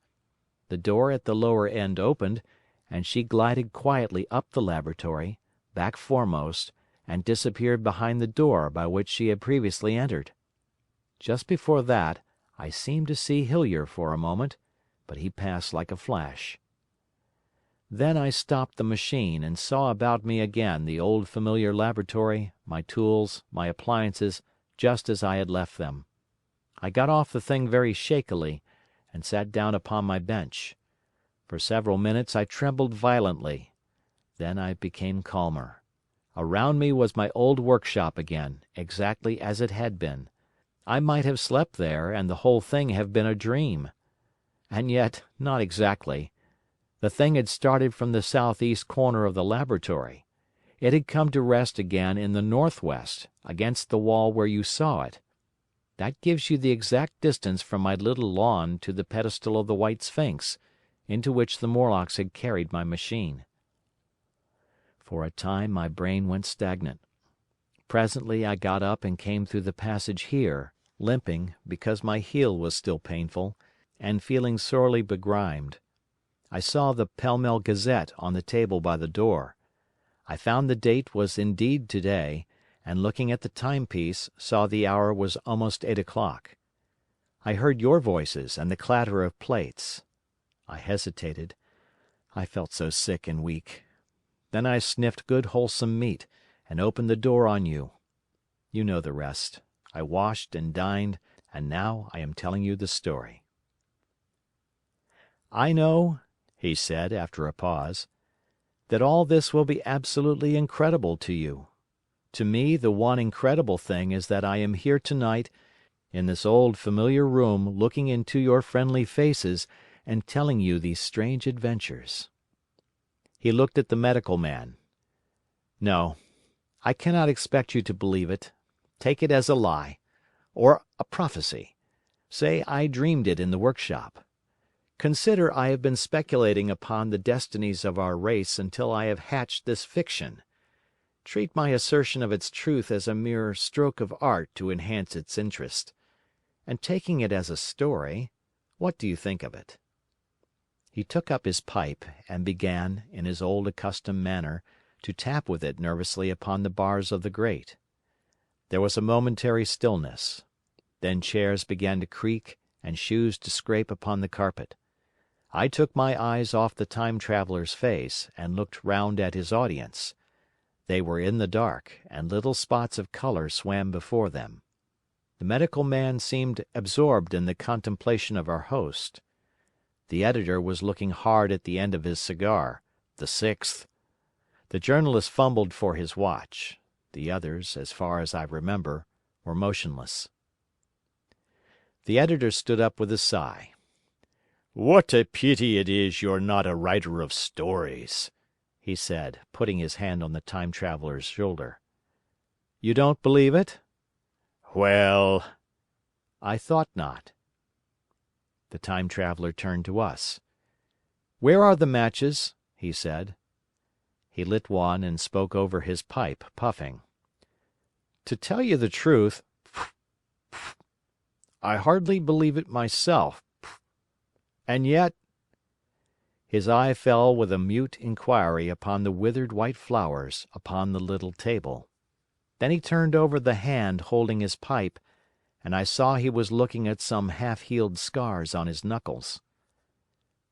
The door at the lower end opened, and she glided quietly up the laboratory, back foremost, and disappeared behind the door by which she had previously entered. Just before that, I seemed to see Hillier for a moment, but he passed like a flash. Then I stopped the machine and saw about me again the old familiar laboratory, my tools, my appliances, just as I had left them. I got off the thing very shakily, and sat down upon my bench. For several minutes I trembled violently. Then I became calmer. Around me was my old workshop again, exactly as it had been. I might have slept there, and the whole thing have been a dream. And yet, not exactly. The thing had started from the southeast corner of the laboratory. It had come to rest again in the northwest, against the wall where you saw it. That gives you the exact distance from my little lawn to the pedestal of the White Sphinx, into which the Morlocks had carried my machine. For a time my brain went stagnant. Presently I got up and came through the passage here, limping, because my heel was still painful, and feeling sorely begrimed. I saw the Pall Mall Gazette on the table by the door. I found the date was indeed today, and looking at the timepiece, saw the hour was almost 8 o'clock. I heard your voices and the clatter of plates. I hesitated. I felt so sick and weak. Then I sniffed good wholesome meat, and opened the door on you. You know the rest. I washed and dined, and now I am telling you the story. I know, he said after a pause, that all this will be absolutely incredible to you. To me the one incredible thing is that I am here tonight in this old familiar room looking into your friendly faces and telling you these strange adventures. He looked at the medical man. No, I cannot expect you to believe it. Take it as a lie, or a prophecy. Say I dreamed it in the workshop. Consider I have been speculating upon the destinies of our race until I have hatched this fiction. Treat my assertion of its truth as a mere stroke of art to enhance its interest. And taking it as a story, what do you think of it? He took up his pipe and began, in his old accustomed manner, to tap with it nervously upon the bars of the grate. There was a momentary stillness. Then chairs began to creak and shoes to scrape upon the carpet. I took my eyes off the time-traveller's face and looked round at his audience. They were in the dark, and little spots of color swam before them. The medical man seemed absorbed in the contemplation of our host. The editor was looking hard at the end of his cigar, The 6th. The journalist fumbled for his watch. The others, as far as I remember, were motionless. The editor stood up with a sigh. "What a pity it is you're not a writer of stories," he said, putting his hand on the time traveler's shoulder. You don't believe it? "Well—" I thought not. The time traveler turned to us. "Where are the matches?" he said. He lit one and spoke over his pipe, puffing. "To tell you the truth, I hardly believe it myself. And yet—" His eye fell with a mute inquiry upon the withered white flowers upon the little table. Then he turned over the hand holding his pipe, and I saw he was looking at some half-healed scars on his knuckles.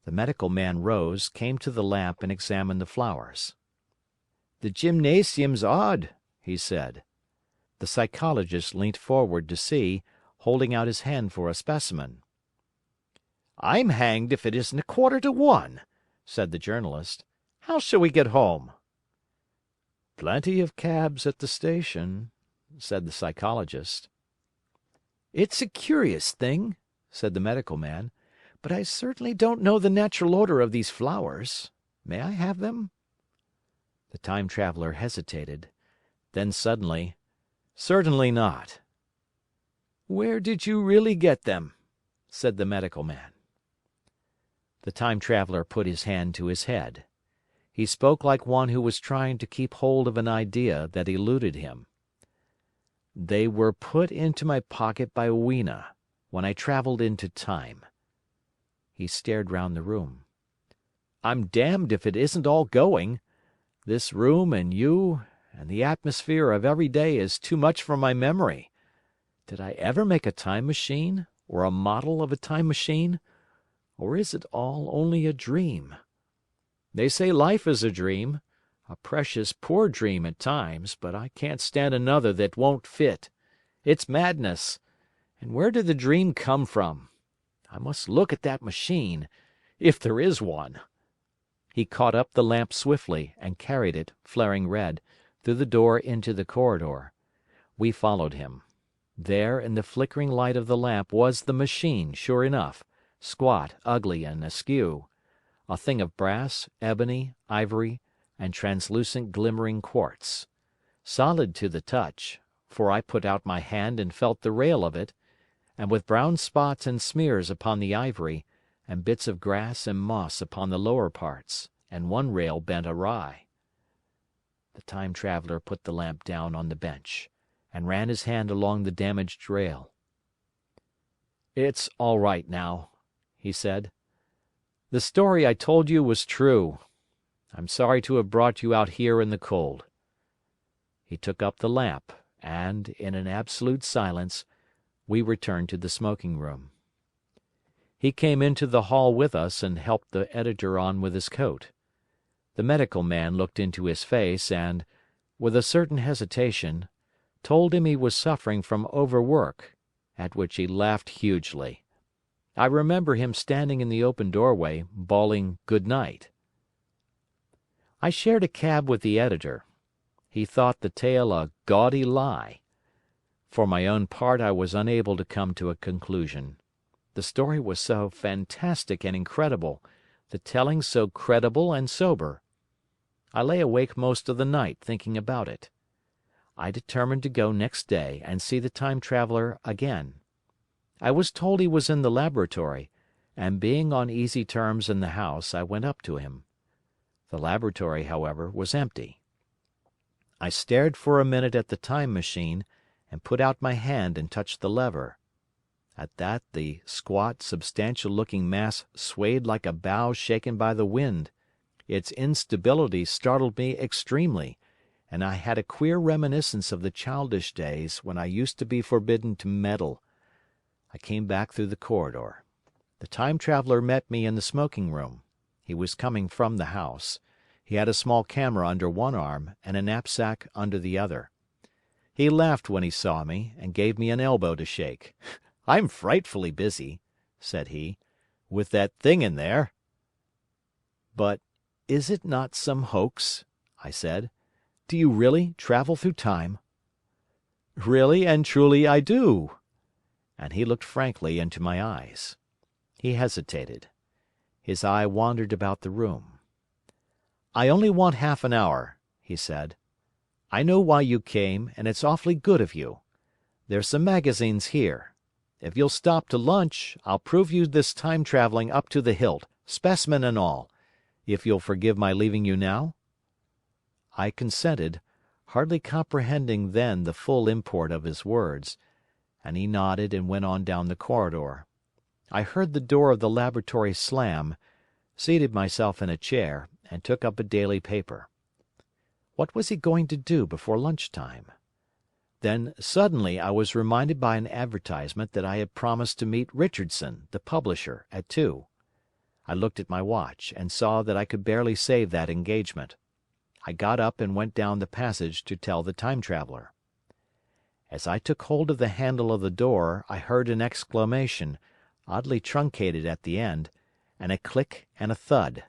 The medical man rose, came to the lamp and examined the flowers. "The gymnasium's odd," he said. The psychologist leant forward to see, holding out his hand for a specimen. "I'm hanged if it isn't 1:15, said the journalist. "How shall we get home?" "Plenty of cabs at the station," said the psychologist. "It's a curious thing," said the medical man, "but I certainly don't know the natural order of these flowers. May I have them?" The time traveler hesitated. Then suddenly, "Certainly not." "Where did you really get them?" said the medical man. The time traveler put his hand to his head. He spoke like one who was trying to keep hold of an idea that eluded him. "They were put into my pocket by Weena, when I traveled into time." He stared round the room. "I'm damned if it isn't all going. This room and you and the atmosphere of every day is too much for my memory. Did I ever make a time machine, or a model of a time machine? Or is it all only a dream? They say life is a dream, a precious poor dream at times, but I can't stand another that won't fit. It's madness. And where did the dream come from? I must look at that machine, if there is one." He caught up the lamp swiftly and carried it, flaring red, through the door into the corridor. We followed him. There, in the flickering light of the lamp, was the machine, sure enough, squat, ugly, and askew. A thing of brass, ebony, ivory, and translucent glimmering quartz. Solid to the touch, for I put out my hand and felt the rail of it, and with brown spots and smears upon the ivory, and bits of grass and moss upon the lower parts, and one rail bent awry. The time traveler put the lamp down on the bench, and ran his hand along the damaged rail. "It's all right now," he said. "The story I told you was true. I'm sorry to have brought you out here in the cold." He took up the lamp, and, in an absolute silence, we returned to the smoking room. He came into the hall with us and helped the editor on with his coat. The medical man looked into his face and, with a certain hesitation, told him he was suffering from overwork, at which he laughed hugely. I remember him standing in the open doorway, bawling good night. I shared a cab with the editor. He thought the tale a gaudy lie. For my own part I was unable to come to a conclusion. The story was so fantastic and incredible, the telling so credible and sober. I lay awake most of the night thinking about it. I determined to go next day and see the time traveler again. I was told he was in the laboratory, and being on easy terms in the house, I went up to him. The laboratory, however, was empty. I stared for a minute at the time machine, and put out my hand and touched the lever. At that the squat, substantial-looking mass swayed like a bough shaken by the wind. Its instability startled me extremely, and I had a queer reminiscence of the childish days when I used to be forbidden to meddle. I came back through the corridor. The time traveler met me in the smoking room. He was coming from the house. He had a small camera under one arm and a knapsack under the other. He laughed when he saw me, and gave me an elbow to shake. "I'm frightfully busy," said he, "with that thing in there." "But "Is it not some hoax?" I said. "Do you really travel through time?" "Really and truly I do." And he looked frankly into my eyes. He hesitated. His eye wandered about the room. "I only want half an hour," he said. "I know why you came, and it's awfully good of you. There's some magazines here. If you'll stop to lunch, I'll prove you this time traveling up to the hilt, specimen and all, if you'll forgive my leaving you now?" I consented, hardly comprehending then the full import of his words, and he nodded and went on down the corridor. I heard the door of the laboratory slam, seated myself in a chair, and took up a daily paper. What was he going to do before lunch time? Then suddenly I was reminded by an advertisement that I had promised to meet Richardson, the publisher, at 2. I looked at my watch, and saw that I could barely save that engagement. I got up and went down the passage to tell the Time Traveller. As I took hold of the handle of the door, I heard an exclamation, oddly truncated at the end, and a click and a thud.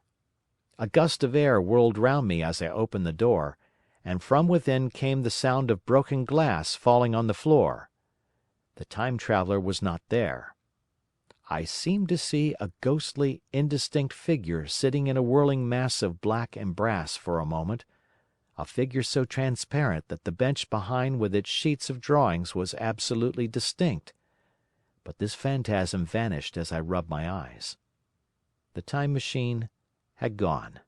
A gust of air whirled round me as I opened the door, and from within came the sound of broken glass falling on the floor. The Time Traveller was not there. I seemed to see a ghostly, indistinct figure sitting in a whirling mass of black and brass for a moment, a figure so transparent that the bench behind with its sheets of drawings was absolutely distinct. But this phantasm vanished as I rubbed my eyes. The Time Machine had gone.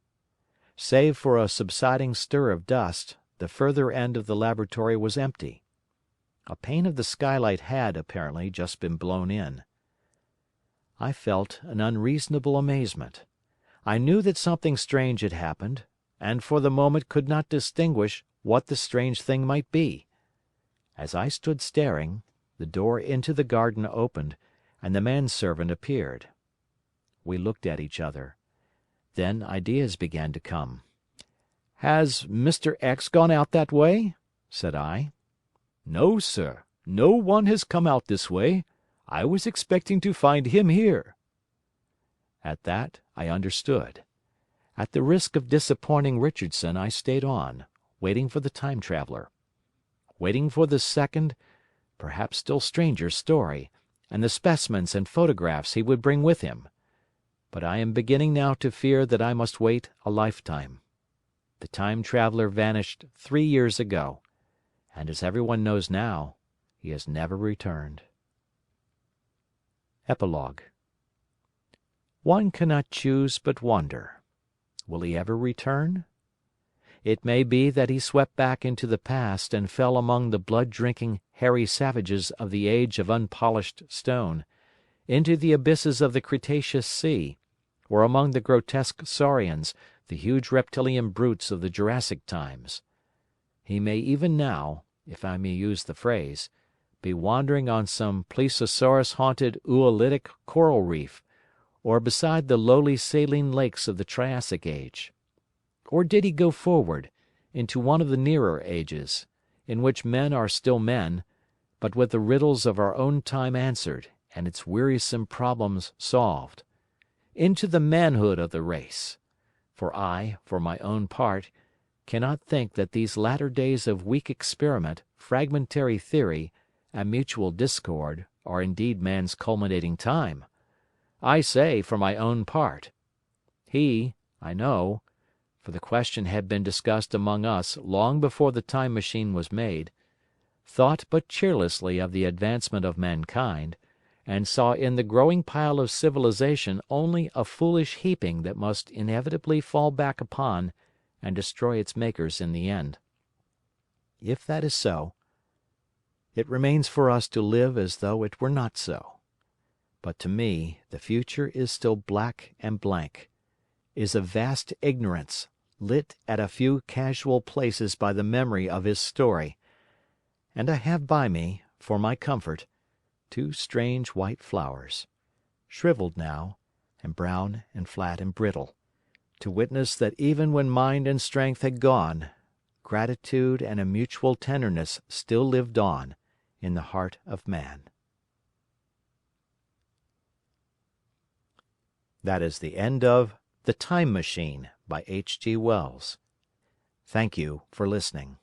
Save for a subsiding stir of dust, the further end of the laboratory was empty. A pane of the skylight had, apparently, just been blown in. I felt an unreasonable amazement. I knew that something strange had happened, and for the moment could not distinguish what the strange thing might be. As I stood staring, the door into the garden opened, and the manservant appeared. We looked at each other. Then ideas began to come. "Has Mr. X gone out that way?" said I. "No, sir, no one has come out this way. I was expecting to find him here." At that I understood. At the risk of disappointing Richardson, I stayed on, waiting for the Time Traveller. Waiting for the second, perhaps still stranger story, and the specimens and photographs he would bring with him. But I am beginning now to fear that I must wait a lifetime. The Time Traveller vanished 3 years ago, and as everyone knows now, he has never returned. Epilogue. One cannot choose but wonder. Will he ever return? It may be that he swept back into the past and fell among the blood-drinking, hairy savages of the age of unpolished stone, into the abysses of the Cretaceous Sea, or among the grotesque saurians, the huge reptilian brutes of the Jurassic times. He may even now, if I may use the phrase, be wandering on some plesiosaurus-haunted Oolitic coral reef, or beside the lowly saline lakes of the Triassic age. Or did he go forward, into one of the nearer ages, in which men are still men, but with the riddles of our own time answered and its wearisome problems solved? Into the manhood of the race. For I, for my own part, cannot think that these latter days of weak experiment, fragmentary theory, and mutual discord are indeed man's culminating time. I say, for my own part. He, I know, for the question had been discussed among us long before the Time Machine was made, thought but cheerlessly of the advancement of mankind, and saw in the growing pile of civilization only a foolish heaping that must inevitably fall back upon and destroy its makers in the end. If that is so, it remains for us to live as though it were not so. But to me the future is still black and blank, is a vast ignorance, lit at a few casual places by the memory of his story, and I have by me, for my comfort, 2 strange white flowers, shriveled now, and brown and flat and brittle, to witness that even when mind and strength had gone, gratitude and a mutual tenderness still lived on in the heart of man. That is the end of The Time Machine by H. G. Wells. Thank you for listening.